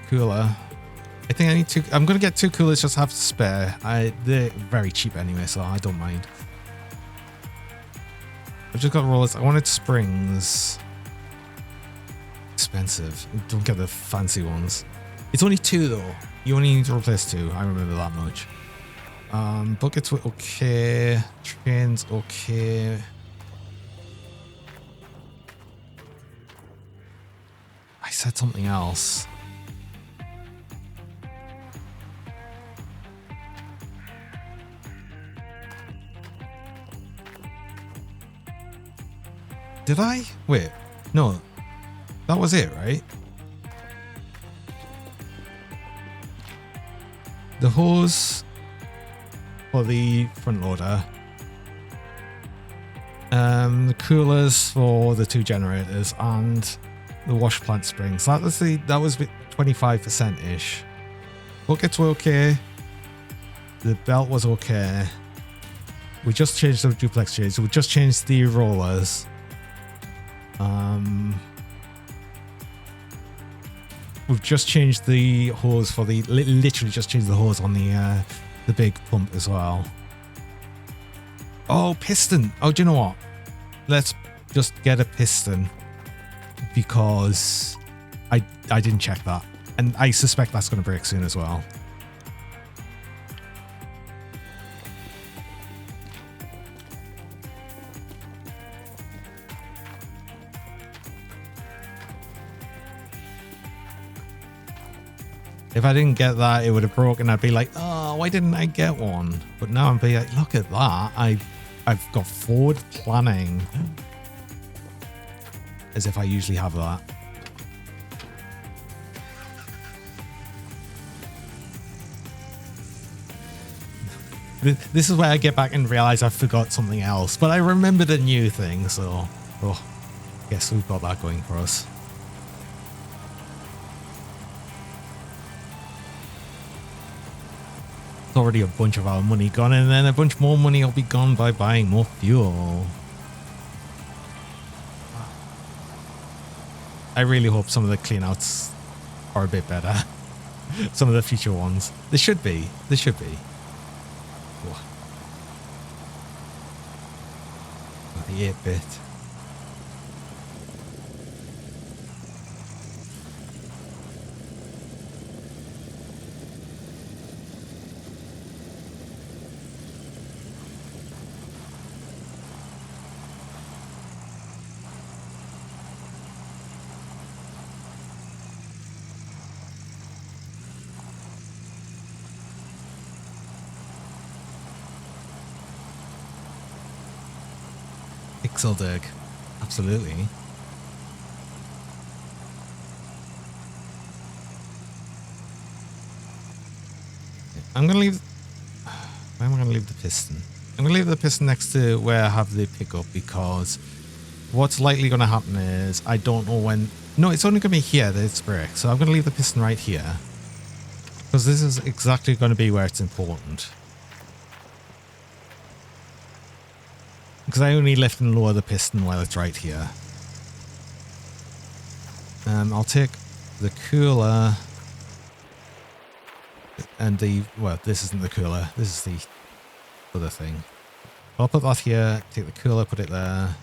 Cooler. I think I need two. I'm gonna get 2 coolers just to have to spare. They're very cheap anyway, so I don't mind. I've just got rollers. I wanted springs. Expensive. Don't get the fancy ones. It's only 2 though. You only need to replace 2. I remember that much. Buckets were okay. Trains okay. I said something else. Did I? Wait. No. That was it, right? The hose for the front loader. The coolers for the 2 generators and the wash plant springs. That was 25%-ish. Buckets were okay. The belt was okay. We just changed the duplex shades. We just changed the rollers. We've just changed the hose for the... Literally just changed the hose on the big pump as well. Oh, piston. Oh, do you know what? Let's just get a piston. Because I didn't check that. And I suspect that's going to break soon as well. If I didn't get that, it would have broken. I'd be like, oh, why didn't I get one? But now I'm being like, look at that. I've got forward planning. As if I usually have that. This is where I get back and realize I forgot something else. But I remembered a new thing, so... Oh, guess we've got that going for us. Already a bunch of our money gone, and then a bunch more money will be gone by buying more fuel. I really hope some of the cleanouts are a bit better. Some of the future ones. They should be. They should be. Oh. The 8-bit. Pixeldig. Absolutely. I'm going to leave... Where am I going to leave the piston? I'm going to leave the piston next to where I have the pickup because what's likely going to happen is I don't know when... No, it's only going to be here that it's break. So I'm going to leave the piston right here because this is exactly going to be where it's important. Because I only lift and lower the piston while it's right here. I'll take the cooler And well, this isn't the cooler. This is the other thing. I'll put that here, take the cooler, put it there.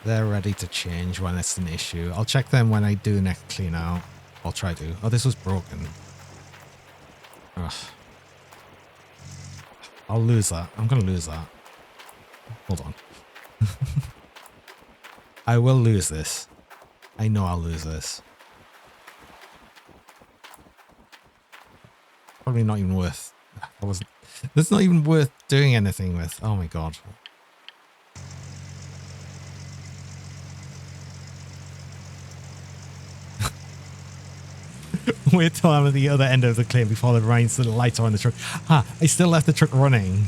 They're ready to change when it's an issue. I'll check them when I do next clean out. I'll try to. Oh, this was broken. Ugh. I'll lose that. I'm going to lose that. Hold on. I will lose this. I know I'll lose this. Probably not even worth... That's not even worth doing anything with. Oh my god. Wait till I'm at the other end of the claim before the lights are on the truck. Ah, I still left the truck running.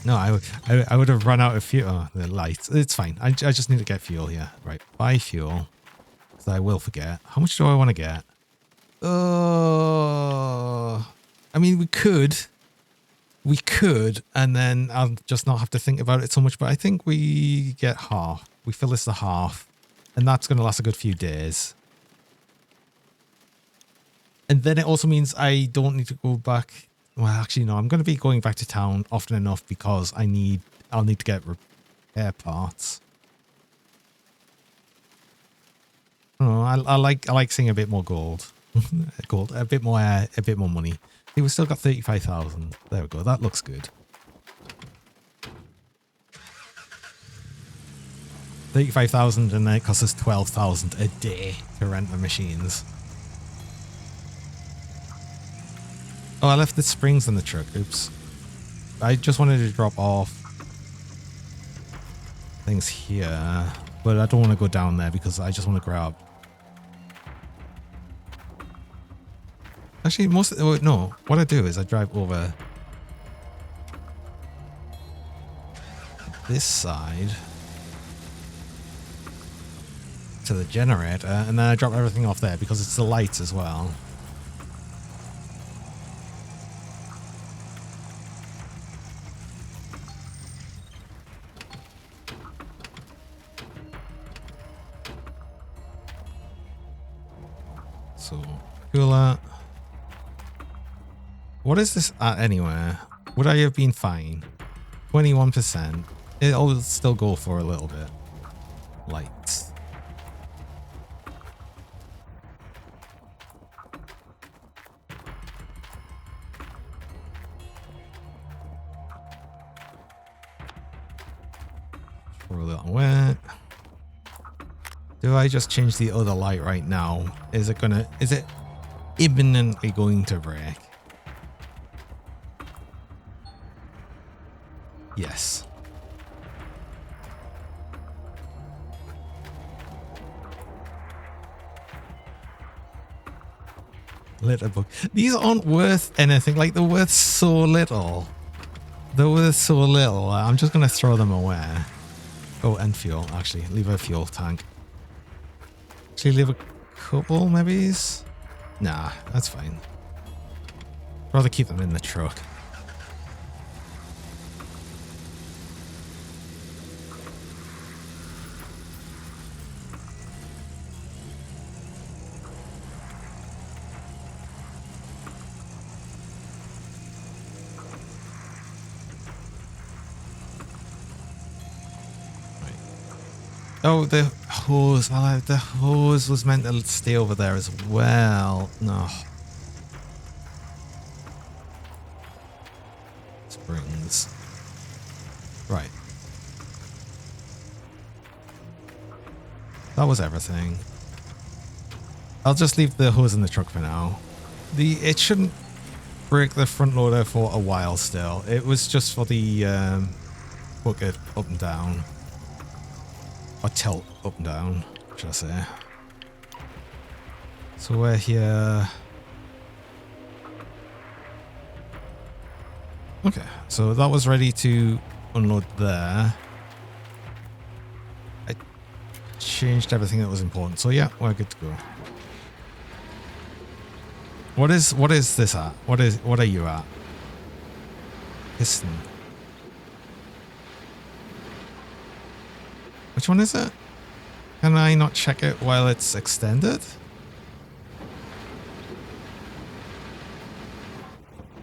No, I would have run out of fuel. Oh, the lights. It's fine. I just need to get fuel here. Right, buy fuel. So I will forget. How much do I want to get? I mean, we could. We could, and then I'll just not have to think about it so much. But I think we get half. We fill this to half. And that's going to last a good few days. And then it also means I don't need to go back. Well, actually, no. I'm going to be going back to town often enough because I'll need to get repair parts. Oh, I like seeing a bit more gold. A bit more money. See, we've still got 35,000. There we go. That looks good. 35,000, and then it costs us 12,000 a day to rent the machines. Oh, I left the springs in the truck. Oops. I just wanted to drop off things here, but I don't want to go down there because I just want to grab. Actually, no. What I do is I drive over this side to the generator, and then I drop everything off there because it's the lights as well. So, cooler. What is this at anywhere? Would I have been fine? 21%. It'll still go for a little bit. Lights. For a little bit. Do I just change the other light right now? Is it imminently going to break? Yes. Litter book. These aren't worth anything. Like, they're worth so little. They're worth so little. I'm just going to throw them away. Oh, and fuel. Actually, leave a fuel tank. Actually, leave a couple, maybe? Nah, that's fine. Rather keep them in the truck. Oh, the hose. Oh, the hose was meant to stay over there as well. No. Springs. Right. That was everything. I'll just leave the hose in the truck for now. It shouldn't break the front loader for a while still. It was just for the bucket up and down. Or tilt up and down, should I say. So we're here. Okay, so that was ready to unload there. I changed everything that was important. So yeah, we're good to go. What is this at? What are you at? Piston. Which one is it? Can I not check it while it's extended?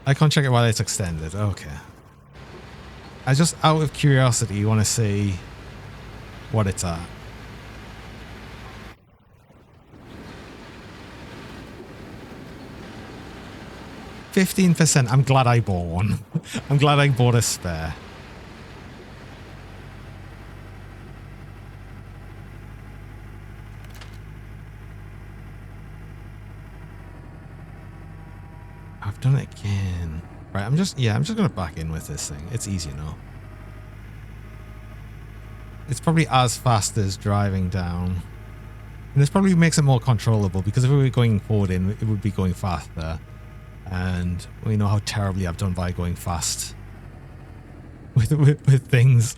I can't check it while it's extended. Okay. I just, out of curiosity, want to see what it's at. 15%. I'm glad I bought one. I'm glad I bought a spare. I've done it again. Right, I'm just gonna back in with this thing. It's easy enough. It's probably as fast as driving down. And this probably makes it more controllable, because if we were going forward in, it would be going faster. And we know how terribly I've done by going fast with things.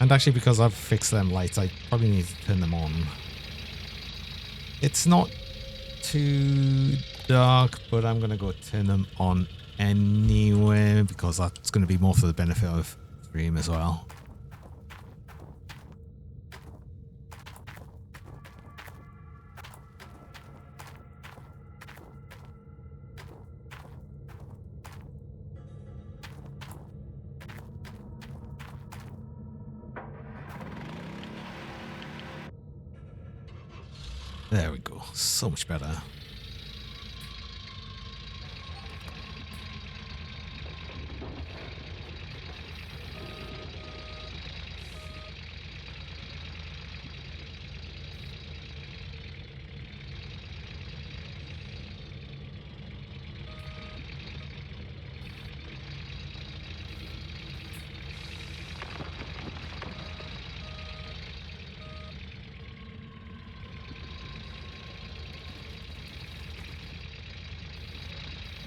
And actually, because I've fixed them lights, I probably need to turn them on. It's not too dark, but I'm going to go turn them on anyway, because that's going to be more for the benefit of stream as well. There we go. So much better.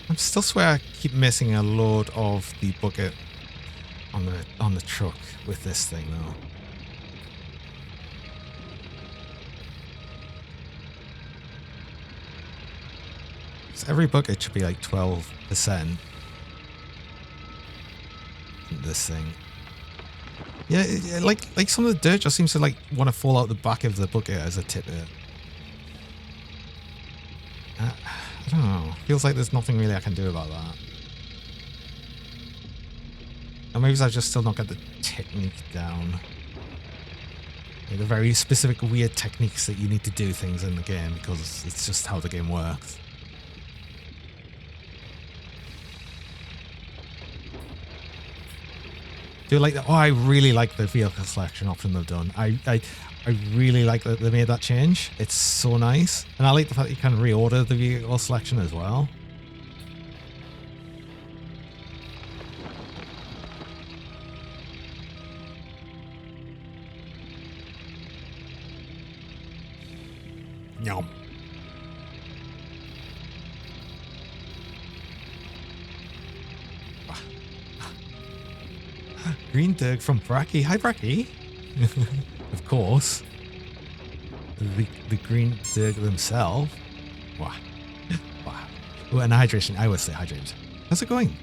I still swear I keep missing a load of the bucket on the truck with this thing though. So every bucket should be like 12%. This thing. Yeah, like some of the dirt just seems to like want to fall out the back of the bucket as I tip it. I don't know. Feels like there's nothing really I can do about that. Or maybe I've just still not got the technique down. Like the very specific weird techniques that you need to do things in the game, because it's just how the game works. Do you like that? Oh, I really like the vehicle selection option they've done. I really like that they made that change. It's so nice. And I like the fact that you can reorder the vehicle selection as well. Yum. Green Dirk from Bracky. Hi, Bracky. Of course. The Green Dirk themselves. Wow. Wow. Oh, and hydration. I will say hydrated. How's it going?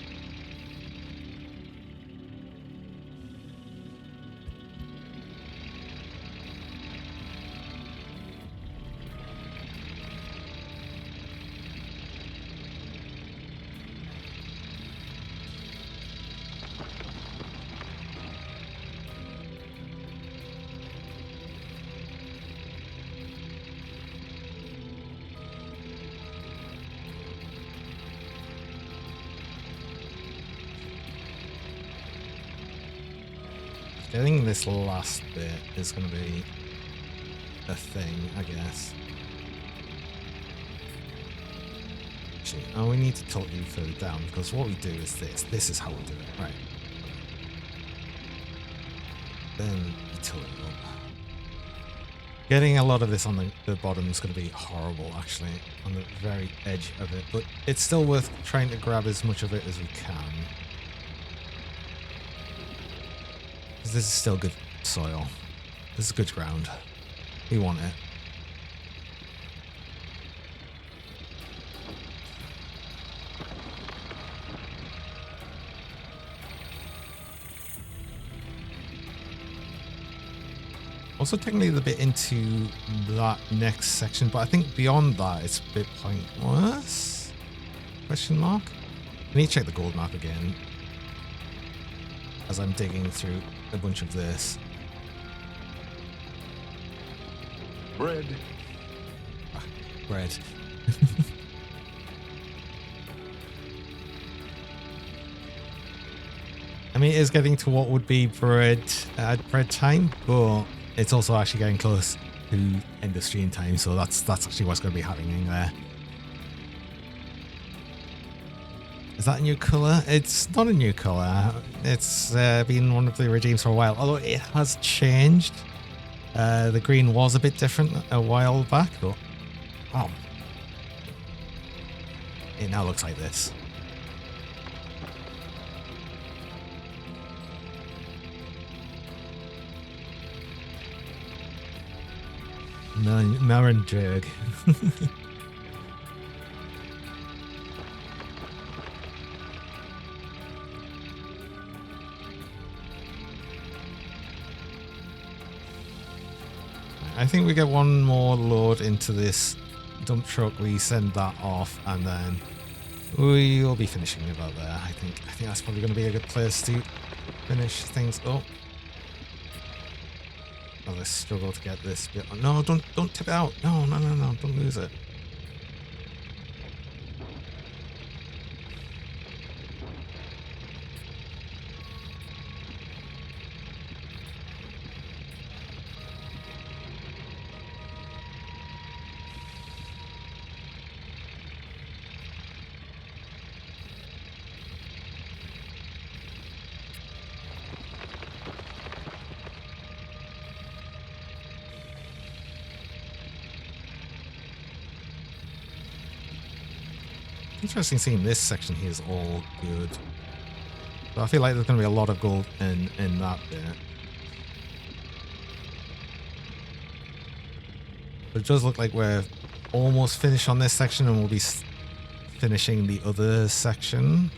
I think this last bit is going to be a thing, I guess. Actually, oh, we need to tilt you further down, because what we do is this. This is how we do it, right? Then you tilt it up. Getting a lot of this on the bottom is going to be horrible, actually, on the very edge of it. But it's still worth trying to grab as much of it as we can. This is still good soil. This is good ground. We want it. Also technically the bit into that next section, but I think beyond that it's a bit pointless? Question mark? I need to check the gold map again as I'm digging through a bunch of this. Bread. Ah, bread. I mean, it is getting to what would be bread at bread time, but it's also actually getting close to end of stream time, so that's actually what's going to be happening there. Is that a new colour? It's not a new colour. It's been one of the regimes for a while, although it has changed. The green was a bit different a while back, but oh, it now looks like this. Marin Jurg. I think we get one more load into this dump truck. We send that off, and then we will be finishing about there. I think that's probably going to be a good place to finish things up. Oh, I struggle to get this bit. No, don't tip it out. No, don't lose it. Interesting seeing this section here is all good. But I feel like there's going to be a lot of gold in that bit. But it does look like we're almost finished on this section, and we'll be finishing the other section.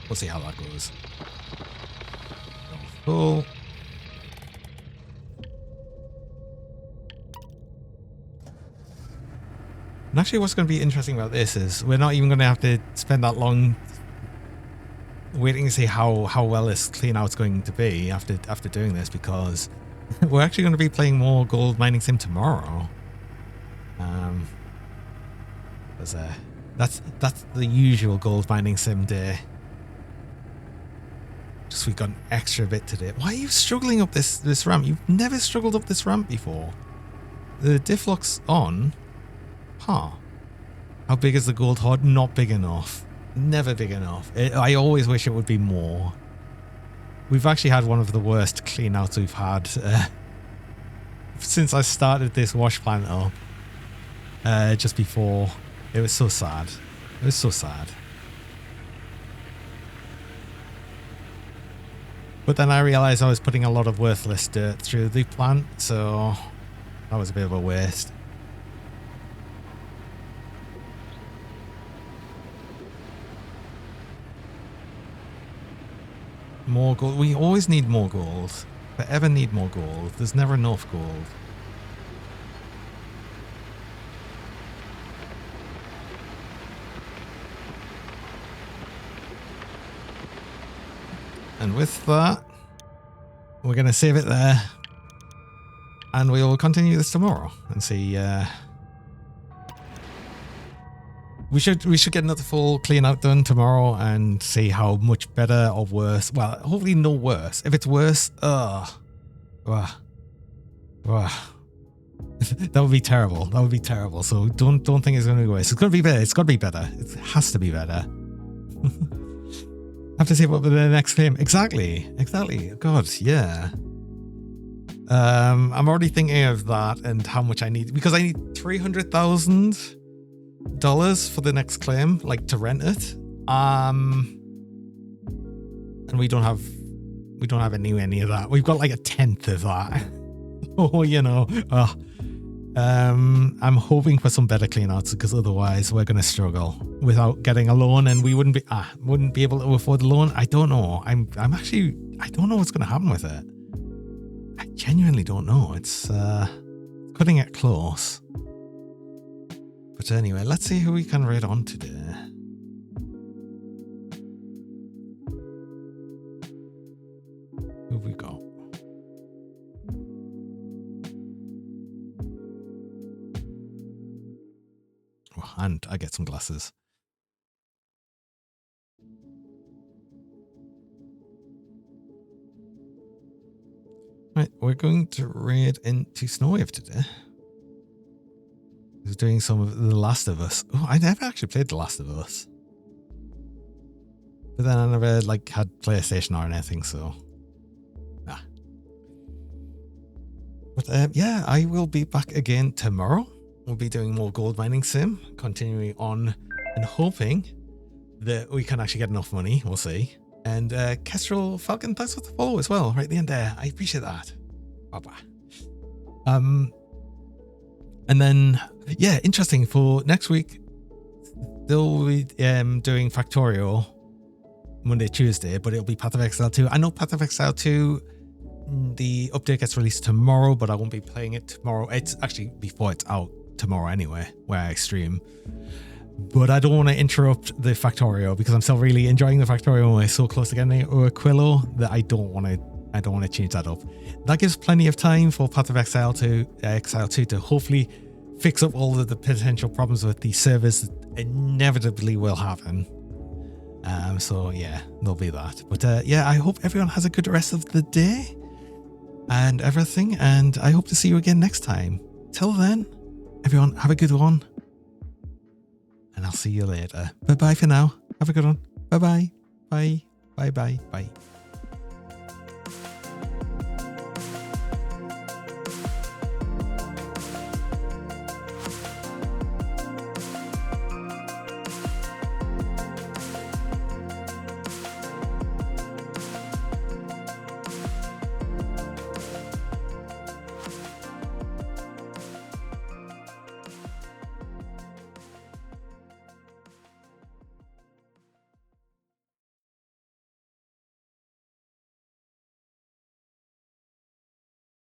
We'll see how that goes. Cool. And actually what's going to be interesting about this is we're not even going to have to spend that long waiting to see how well this clean out's going to be after doing this, because we're actually going to be playing more gold mining sim tomorrow. That's the usual gold mining sim day. Just we got an extra bit today. Why are you struggling up this ramp? You've never struggled up this ramp before. The diff lock's on. Huh. How big is the gold hoard? Not big enough. Never big enough. I always wish it would be more. We've actually had one of the worst clean outs we've had since I started this wash plant up. Just before. It was so sad. It was so sad. But then I realized I was putting a lot of worthless dirt through the plant, so that was a bit of a waste. More gold. We always need more gold. Forever need more gold. There's never enough gold. And with that, we're going to save it there, and we will continue this tomorrow and see. We should get another full clean out done tomorrow and see how much better or worse. Well, hopefully no worse. If it's worse, that would be terrible. That would be terrible. So don't think it's going to be worse. It's going to be better. It's got to be better. It has to be better. Have to see what the next game. Exactly. God, yeah. I'm already thinking of that and how much I need, because I need $300,000 for the next claim, like to rent it. And we don't have anywhere near that. We've got like a tenth of that. Oh, you know. I'm hoping for some better cleanouts, because otherwise we're gonna struggle without getting a loan, and we wouldn't be able to afford the loan. I don't know. I don't know what's gonna happen with it. I genuinely don't know. It's cutting it close. But anyway, let's see who we can raid on today. Who have we got? Oh, and I get some glasses. Right, we're going to raid into Snowwave today. He's doing some of The Last of Us. Oh, I never actually played The Last of Us. But then I never had PlayStation or anything, so nah. But yeah, I will be back again tomorrow. We'll be doing more gold mining sim, continuing on and hoping that we can actually get enough money. We'll see. And Kestrel Falcon, thanks for the follow as well, right at the end there. I appreciate that. Bye-bye. And then, yeah, interesting for next week. They'll be doing Factorio Monday, Tuesday, but it'll be Path of Exile 2. I know Path of Exile 2, the update gets released tomorrow, but I won't be playing it tomorrow. It's actually before it's out tomorrow anyway, where I stream. But I don't want to interrupt the Factorio, because I'm still really enjoying the Factorio, and we're so close to getting it, or Aquilo, that I don't want to change that up. That gives plenty of time for Path of Exile 2 to hopefully fix up all of the potential problems with the servers that inevitably will happen. So yeah, there'll be that. But yeah, I hope everyone has a good rest of the day and everything, and I hope to see you again next time. Till then, everyone, have a good one. And I'll see you later. Bye-bye for now. Have a good one. Bye-bye. Bye. Bye-bye. Bye.